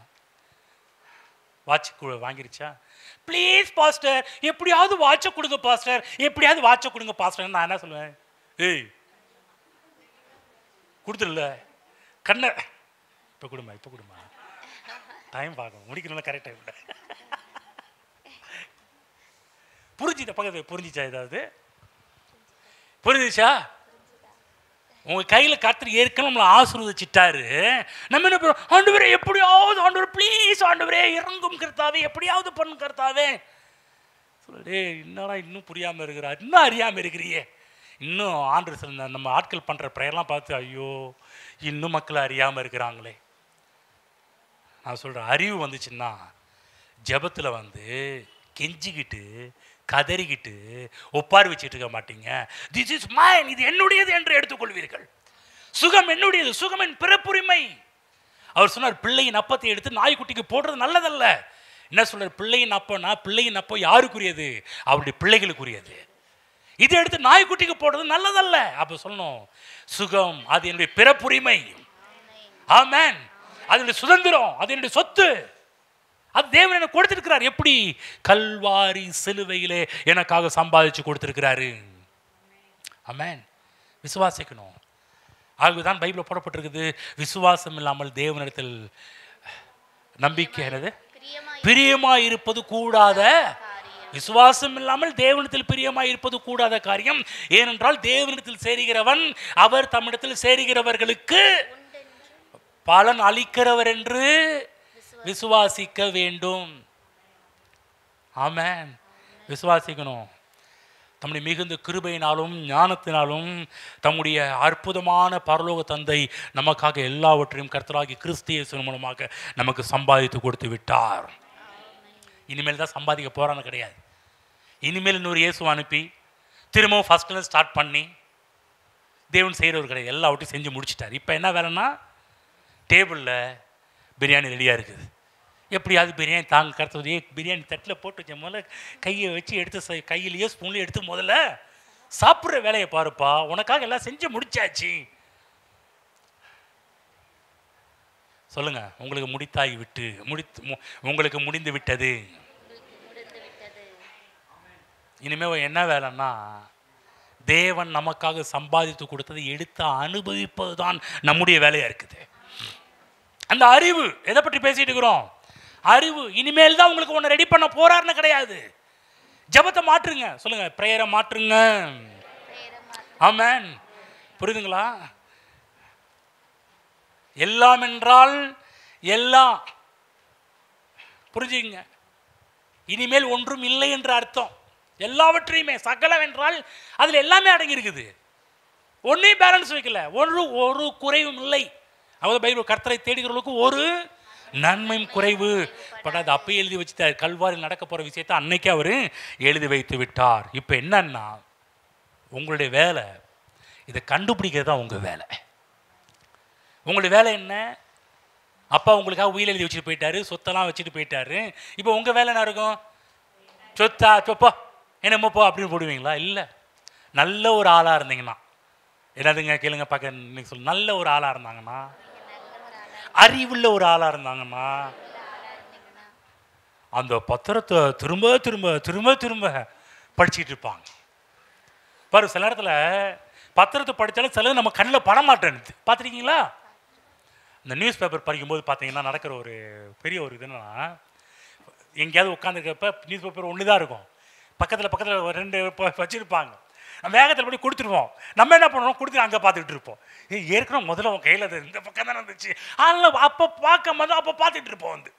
வாட்ச் வாங்கிருச்சா, ப்ளீஸ் பாஸ்டர் எப்படியாவது வாட்சை கொடுங்க பாஸ்டர், எப்படியாவது வாட்சை கொடுங்க பாஸ்டர். நான் என்ன சொல்லுவேன், ஏய் கொடுத்துடல கண்ணை இப்போ கொடுமா, இப்போ கொடுமா, டைம் பார்க்கணும், முடிக்கணும்னா கரெக்ட் டைம் இல்லை. புரிஞ்சுட்ட பக்கத்து புரிஞ்சிச்சா, ஏதாவது புரிஞ்சிச்சா? உங்க கையில கர்த்தர் ஏற்கனவே நம்மளை ஆசீர்வதிச்சிட்டாரு. நம்ம என்ன பண்ணுறோம், ஆண்டவரே எப்படியாவது, ஆண்டவர் ப்ளீஸ் ஆண்டவரே இறங்கும் கர்த்தாவே, எப்படியாவது பண்ணு கர்த்தாவே. சொல்லே என்னடா இன்னும் புரியாமல் இருக்கிறா, இன்னும் அறியாமல் இருக்கிறியே. இன்னும் ஆண்டவர் சொல்ல நம்ம ஆட்கள் பண்ணுற ப்ரேயர்லாம் பார்த்து ஐயோ இன்னும் மக்கள் அறியாமல் இருக்கிறாங்களே. நான் சொல்கிறேன், அறிவு வந்துச்சுன்னா ஜபத்தில் வந்து கெஞ்சிக்கிட்டு கதறிக்கிட்டு ஒப்பாரி வச்சுட்டு இருக்க மாட்டீங்க. திஸ் இஸ் மைன், இது என்னுடையது என்று எடுத்துக்கொள்வீர்கள். சுகம் என்னுடையது, சுகம் என் பிறப்புரிமை. அவர் சொன்னார், பிள்ளையின் அப்பத்தை எடுத்து நாய்க்குட்டிக்கு போடுறது நல்லதல்ல. என்ன சொல்றார், பிள்ளையின் அப்பனா பிள்ளையின் அப்போ யாருக்குரியது, அவருடைய பிள்ளைகளுக்குரியது. இதை எடுத்து நாய்க்குட்டிக்கு போடுறது நல்லதல்ல. அப்போ சொல்லணும், சுகம் அது என்னுடைய பிறப்புரிமை. ஆமென். அதனுடைய சுதந்திரம், அது என்னுடைய சொத்து. அது தேவன் எனக்கு கொடுத்திருக்கிறார். எப்படி? கல்வாரி சிலுவையிலே எனக்காக சம்பாதிச்சு கொடுத்திருக்கிறாரு. ஆமென். விசுவாசிக்கணும். ஆகவேதான் பைபிளில் போடப்பட்டிருக்குது, விசுவாசம் இல்லாமல் தேவனிடத்தில் நம்பிக்கை என்னது, பிரியமாய் இருப்பது கூடாத. விசுவாசம் இல்லாமல் தேவனிடத்தில் பிரியமாய் இருப்பது கூடாத காரியம். ஏனென்றால் தேவனிடத்தில் சேருகிறவன் அவர் தம்மிடத்தில் சேருகிறவர்களுக்கு பலன் அளிக்கிறவர் என்று விசுவாசிக்க வேண்டும். ஆமென். விசுவாசிக்கணும். தம்முடைய மிகுந்த கிருபையினாலும் ஞானத்தினாலும் தம்முடைய அற்புதமான பரலோக தந்தை நமக்காக எல்லாவற்றையும் கர்த்தராகிய கிறிஸ்து இயேசு மூலமாக நமக்கு சம்பாதித்து கொடுத்து விட்டார். இனிமேல் தான் சம்பாதிக்க போறான்னு கிடையாது. இனிமேல் இன்னொரு இயேசு அனுப்பி திரும்பவும் ஃபர்ஸ்ட்ல ஸ்டார்ட் பண்ணி தேவன் செய்கிறவர் கிடையாது. எல்லாவற்றையும் செஞ்சு முடிச்சிட்டார். இப்போ என்ன வேலைன்னா, டேபிளில் பிரியாணி ரெடியாக இருக்குது. எப்படியாவது பிரியாணி தாங்க கருத்துவதே, பிரியாணி தட்டில் போட்டு வச்ச முதல்ல கையை வச்சு எடுத்து கையிலேயே ஸ்பூன்லேயே எடுத்து முதல்ல சாப்பிட்ற வேலையை பாருப்பா, உனக்காக எல்லாம் செஞ்சு முடிச்சாச்சு. சொல்லுங்க, உங்களுக்கு முடித்தாகி விட்டு உங்களுக்கு முடிந்து விட்டது. இனிமேல் என்ன வேலைன்னா, தேவன் நமக்காக சம்பாதித்து கொடுத்ததை எடுத்து அனுபவிப்பது தான் நம்முடைய வேலையாக இருக்குது. அந்த அறிவு, எதை பற்றி பேசிட்டு இருக்கிறோம், அறிவு. இனிமேல் தான் உங்களுக்கு ஒன்று ரெடி பண்ண போறாருன்னு கிடையாது. ஜபத்தை மாற்றுங்க. சொல்லுங்க, பிரேயரை மாற்றுங்க. ஆமென். புரியுதுங்களா? எல்லாம் என்றால் எல்லாம், புரிஞ்சுங்க. இனிமேல் ஒன்றும் இல்லை என்ற அர்த்தம். எல்லாவற்றையுமே, சகலம் என்றால் அதில் எல்லாமே அடங்கி இருக்குது. ஒன்றையும் பேலன்ஸ் வைக்கல, ஒரு குறைவும் இல்லை. அதாவது பைபிள் கர்த்தரை தேடுகிறவர்களுக்கு ஒரு நன்மையும் குறைவு பட் அது அப்பயே எழுதி வச்சுட்டார். கல்வாரில் நடக்க போகிற விஷயத்தை அன்னைக்கு அவர் எழுதி வைத்து விட்டார். இப்போ என்னன்னா, உங்களுடைய வேலை இதை கண்டுபிடிக்கிறது தான் உங்கள் வேலை. உங்களுடைய வேலை என்ன? அப்பா உங்களுக்காக உயிர் எழுதி வச்சுட்டு போயிட்டாரு, சொத்தெல்லாம் வச்சுட்டு போயிட்டாரு. இப்போ உங்கள் வேலை என்ன இருக்கும்? சொத்தா சொப்போ என்னமோப்போ அப்படின்னு போடுவீங்களா? இல்லை. நல்ல ஒரு ஆளாக இருந்தீங்கன்னா, என்னதுங்க கேளுங்க பார்க்க, இன்னைக்கு சொல்லு, நல்ல ஒரு ஆளாக இருந்தாங்கன்னா, அறிவுள்ள ஒரு ஆளாக இருந்தாங்கன்னா, அந்த பத்திரத்தை திரும்ப திரும்ப திரும்ப திரும்ப படிச்சுட்டு இருப்பாங்க. பாரு, சில நேரத்தில் பத்திரத்தை படித்தாலும் சில நம்ம கண்ணில் பட மாட்டேன்னு பார்த்துருக்கீங்களா? இந்த நியூஸ் பேப்பர் படிக்கும்போது பார்த்தீங்கன்னா நடக்கிற ஒரு பெரிய ஒரு இது என்னன்னா, எங்கேயாவது உட்காந்துருக்கப்ப நியூஸ் பேப்பர் ஒன்று தான் இருக்கும், பக்கத்தில் ரெண்டு வச்சுருப்பாங்க. நம்ம வேகத்தில் படி கொடுத்துருவோம். நம்ம என்ன பண்ணுவோம், கொடுத்துட்டு அங்கே பார்த்துக்கிட்டு இருப்போம். ஏற்கனவே முதல்ல உன் கையில் அது இந்த பக்கம் தானே இருந்துச்சு, அதனால் அப்போ பார்க்க போது அப்போ பார்த்துட்டு இருப்போம். வந்து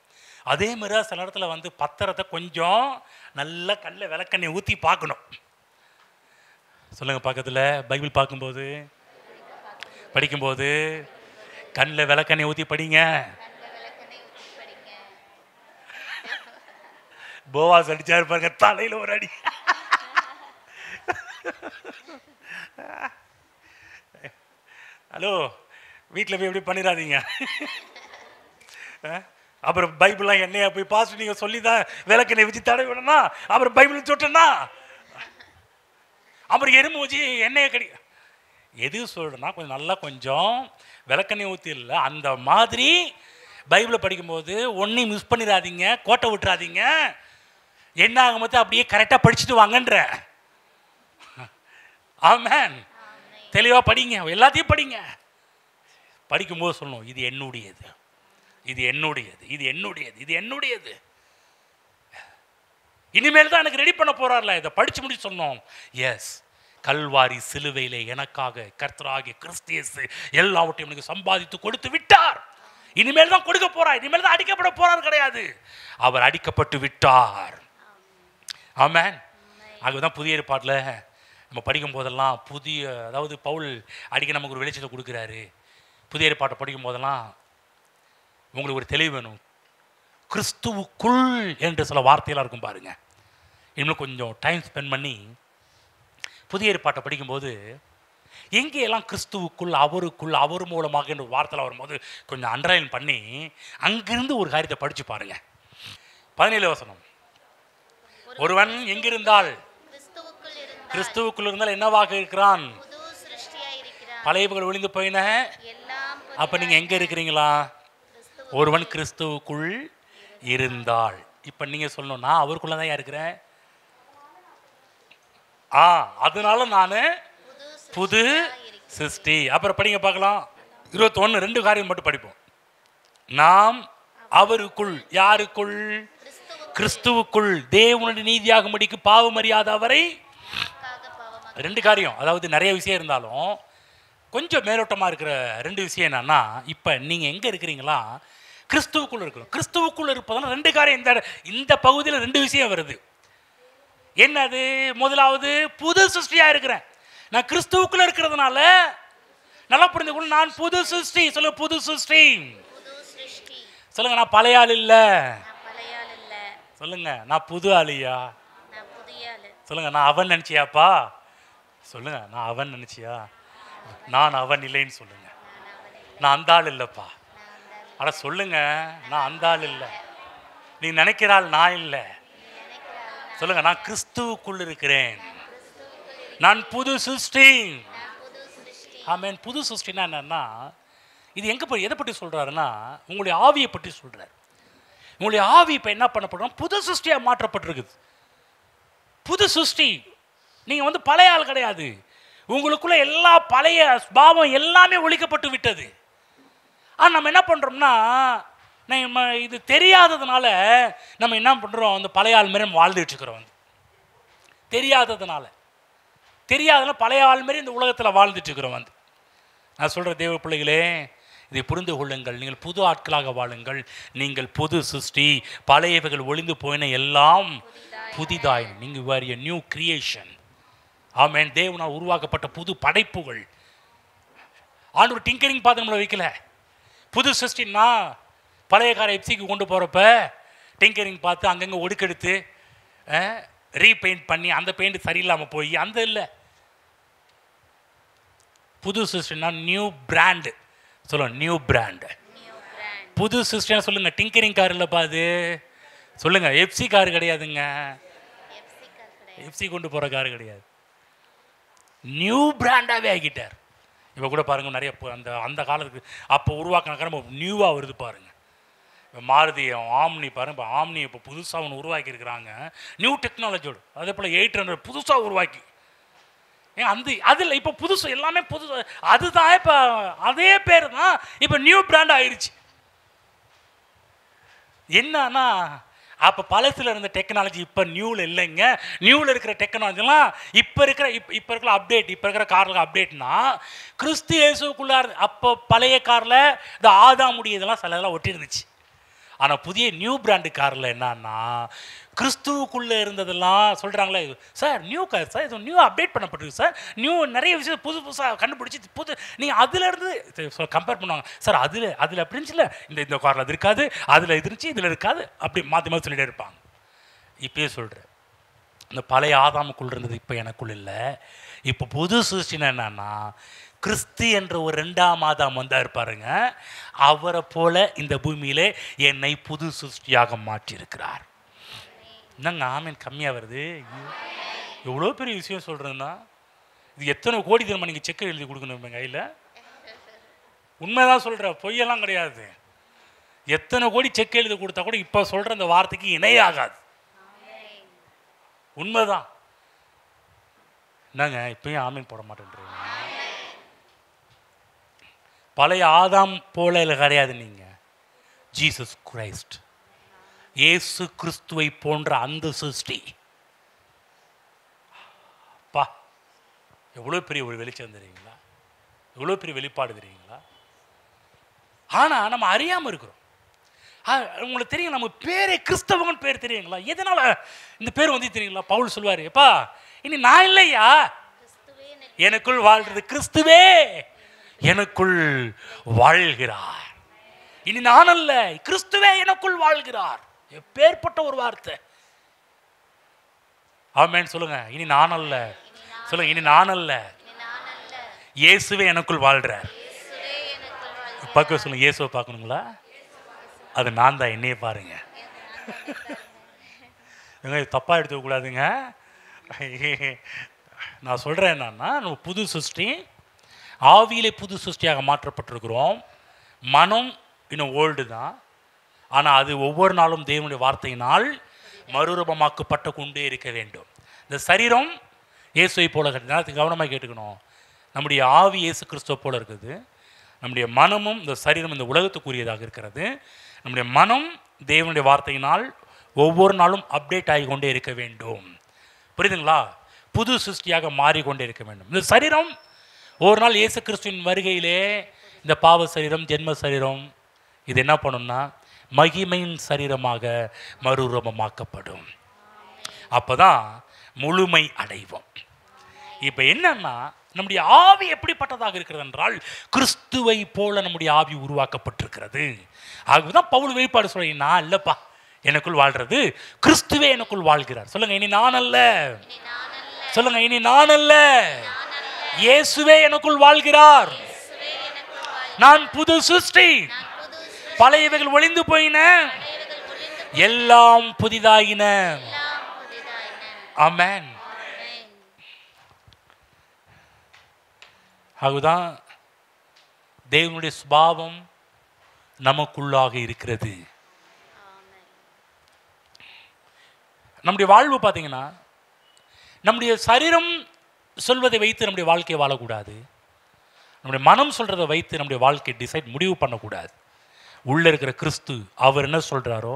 அதே மாதிரி சில இடத்துல வந்து பத்திரத்தை கொஞ்சம் நல்லா கல்ல விளக்கெண்ணெய் ஊற்றி பார்க்கணும். சொல்லுங்கள், பக்கத்தில் பைபிள் பார்க்கும்போது படிக்கும்போது கண்ணில் விளக்கெண்ணெய் ஊற்றி படிங்க. போவாஸ் அடிச்சாரு பாருங்க, தலையில் ஒரு அடி. ஹலோ, வீட்டில் போய் எப்படி பண்ணிடாதீங்க. அப்புறம் பைபிள்லாம் என்னையா போய் பாஸ்ட் நீங்கள் சொல்லி தான் விளக்கெண்ணெய் வச்சு தடவை விடனா, அப்புறம் பைபிள் தொட்டேன்னா அப்புறம் எறும்பு வச்சு எண்ணெயை எது சொல்கிறேன்னா கொஞ்சம் நல்லா கொஞ்சம் விளக்கண்ணி ஊற்றி இல்லை, அந்த மாதிரி பைபிளை படிக்கும்போது ஒன்றையும் மிஸ் பண்ணிடாதீங்க, கோட்டை விட்டுறாதீங்க. என்ன ஆகும்போது அப்படியே கரெக்டாக படிச்சுட்டு வாங்கன்ற. ஆமென். தெளிவாக படிங்க, எல்லாத்தையும் படிங்க. படிக்கும்போது சொல்லணும், இது என்னுடையது, இது என்னுடையது, இது என்னுடையது, இது என்னுடையது. இனிமேல் தான் எனக்கு ரெடி பண்ண போறார்ல, இதை படிச்சு முடிச்சு சொன்னோம். எஸ், கல்வாரி சிலுவையிலே எனக்காக கர்த்தராகிய கிறிஸ்து இயேசு எல்லாவற்றையும் எனக்கு சம்பாதித்து கொடுத்து விட்டார். இனிமேல் தான் கொடுக்க போறார், இனிமேல் தான் அடிக்கப்பட போறார் கிடையாது, அவர் அடிக்கப்பட்டு விட்டார். ஆமென். அதுதான் புதிய ஏற்பாட்டில் நம்ம படிக்கும் போதெல்லாம் அதாவது பவுல் அடிக்க நமக்கு ஒரு வெளிச்சத்தை கொடுக்குறாரு. புதிய ஏற்பாட்டை படிக்கும் போதெல்லாம் உங்களுக்கு ஒரு தெளிவு வேணும். கிறிஸ்துவுக்குள் என்று சில வார்த்தையெல்லாம் இருக்கும் பாருங்க. இன்னும் கொஞ்சம் டைம் ஸ்பெண்ட் பண்ணி புதிய ஏற்பாட்டை படிக்கும்போது எங்கேயெல்லாம் கிறிஸ்துவுக்குள், அவருக்குள், அவர் மூலமாக என்ற வார்த்தையில் வரும்போது கொஞ்சம் அண்டர்லைன் பண்ணி அங்கிருந்து ஒரு காரியத்தை படித்து பாருங்க. 17 வசனம். ஒருவன் எங்கிருந்தால் கிறிஸ்துவுக்குள் இருந்தால் என்னவாக இருக்கிறான்? பழையவர்கள் ஒளிந்து போயின. அப்ப நீங்க எங்க இருக்கிறீங்களா? ஒருவன் கிறிஸ்துவுக்குள் இருந்தால். இப்ப நீங்க சொல்லணும்னா அவருக்குள்ளதான் இருக்கிறேன். அதனால நான் புது சிருஷ்டி. அப்புறம் படிங்க பார்க்கலாம். 21 2 காரியம் மட்டும் படிப்போம். நாம் அவருக்குள், யாருக்குள்? கிறிஸ்துவுக்குள் தேவனுடைய நீதியாகும்படிக்கு பாவம் அறியாத அவரை. 2 காரியம், அதாவது நிறைய விஷயம் இருந்தாலும் கொஞ்சம் மேலோட்டமாக இருக்கிற 2 விஷயம் என்னன்னா, இப்போ நீங்கள் எங்கே இருக்கிறீங்களா? கிறிஸ்துவுக்குள்ள இருக்கணும். கிறிஸ்துவுக்குள்ள இருப்பதால் 2 காரியம் இந்த பகுதியில் 2 விஷயம் வருது. என்னது? முதலாவது, புது சிருஷ்டியாக இருக்கிறேன். நான் கிறிஸ்துவுக்குள்ள இருக்கிறதுனால நல்லா புரிந்துக்கணும், நான் புது சிருஷ்டி. சொல்லுங்க, புது சிருஷ்டி. சொல்லுங்க, நான் பழைய ஆள் இல்லை. சொல்லுங்க, நான் புது ஆளியா. சொல்லுங்க, நான் அவன் நினைச்சியாப்பா. சொல்லுங்க, நான் அவன் நினைச்சியா. நான் அவன் இல்லைன்னு சொல்லுங்க. நான் அந்த ஆள் இல்லைப்பா. ஆனால் சொல்லுங்க, நான் அந்த ஆள் இல்லை. நீ நினைக்கிறாள் நான் இல்லை. சொல்லுங்க, நான் கிறிஸ்துவுக்குள் இருக்கிறேன். நான் புது சிருஷ்டி. ஆமென். புது சிருஷ்டினா என்னன்னா, இது எதை பற்றி சொல்றாருன்னா, உங்களுடைய ஆவியை பற்றி சொல்றாரு. உங்களுடைய ஆவி இப்போ என்ன பண்ணப்படுறோம்? புது சிருஷ்டியாக மாற்றப்பட்டிருக்குது. புது சிருஷ்டி. நீங்கள் பழைய ஆள் கிடையாது. உங்களுக்குள்ள எல்லா பழைய பாவம் எல்லாமே ஒழிக்கப்பட்டு விட்டது. ஆனால் நம்ம என்ன பண்ணுறோம்னா, நம்ம இது தெரியாததுனால நம்ம என்ன பண்ணுறோம்? அந்த பழைய ஆள் மாரி நம்ம வாழ்ந்துட்டு இருக்கிறோம். தெரியாததுனால பழைய ஆள் மாரி இந்த உலகத்தில் வாழ்ந்துட்டு இருக்கிறோம். நான் சொல்கிற தேவ பிள்ளைகளே, இதை புரிந்து கொள்ளுங்கள். நீங்கள் புது ஆட்களாக வாழுங்கள். நீங்கள் புது சிருஷ்டி. பழையவைகள் ஒளிந்து போயின, எல்லாம் புதிதாய். நீங்கள் வேர் எ நியூ கிரியேஷன். ஆமென். தேவனால் உருவாக்கப்பட்ட புது படைப்புகள். ஆண்டவர் டிங்கரிங் பார்த்து நம்மளை வைக்கல. புது சிருஷ்டின்னா பழைய காரை எப்சிக்கு கொண்டு போகிறப்ப டிங்கரிங் பார்த்து அங்கங்கே ஒடுக்கெடுத்து ரீபெயிண்ட் பண்ணி அந்த பெயிண்ட் சரியில்லாமல் போய் அந்த இல்லை. புது சிருஷ்டினா நியூ பிராண்டு. சொல்லுங்க, நியூ பிராண்டு. புது சிருஷ்டினா சொல்லுங்க, டிங்கரிங் கார் இல்லைப்பா அது. சொல்லுங்க, எப்சி கார் கிடையாதுங்க. எப்சி கொண்டு போகிற கார் கிடையாது. நியூ பிராண்டாகவே ஆகிட்டார். இப்போ கூட பாருங்கள், நிறைய அந்த காலத்துக்கு அப்போ உருவாக்கின காரம் நியூவாக வருது பாருங்கள். இப்போ மாருதி ஆம்னி பாருங்கள். இப்போ ஆம்னி இப்போ புதுசாக ஒன்று உருவாக்கியிருக்கிறாங்க, நியூ டெக்னாலஜியோடு. அதே போல் 800 புதுசாக உருவாக்கி அதில் இப்போ புதுசு எல்லாமே புதுசு. அதுதான் இப்போ அதே பேர் தான் இப்போ நியூ பிராண்ட் ஆயிடுச்சு. என்னன்னா, அப்போ பழசில் இருந்த டெக்னாலஜி இப்போ நியூவில் இல்லைங்க. நியூவில் இருக்கிற டெக்னாலஜிலாம் இப்போ இருக்கிற அப்டேட். இப்போ இருக்கிற காரில் அப்டேட்னா கிறிஸ்து இயேசுக்குள்ளே. அப்போ பழைய காரில் இந்த ஆதாமுடைய இதெல்லாம் சில இதெல்லாம் ஒட்டி இருந்துச்சு. ஆனால் புதிய நியூ பிராண்டு காரில் என்னன்னா, கிறிஸ்துவுக்குள்ளே இருந்ததெல்லாம் சொல்கிறாங்களே, சார் நியூ கார் சார், இது நியூ அப்டேட் பண்ணப்பட்டிருக்கு சார், நியூ நிறைய விஷயம் புதுசாக கண்டுபிடிச்சி நீங்கள் அதுலேருந்து கம்பேர் பண்ணுவாங்க. சார் அதில் அப்படி இருந்துச்சுல, இந்த காரில் அது இருக்காது, அதில் இது இருந்துச்சு, இதில் இருக்காது, அப்படி மாற்றி சொல்லிகிட்டே இருப்பாங்க. இப்பயே சொல்கிறேன், இந்த பழைய ஆதாமுக்குள் இருந்தது இப்போ எனக்குள்ள இல்லை. இப்போ புது சிருஷ்டினா என்னன்னா, கிறிஸ்து என்ற ஒரு 2ஆம் ஆதாம் வந்தார் பாருங்க. அவரை போல இந்த பூமியிலே என்னை புது சிருஷ்டியாக மாற்றியிருக்கிறார். என்னங்க ஆமீன் கம்மியாக வருது? எவ்வளோ பெரிய விஷயம் சொல்கிறேன்னா, இது எத்தனை கோடி தினமா நீங்கள் செக் எழுதி கொடுக்கணும் கையில். உண்மைதான் சொல்கிற, பொய்யெல்லாம் கிடையாது. எத்தனை கோடி செக் எழுதி கொடுத்தா கூட இப்போ சொல்கிற அந்த வார்த்தைக்கு இணையாகாது. உண்மைதான். என்னங்க இப்பயும் ஆமீன் போட மாட்டேன்றீங்க? பழைய ஆதாம் போல கிடையாது நீங்கள். ஜீசஸ் கிரைஸ்ட், இயேசு கிறிஸ்துவை போன்ற அந்த சிருஷ்டி. பா, எவ்வளோ பெரிய ஒரு வெளிச்சம் தெரியுங்களா? எவ்வளோ பெரிய வெளிப்பாடு தெரியுங்களா? ஆனால் நம்ம அறியாமல் இருக்கிறோம். உங்களுக்கு தெரியும், நம்ம பேரே கிறிஸ்தவங்கன்னு பேர் தெரியுங்களா? எதனால இந்த பேர் வந்து தெரியுங்களா? பவுல் சொல்வார், எப்பா இனி நான் இல்லையா, எனக்குள் வாழ்றது கிறிஸ்துவே எனக்குள் வாழ்கிறார். இனி நான் அல்ல, கிறிஸ்துவே எனக்குள் வாழ்கிறார். எப்பேற்பட்ட ஒரு வார்த்தை. ஆமென் சொல்லுங்க. இனி நான் அல்ல, சொல்லுங்க, இனி நான் அல்ல, இயேசுவே எனக்குள் வாழ்றார். பார்க்க சொல்லுங்க, இயேசுவை பார்க்கணுங்களா? அது நான் தான், என்னையே பாருங்க. தப்பாக எடுத்துக்கூடாதுங்க. நான் சொல்கிறேன் என்னன்னா, நம்ம புது சிருஷ்டி, ஆவியிலே புது சிருஷ்டியாக மாற்றப்பட்டிருக்கிறோம். மனம் இன்னும் ஓல்டு தான். ஆனால் அது ஒவ்வொரு நாளும் தேவனுடைய வார்த்தையினால் மறுரூபமாக்கப்பட்டு கொண்டே இருக்க வேண்டும். இந்த சரீரம் இயேசுவை போல கவனமாக கேட்டுக்கணும். நம்முடைய ஆவி இயேசு கிறிஸ்துவ போல இருக்குது. நம்முடைய மனமும் இந்த சரீரம் இந்த உலகத்துக்குரியதாக இருக்கிறது. நம்முடைய மனம் தேவனுடைய வார்த்தையினால் ஒவ்வொரு நாளும் அப்டேட் ஆகி கொண்டே இருக்க வேண்டும். புரியுதுங்களா? புது சிருஷ்டியாக மாறிக்கொண்டே இருக்க வேண்டும். இந்த சரீரம் ஒரு நாள் இயேசு கிறிஸ்துவின் வருகையிலே இந்த பாவ சரீரம், ஜென்ம சரீரம், இது என்ன பண்ணும்னா மகிமையின் சரீரமாக மறுரூபமாக்கப்படும். அப்போ தான் முழுமை அடைவோம். இப்போ என்னன்னா, நம்முடைய ஆவி எப்படிப்பட்டதாக இருக்கிறது என்றால் கிறிஸ்துவை போல நம்முடைய ஆவி உருவாக்கப்பட்டிருக்கிறது. ஆகவேதான் பவுல் வெளிப்பாடு சொல்றேன், நான் இல்லப்பா எனக்குள் வாழ்றது கிறிஸ்துவே எனக்குள் வாழ்கிறார். சொல்லுங்க, இனி நான் அல்ல. சொல்லுங்க, இனி நான் அல்ல, இயேசுவே எனக்குள் வாழ்கிறார். நான் புது சிருஷ்டி, பழையவைகள் ஒளிந்து போயின, எல்லாம் புதிதாயின. ஆமென். அதுதான் தேவனுடைய சுபாவம் நமக்குள்ளாக இருக்கிறது. நம்முடைய வாழ்வு பார்த்தீங்கன்னா, நம்முடைய சரீரம் சொல்வதை வைத்து நம்முடைய வாழ்க்கையை வாழக்கூடாது. நம்முடைய மனம் சொல்றதை வைத்து நம்முடைய வாழ்க்கையை டிசைட் முடிவு பண்ணக்கூடாது. உள்ள இருக்கிற கிறிஸ்து அவர் என்ன சொல்றாரோ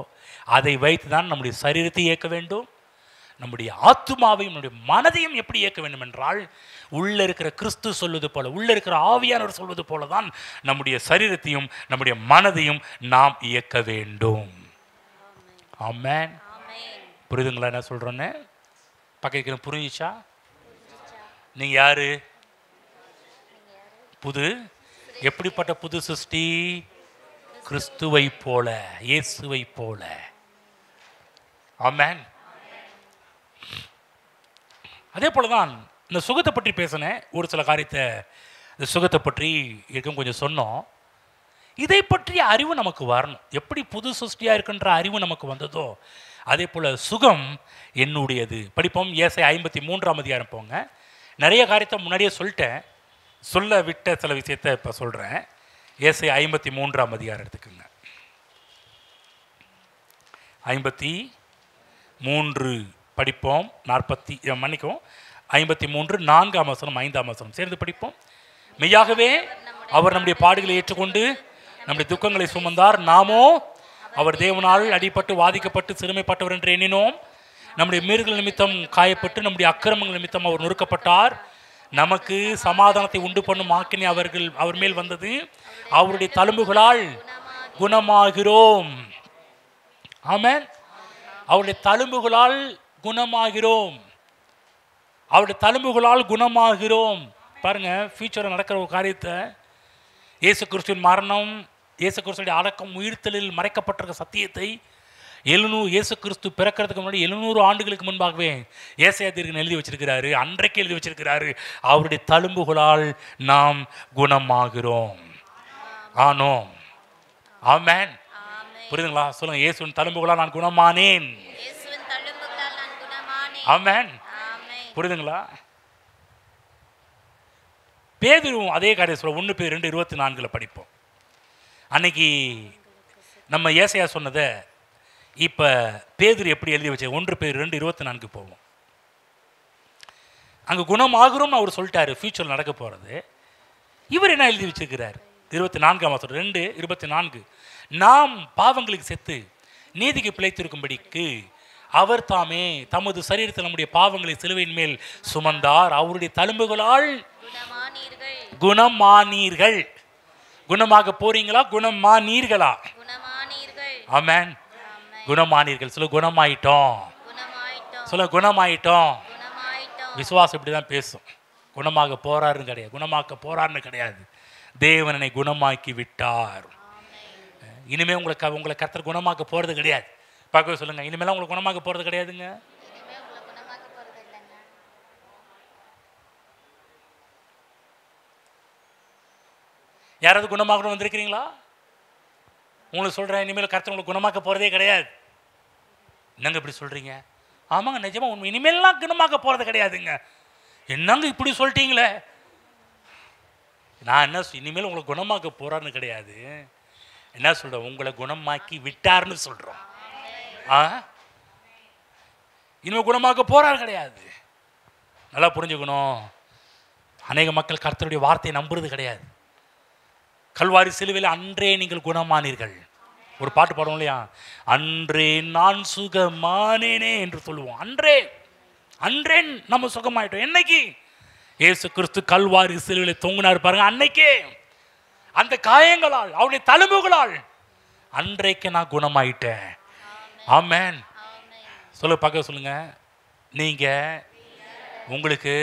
அதை வைத்து தான் நம்முடைய சரீரத்தை இயக்க வேண்டும். நம்முடைய ஆத்துமாவையும் நம்முடைய மனதையும் எப்படி இயக்க வேண்டும் என்றால், உள்ள இருக்கிற கிறிஸ்து சொல்வது போல, உள்ள இருக்கிற ஆவியானவர் சொல்வது போல தான் நம்முடைய சரீரத்தையும் நம்முடைய மனதையும் நாம் இயக்க வேண்டும். ஆமென். புரியுதுங்களா என்ன சொல்றோன்னு? பக்கம் புரிஞ்சிச்சா? நீங்க யாரு? புது, எப்படிப்பட்ட புது சிருஷ்டி? கிறிஸ்துவை போல, இயேசுவை போல. ஆமென். அதே போலதான் இந்த சுகத்தை பற்றி பேசினேன். ஒரு சில காரியத்தை இந்த சுகத்தை பற்றி இருக்கும் கொஞ்சம் சொன்னோம். இதை பற்றிய அறிவு நமக்கு வரணும். எப்படி புது சிருஷ்டியாக இருக்குன்ற அறிவு நமக்கு வந்ததோ அதே போல் சுகம் என்னுடையது. படிப்போம். ஏசாயா 53ஆம் அதிகாரம் போங்க. நிறைய காரியத்தை முன்னாடியே சொல்லிட்டேன், சொல்ல விட்ட சில விஷயத்தை இப்போ சொல்கிறேன். ஏசாயா 53ஆம் அதிகாரம் எடுத்துக்கோங்க. 53 படிப்போம். 53 4ஆம் வசனம் 5ஆம் வசனம் சேர்ந்து படிப்போம். மெய்யாகவே அவர் நம்முடைய பாடுகளை ஏற்றுக்கொண்டு நம்முடைய துக்கங்களை சுமந்தார், நாமோ அவர் தேவனால் அடிபட்டு வாதிக்கப்பட்டு சிறுமைப்பட்டவர் என்று எண்ணினோம். நம்முடைய மீறுதல் நிமித்தம் காயப்பட்டு நம்முடைய அக்கிரமங்கள் நிமித்தம் அவர் நொறுக்கப்பட்டார். நமக்கு சமாதானத்தை உண்டு பண்ணும் ஆக்கினை அவர் மேல் வந்தது, அவருடைய தழும்புகளால் குணமாகிறோம். ஆமென். அவருடைய தழும்புகளால் குணமாகிறோம். அவருடைய தழும்புகளால் குணமாகிறோம். பாருங்க, ஃபியூச்சரில் நடக்கிற ஒரு காரியத்தை, இயேசு கிறிஸ்துவின் மரணம், இயேசு கிறிஸ்துடைய அடக்கம், உயிர்த்தலில் மறைக்கப்பட்டிருக்க சத்தியத்தை இயேசு கிறிஸ்து பிறக்கிறதுக்கு முன்னாடி 700 ஆண்டுகளுக்கு முன்பாகவே ஏசாயா தீர்க்கதரிசி எழுதி வச்சிருக்கிறாரு. அன்றைக்கு எழுதி வச்சிருக்கிறாரு, அவருடைய தழும்புகளால் நாம் குணமாகிறோம். ஆனோம். ஆமென். புரியுதுங்களா? சொல்லுங்க, இயேசுவின் தழும்புகளால் நான் குணமானேன். ஆமென். புரியுதுங்களா? பேதுருவும் அதே காரியம் சொல்ல 1 Péதரு 2:24 படிப்போம். அன்னைக்கு நம்ம ஏசாயா சொன்னதை இப்போ பேதுரு எப்படி எழுதி வச்ச 1 Péதரு 2:24 போவோம். அங்கே குணமாகிறோம்னு அவர் சொல்லிட்டாரு, ஃபியூச்சர் நடக்க போகிறது. இவர் என்ன எழுதி வச்சிருக்கிறார்? 24 2:24 நாம் பாவங்களுக்கு செத்து நீதிக்கு பிழைத்திருக்கும்படிக்கு அவர் தாமே தமது சரீரத்தில் நம்முடைய பாவங்களை சிலுவையின் மேல் சுமந்தார், அவருடைய தழும்புகளால் குணமானீர்கள். குணமாக போறீங்களா? குணமானீர்களா? ஆமென். குணமானீர்கள். சொல்ல குணமாயிட்டோம். சொல்ல குணமாயிட்டோம். விசுவாசம் இப்படி தான் பேசும். குணமாக போறாருன்னு கிடையாது, குணமாக்க போறாருன்னு கிடையாது. தேவனை குணமாக்கி விட்டார். இனிமே உங்களை கர்த்தர் குணமாக்க போறது கிடையாது. பார்க்க சொல்லுங்க, இனிமேலாம் உங்களுக்கு குணமாக்க போறது கிடையாதுங்க. யாராவது குணமாகணும் வந்திருக்கிறீங்களா? உங்களுக்கு சொல்றேன், இனிமேல் கர்த்தர் உங்களுக்கு குணமாக்க போறதே கிடையாது. என்னங்க இப்படி சொல்றீங்க? ஆமாங்க, நிஜமா உண்மை. இனிமேல்லாம் குணமாக்க போறது கிடையாதுங்க. என்னங்க இப்படி சொல்லிட்டீங்களே? நான் என்ன இனிமேல் உங்களை குணமாக்க போறாருன்னு கிடையாது. என்ன சொல்றேன்? உங்களை குணமாக்கி விட்டார்னு சொல்றோம். இனிமேல் குணமாக்க போறாரு கிடையாது. நல்லா புரிஞ்சுக்கணும். அநேக மக்கள் கர்த்தருடைய வார்த்தையை நம்புறது கிடையாது. கல்வாரி சிலுவையில் அன்றே நீங்கள் குணமானீர்கள். ஒரு பாட்டு பாடுவோம் இல்லையா? அன்றே நான் சுகமானேனே என்று சொல்லுவோம். அன்றே அன்றே நம்ம சுகமாயிட்டோம். என்னைக்கு இயேசு கிறிஸ்து கல்வாரி சிலுவையில் தொங்கினார் பாருங்க, அன்னைக்கே அந்த காயங்களால் அவருடைய தழும்புகளால் அன்றைக்கு நான் குணமாயிட்டேன். ஆமென். சொல்ல பார்க்க சொல்லுங்க, நீங்க உங்களுக்கு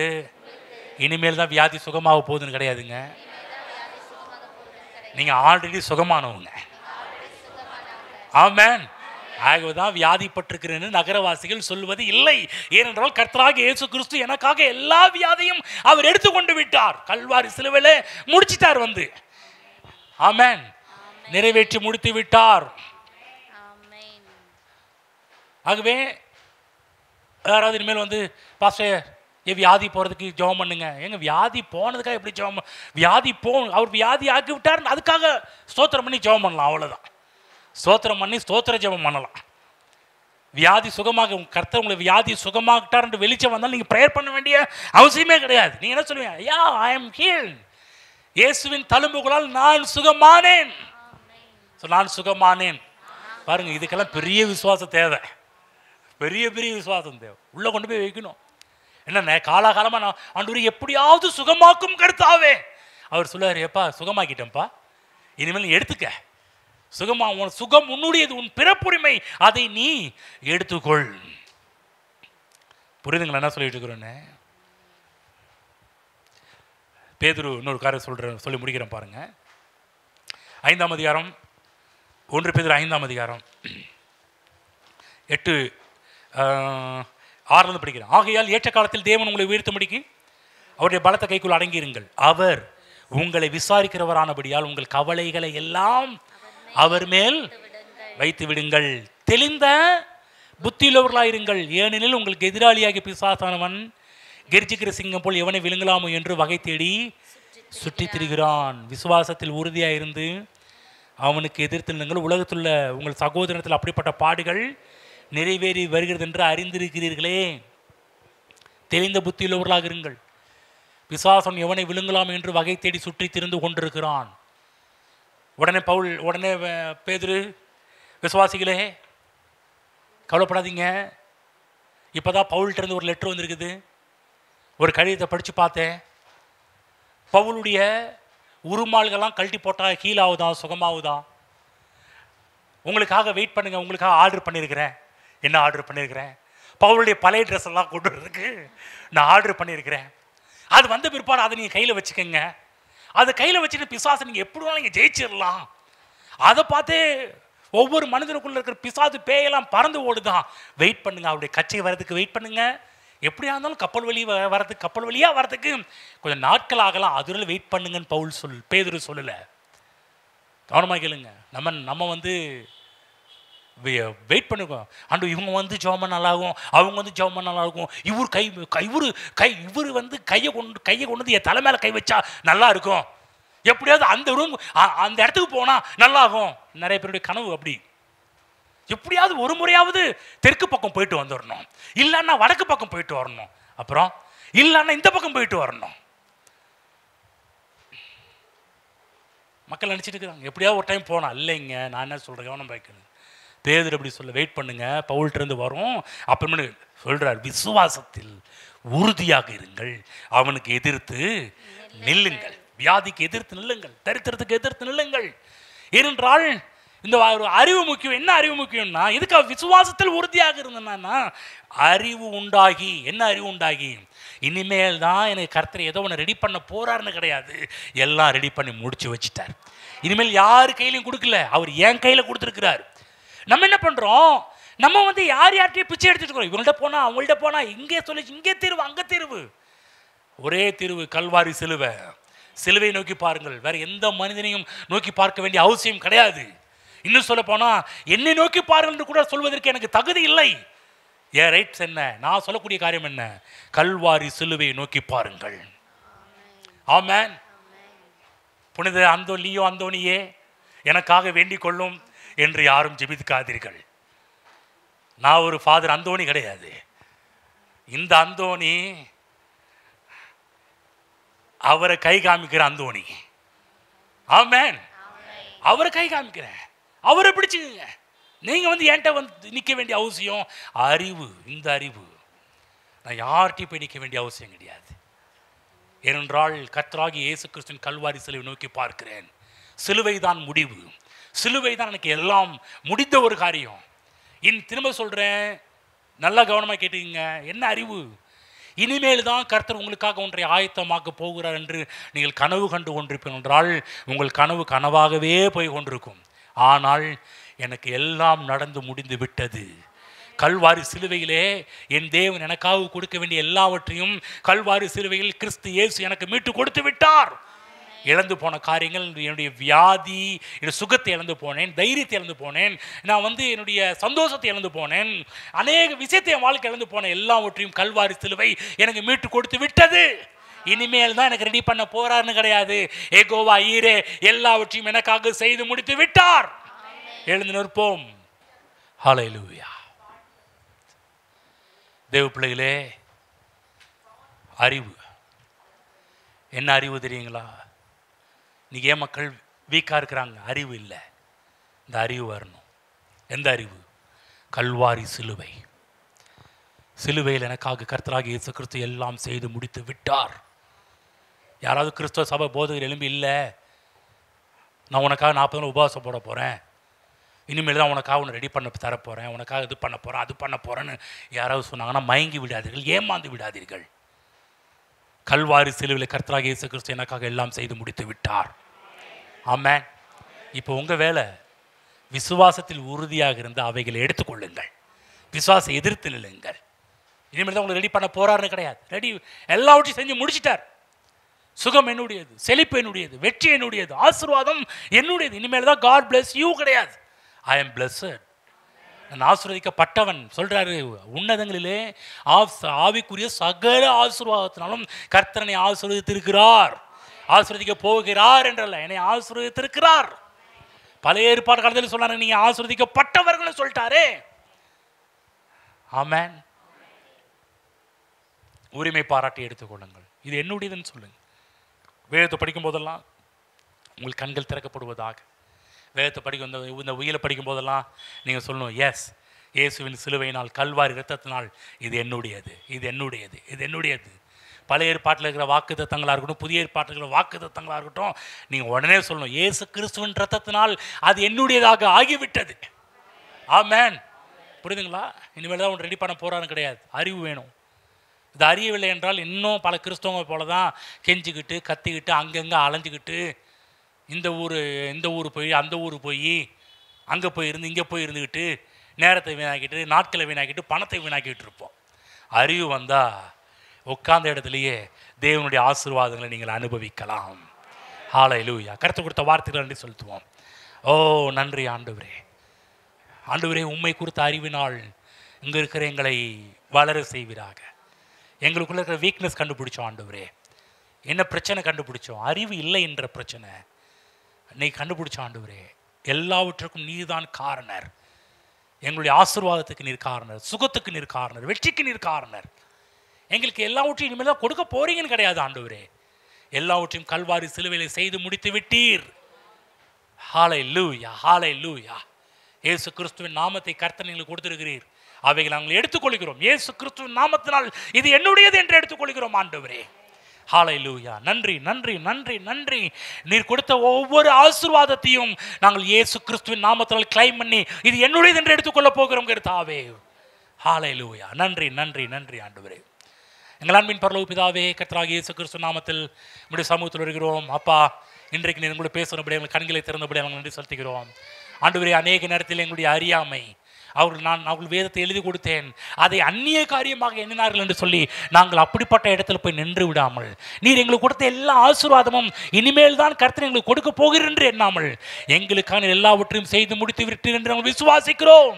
இனிமேல் தான் வியாதி சுகமாக போகுதுன்னு கிடையாதுங்க. நீங்க ஆல்ரெடி சுகமானவங்க. ஆமென். ஆகவேதான் வியாதிப்பட்டிருக்கிறேன்னு நகரவாசிகள் சொல்வது இல்லை. ஏனென்றால் கர்த்தராகிய இயேசு கிறிஸ்து எனக்காக எல்லா வியாதியும் அவர் எடுத்துக்கொண்டு விட்டார். கல்வாரி சிலுவையில முடிச்சிட்டார் வந்து. ஆமென். நிறைவேற்றி முடித்து விட்டார். ஆகவே யாராவது இனிமேல் வந்து பாஸ்டர் வியாதி போகிறதுக்கு ஜெபம் பண்ணுங்க. எங்க வியாதி போனதுக்காக எப்படி ஜெபம்? வியாதி அவர் வியாதி ஆக்கி விட்டார், அதுக்காக ஸ்தோத்திரம் பண்ணி ஜெபம் பண்ணலாம். அவ்வளோதான். ஸ்தோத்திரம் பண்ணி ஸ்தோத்திர ஜெபம் பண்ணலாம். வியாதி சுகமாக கர்த்தர் உங்களை வியாதி சுகமாகிட்டார் என்று வெளிச்சம் வந்தாலும் நீங்கள் ப்ரேயர் பண்ண வேண்டிய அவசியமே கிடையாது. நீங்கள் என்ன சொல்லுவீங்க? ஐயா, ஐ எம் ஹீல்ட். இயேசுவின் தழும்புகளால் நான் சுகமானேன். நான் சுகமானேன். பாருங்க, இதுக்கெல்லாம் பெரிய விசுவாசம் தேவை. பெரிய பெரிய விசுவாசம் தேவை. உள்ளே கொண்டு போய் வைக்கணும். என்ன காலாகாலமாக நான் ஆண்டவரே எப்படியாவது சுகமாக்கும் கர்த்தாவே. அவர் சொல்லுவார், எப்பா சுகமாக்கிட்டேன்ப்பா, இனிமேல் எடுத்துக்க. சுகமா உன் சுகம் உன்னுடையது, உன் பிறப்புரிமை, அதை நீ எடுத்துக்கொள். புரியுதுங்களா என்ன சொல்லிட்டு இருக்கிறோன்னு? பேதுரு இன்னொரு காரியம் சொல்லி முடிக்கிறேன் பாருங்க. 5ஆம் அதிகாரம் 1 பேதுரு 5ஆம் அதிகாரம் 8-6 படிக்கிறேன். ஆகையால் ஏற்ற காலத்தில் தேவன் உங்களை உயர்த்தும்படிக்கு அவருடைய பலத்த கைக்குள் அடங்கியிருங்கள். அவர் உங்களை விசாரிக்கிறவரானபடியால் உங்கள் கவலைகளை எல்லாம் அவர் மேல் வைத்து விடுங்கள். தெளிந்த புத்தியுள்ளவர்களாயிருங்கள். ஏனெனில் உங்களுக்கு எதிராளியாகி பிசாசானவன் கெர்ஜிக்கிற சிங்கம் போல் எவனை விழுங்கலாமோ என்று வகை தேடி சுற்றி திரிகிறான். விசுவாசத்தில் உறுதியாயிருந்து அவனுக்கு எதிர்த்து நீங்கள் உலகத்துள்ள உங்கள் சகோதரத்தில் அப்படிப்பட்ட பாடுகள் நிறைவேறி வருகிறது என்று அறிந்திருக்கிறீர்களே. தெளிந்த புத்தியுள்ளவர்களாக இருங்கள். பிசாசன் எவனை விழுங்கலாம் என்று வகை தேடி சுற்றி திரிந்து கொண்டிருக்கிறான். உடனே பேதுரு, விசுவாசிகளே கவலைப்படாதீங்க. இப்போதான் பவுல்கிட்ட இருந்து ஒரு லெட்டர் வந்திருக்குது. ஒரு கடிதத்தை படித்து பார்த்தேன். பவுலுடைய உருமால்கள்லாம் கழட்டி போட்டால் ஹீலாகுதான், சுகமாகுதான். உங்களுக்காக வெயிட் பண்ணுங்க, உங்களுக்காக ஆர்டர் பண்ணியிருக்கிறேன். என்ன ஆர்டர் பண்ணியிருக்கிறேன்? பவுலுடைய பழைய ட்ரெஸ் எல்லாம் கொண்டு வரதுக்கு நான் ஆர்டர் பண்ணியிருக்கிறேன். அது வந்த பிற்பாடு அதை நீங்கள் கையில் வச்சுக்கோங்க. அதை கையில் வச்சுட்டு பிசாசை நீங்கள் எப்படி வேணாலும் நீங்கள் ஜெயிச்சிடலாம். அதை பார்த்தே ஒவ்வொரு மனிதனுக்குள்ளே இருக்கிற பிசாசு பேயெல்லாம் பறந்து ஓடுதான். வெயிட் பண்ணுங்க, அவருடைய கச்சை வரதுக்கு வெயிட் பண்ணுங்க. எப்படியா இருந்தாலும் கப்பல் வழியாக வரதுக்கு கொஞ்சம் நாட்கள் ஆகலாம். அதில் வெயிட் பண்ணுங்கன்னு பேதுரு சொல்லலை. கவனமாக கேளுங்க. நம்ம வந்து வெயிட் பண்ணுங்க. ஆண்டு இவங்க வந்து ஜெபம் நல்லாகும், அவங்க வந்து ஜெபம் நல்லாகும், இவர் வந்து கையை கொண்டு வந்து என் தலை மேலே கை வச்சா நல்லா இருக்கும், எப்படியாவது அந்த ரூம் அந்த இடத்துக்கு போனால் நல்லாகும். நிறைய பேருடைய கனவு அப்படி. எப்படியாவது ஒரு முறையாவது தெற்கு பக்கம் போயிட்டு வந்துடணும், இல்லைன்னா வடக்கு பக்கம் போயிட்டு வரணும், அப்புறம் இல்லைன்னா இந்த பக்கம் போயிட்டு வரணும். மக்கள் நினச்சிட்டு இருக்கிறாங்க எப்படியாவது ஒரு டைம் போனா. இல்லைங்க, நான் என்ன சொல்கிறேன், கவனம் வைக்கணும். பேதுரு அப்படி சொல்ல வெயிட் பண்ணுங்க, பவுல்கிட்டருந்து வரும். அப்புறமே சொல்கிறார், விசுவாசத்தில் உறுதியாக இருங்கள், அவனுக்கு எதிர்த்து நில்லுங்கள், வியாதிக்கு எதிர்த்து நில்லுங்கள், தரித்திரத்துக்கு எதிர்த்து நில்லுங்கள். ஏனென்றால் இந்த ஒரு அறிவு முக்கியம். என்ன அறிவு முக்கியம்னா, இதுக்கு விசுவாசத்தில் உறுதியாக இருந்தேன்னா அறிவு உண்டாகி, என்ன அறிவு உண்டாகி, இனிமேல் தான் எனக்கு கர்த்தர் ஏதோ ஒன்று ரெடி பண்ண போறாருன்னு கிடையாது, எல்லாம் ரெடி பண்ணி முடிச்சு வச்சுட்டார். இனிமேல் யார் கையிலையும் கொடுக்கல, அவர் என் கையில் கொடுத்துருக்கிறார். நம்ம என்ன பண்ணுறோம், நம்ம வந்து யார்கிட்டையும் பிச்சை எடுத்துட்டு இருக்கிறோம். இவங்கள்ட்ட போனால் அவங்கள்ட்ட போனால் இங்கே சொல்லி இங்கே தீர்வு அங்கே தீர்வு. ஒரே தீர்வு கல்வாரி சிலுவை. சிலுவை நோக்கி பாருங்கள், வேற எந்த மனிதனையும் நோக்கி பார்க்க வேண்டிய அவசியம் கிடையாது. இன்னும் சொல்ல போனால் என்னை நோக்கி பாருங்கள் என்று கூட சொல்வதற்கு எனக்கு தகுதி இல்லை. ஏன் ரைட்ஸ் என்ன, நான் சொல்லக்கூடிய காரியம் என்ன, கல்வாரி சிலுவையை நோக்கி பாருங்கள். ஆமென். புனித அந்தோனியே எனக்காக வேண்டிக் கொள்ளும் என்று யாரும் ஜெபிக்காதீர்கள். நான் ஒரு ஃபாதர் அந்தோனி கிடையாது. இந்த அந்தோனி அவரை கை காமிக்கிற அந்தோனி. ஆமென். அவரை கை காமிக்கிறேன், அவரை பிடிச்சுங்க. நீங்க வந்து என்கிட்ட வந்து நிற்க வேண்டிய அவசியம் அறிவு, இந்த அறிவு நான் யார்கிட்டையும் போய் நிற்க வேண்டிய அவசியம் கிடையாது. ஏனென்றால் கர்த்தராகிய இயேசு கிறிஸ்துவின் கல்வாரி சிலுவை நோக்கி பார்க்கிறேன். சிலுவை தான் முடிவு, சிலுவை தான் எனக்கு எல்லாம் முடிந்த ஒரு காரியம். திரும்ப சொல்கிறேன், நல்லா கவனமாக கேட்டுக்கங்க. என்ன அறிவு, இனிமேல் தான் கர்த்தர் உங்களுக்காக ஒன்றை ஆயத்தமாக்க போகிறார் என்று நீங்கள் கனவு கண்டு கொண்டிருப்பீர்கள் என்றால் உங்கள் கனவு கனவாகவே போய் கொண்டிருக்கும். ஆனால் எனக்கு எல்லாம் நடந்து முடிந்து விட்டது. கல்வாரி சிலுவையிலே என் தேவன் எனக்காக கொடுக்க வேண்டிய எல்லாவற்றையும் கல்வாரி சிலுவையில் கிறிஸ்து இயேசு எனக்கு மீட்டு கொடுத்து விட்டார். இழந்து போன காரியங்கள், என்னுடைய வியாதி, என்னுடைய சுகத்தை இழந்து போனேன், தைரியத்தை இழந்து போனேன், நான் வந்து என்னுடைய சந்தோஷத்தை இழந்து போனேன், அநேக விஷயத்தை என் வாழ்க்கை இழந்து போனேன். எல்லாவற்றையும் கல்வாரி சிலுவை எனக்கு மீட்டு கொடுத்து விட்டது. இனிமேல் தான் எனக்கு ரெடி பண்ண போறாருன்னு கிடையாது. யெகோவா ஈரே எல்லாவற்றையும் எனக்காக செய்து முடித்து விட்டார். எழுந்து நிற்போம். ஹல்லேலூயா. தேவ பிள்ளைகளே, அறிவு என்ன அறிவு தெரியுங்களா? இன்னைக்கு ஏன் மக்கள் வீக்காக இருக்கிறாங்க? அறிவு இல்லை. இந்த அறிவு வரணும். எந்த அறிவு? கல்வாரி சிலுவை. சிலுவையில் எனக்காக கர்த்தராகிய இயேசு கிறிஸ்து எல்லாம் செய்து முடித்து விட்டார். யாராவது கிறிஸ்துவ சபை போதகர் எழும்பி, இல்லை நான் உனக்காக 40 நாள் உபவாசம் போட போகிறேன், இனிமேல் தான் உனக்காக ஒன்று ரெடி பண்ண தரப்போகிறேன், உனக்காக இது பண்ண போகிறேன், அது பண்ண போகிறேன்னு யாராவது சொன்னாங்கன்னா மயங்கி விடாதீர்கள், ஏமாந்து விடாதீர்கள். கல்வாரி சிலுவையில் கர்த்தராகிய இயேசு கிறிஸ்து எனக்காக எல்லாம் செய்து முடித்து விட்டார். ஆமென். இப்போ உங்கள் வேலை விசுவாசத்தில் உறுதியாக இருந்து அவைகளை எடுத்துக்கொள்ளுங்கள். விசுவாசம் எதிர்த்து நில்லுங்கள். இனிமேல் தான் உங்களை ரெடி பண்ண போறாருன்னு கிடையாது. ரெடி எல்லாவற்றையும் செஞ்சு முடிச்சிட்டார். சுகம் என்னுடையது, செழிப்பு என்னுடையது, வெற்றி என்னுடையது, ஆசீர்வாதம் என்னுடையது. இனிமேல் தான் காட் பிளஸ் யூ கிடையாது. ஐ எம் பிளஸ்ட், நான் ஆசீர்வதிக்கப்பட்டவன் சொல்றாரு. உன்னதங்களிலே ஆவிக்குரிய சகல ஆசீர்வாதத்தினாலும் கர்த்தனை ஆசீர்வதித்திருக்கிறார். ஆசீர்வதிக்க போகிறார் என்றல்ல, என்னை ஆசீர்வதித்திருக்கிறார். பழைய ஏற்பாடு காலத்தில் சொன்னாரு, நீங்க ஆசீர்வதிக்கப்பட்டவர்கள் சொல்லிட்டாரே. ஆமென். உரிமை பாராட்டி எடுத்துக்கொள்ளுங்கள். இது என்னுடையதுன்னு சொல்லுங்க. வேதத்தை படிக்கும் போதெல்லாம் உங்கள் கண்கள் திறக்கப்படுவதாக. வேதத்தை படிக்கும் இந்த உயிரை படிக்கும் போதெல்லாம் நீங்கள் சொல்லணும், எஸ், இயேசுவின் சிலுவையினால், கல்வாரி இரத்தத்தினால் இது என்னுடையது, இது என்னுடையது, இது என்னுடையது. பழைய ஏற்பாட்டில் இருக்கிற வாக்கு தத்தங்களாக இருக்கட்டும், புதிய ஏற்பாட்டில் இருக்கிற வாக்கு தத்தங்களாக இருக்கட்டும், நீங்கள் உடனே சொல்லணும், இயேசு கிறிஸ்துவின் இரத்தத்தினால் அது என்னுடையதாக ஆகிவிட்டது. ஆமென். புரியுதுங்களா? இனிமேல் தான் ஒன்று ரெடி பண்ண போகிறான்னு கிடையாது. அறிவு வேணும். இது அறியவில்லை என்றால் இன்னும் பல கிறிஸ்தவங்க போல தான் கெஞ்சிக்கிட்டு கத்திக்கிட்டு அங்கங்கே அலைஞ்சிக்கிட்டு இந்த ஊர் போய் அந்த ஊர் போய் அங்கே போயிருந்து இங்கே போய் இருந்துக்கிட்டு நேரத்தை வீணாக்கிட்டு, நாட்களை வீணாக்கிட்டு, பணத்தை வீணாக்கிட்டு இருப்போம். அறிவு வந்தால் உட்கார்ந்த இடத்துலையே தேவனுடைய ஆசீர்வாதங்களை நீங்கள் அனுபவிக்கலாம். ஹல்லேலூயா. கர்த்தர் கொடுத்த வார்த்தைகளை நன்றி செலுத்துவோம். ஓ நன்றி ஆண்டவரே. ஆண்டவரே, உம்மை குறித்த அறிவினால் இங்கே இருக்கிற எங்களை வளர செய்வீராக. எங்களுக்குள்ள இருக்கிற வீக்னஸ் கண்டுபிடிச்சோம் ஆண்டவரே, என்ன பிரச்சனை கண்டுபிடிச்சோம், அறிவு இல்லை என்ற பிரச்சனை இன்னைக்கு கண்டுபிடிச்சோம் ஆண்டவரே. எல்லாவற்றுக்கும் நீர்தான் காரணர். எங்களுடைய ஆசீர்வாதத்துக்கு நீர் காரணர், சுகத்துக்கு நீர் காரணர், வெற்றிக்கு நீர் காரணர். எங்களுக்கு எல்லாவற்றையும் இனிமேல் தான் கொடுக்க போறீங்கன்னு கிடையாது ஆண்டவரே. எல்லாவற்றையும் கல்வாரி சிலுவையிலே செய்து முடித்து விட்டீர். ஹல்லேலூயா, ஹல்லேலூயா. இயேசு கிறிஸ்துவின் நாமத்தை கர்த்தர் எங்களுக்கு கொடுத்திருக்கிறீர். அவைகளை நாங்கள் எடுத்துக்கொள்கிறோம். இயேசு கிறிஸ்துவின் நாமத்தினால் இது என்னுடையது என்று எடுத்துக்கொள்கிறோம் ஆண்டவரே. ஹல்லேலூயா. நன்றி, நன்றி, நன்றி, நன்றி. நீர் கொடுத்த ஒவ்வொரு ஆசீர்வாதத்தையும் நாங்கள் இயேசு கிறிஸ்துவின் நாமத்தினால் கிளைம் பண்ணி இது என்னுடையது என்று எடுத்துக்கொள்ள போகிறோம் கர்த்தாவே. ஹல்லேலூயா. நன்றி, நன்றி, நன்றி ஆண்டவரே. எங்கள் அன்பின் பரலோக பிதாவே, கர்த்தராகிய இயேசு கிறிஸ்து நாமத்தில் உம்முடைய சமூகத்தில் வருகிறோம். அப்பா, இன்றைக்கு நீர் உங்களை பேசுகிறபடி எங்கள் கண்களை திறந்தபடி நாங்கள் நன்றி செலுத்துகிறோம் ஆண்டவரே. அநேக நேரத்தில் எங்களுடைய அறியாமை, அவர்கள் வேதத்தை எழுதி கொடுத்தேன், அதை அந்நிய காரியமாக எண்ணினார்கள் என்று சொல்லி நாங்கள் அப்படிப்பட்ட இடத்துல போய் நின்று விடாமல், நீர் எங்களுக்கு கொடுத்த எல்லா ஆசீர்வாதமும் இனிமேல் தான் கர்த்தர் எங்களுக்கு கொடுக்க போகிறேன் என்று எண்ணாமல் எங்களுக்கான எல்லாவற்றையும் செய்து முடித்து விட்டீர் என்று நாங்கள் விசுவாசிக்கிறோம்.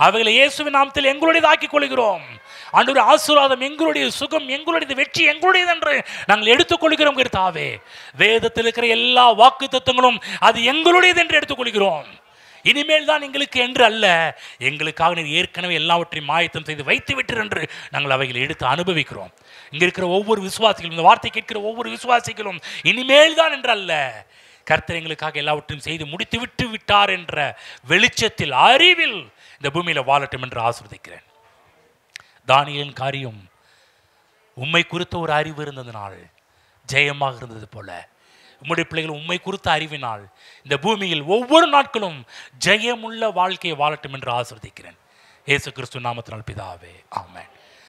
அவைகளை இயேசுவின் நாமத்தில் எங்களுடையதாக்கிக் கொள்கிறோம் ஆண்டவரே. ஆசீர்வாதம் எங்களுடைய, சுகம் எங்களுடைய, வெற்றி எங்களுடையது என்று நாங்கள் எடுத்துக்கொள்கிறோம் கர்த்தாவே. வேதத்தில் இருக்கிற எல்லா வாக்கு தத்துவங்களும் அது எங்களுடையது என்று எடுத்துக்கொள்கிறோம். இனிமேல் தான் எங்களுக்கு என்று அல்ல, எங்களுக்காக நீர் ஏற்கனவே எல்லாவற்றையும் ஆயத்தம் செய்து வைத்து விட்டீர் என்று நாங்கள் அவைகளை எடுத்து அனுபவிக்கிறோம். இங்கே இருக்கிற ஒவ்வொரு விசுவாசிகளும், இந்த வார்த்தை கேட்கிற ஒவ்வொரு விசுவாசிகளும் இனிமேல் தான் என்று அல்ல, கர்த்தர் எங்களுக்காக எல்லாவற்றையும் செய்து முடித்து விட்டு விட்டார் என்ற வெளிச்சத்தில், அறிவில் இந்த பூமியில் வாழட்டும் என்று ஆசீர்வதிக்கிறேன். தானியேலின் காரியம் உம்மை குறித்த ஒரு அறிவு இருந்ததினால் ஜெயமாக இருந்தது போல, உம்முடைய பிள்ளைகள் உம்மை குறித்த அறிவினால் இந்த பூமியில் ஒவ்வொரு நாட்களும் ஜெயமுள்ள வாழ்க்கையை வாழட்டும் என்று ஆசீர்வதிக்கிறேன். இயேசு கிறிஸ்து நாமத்தினால் பிதாவே, ஆமென்.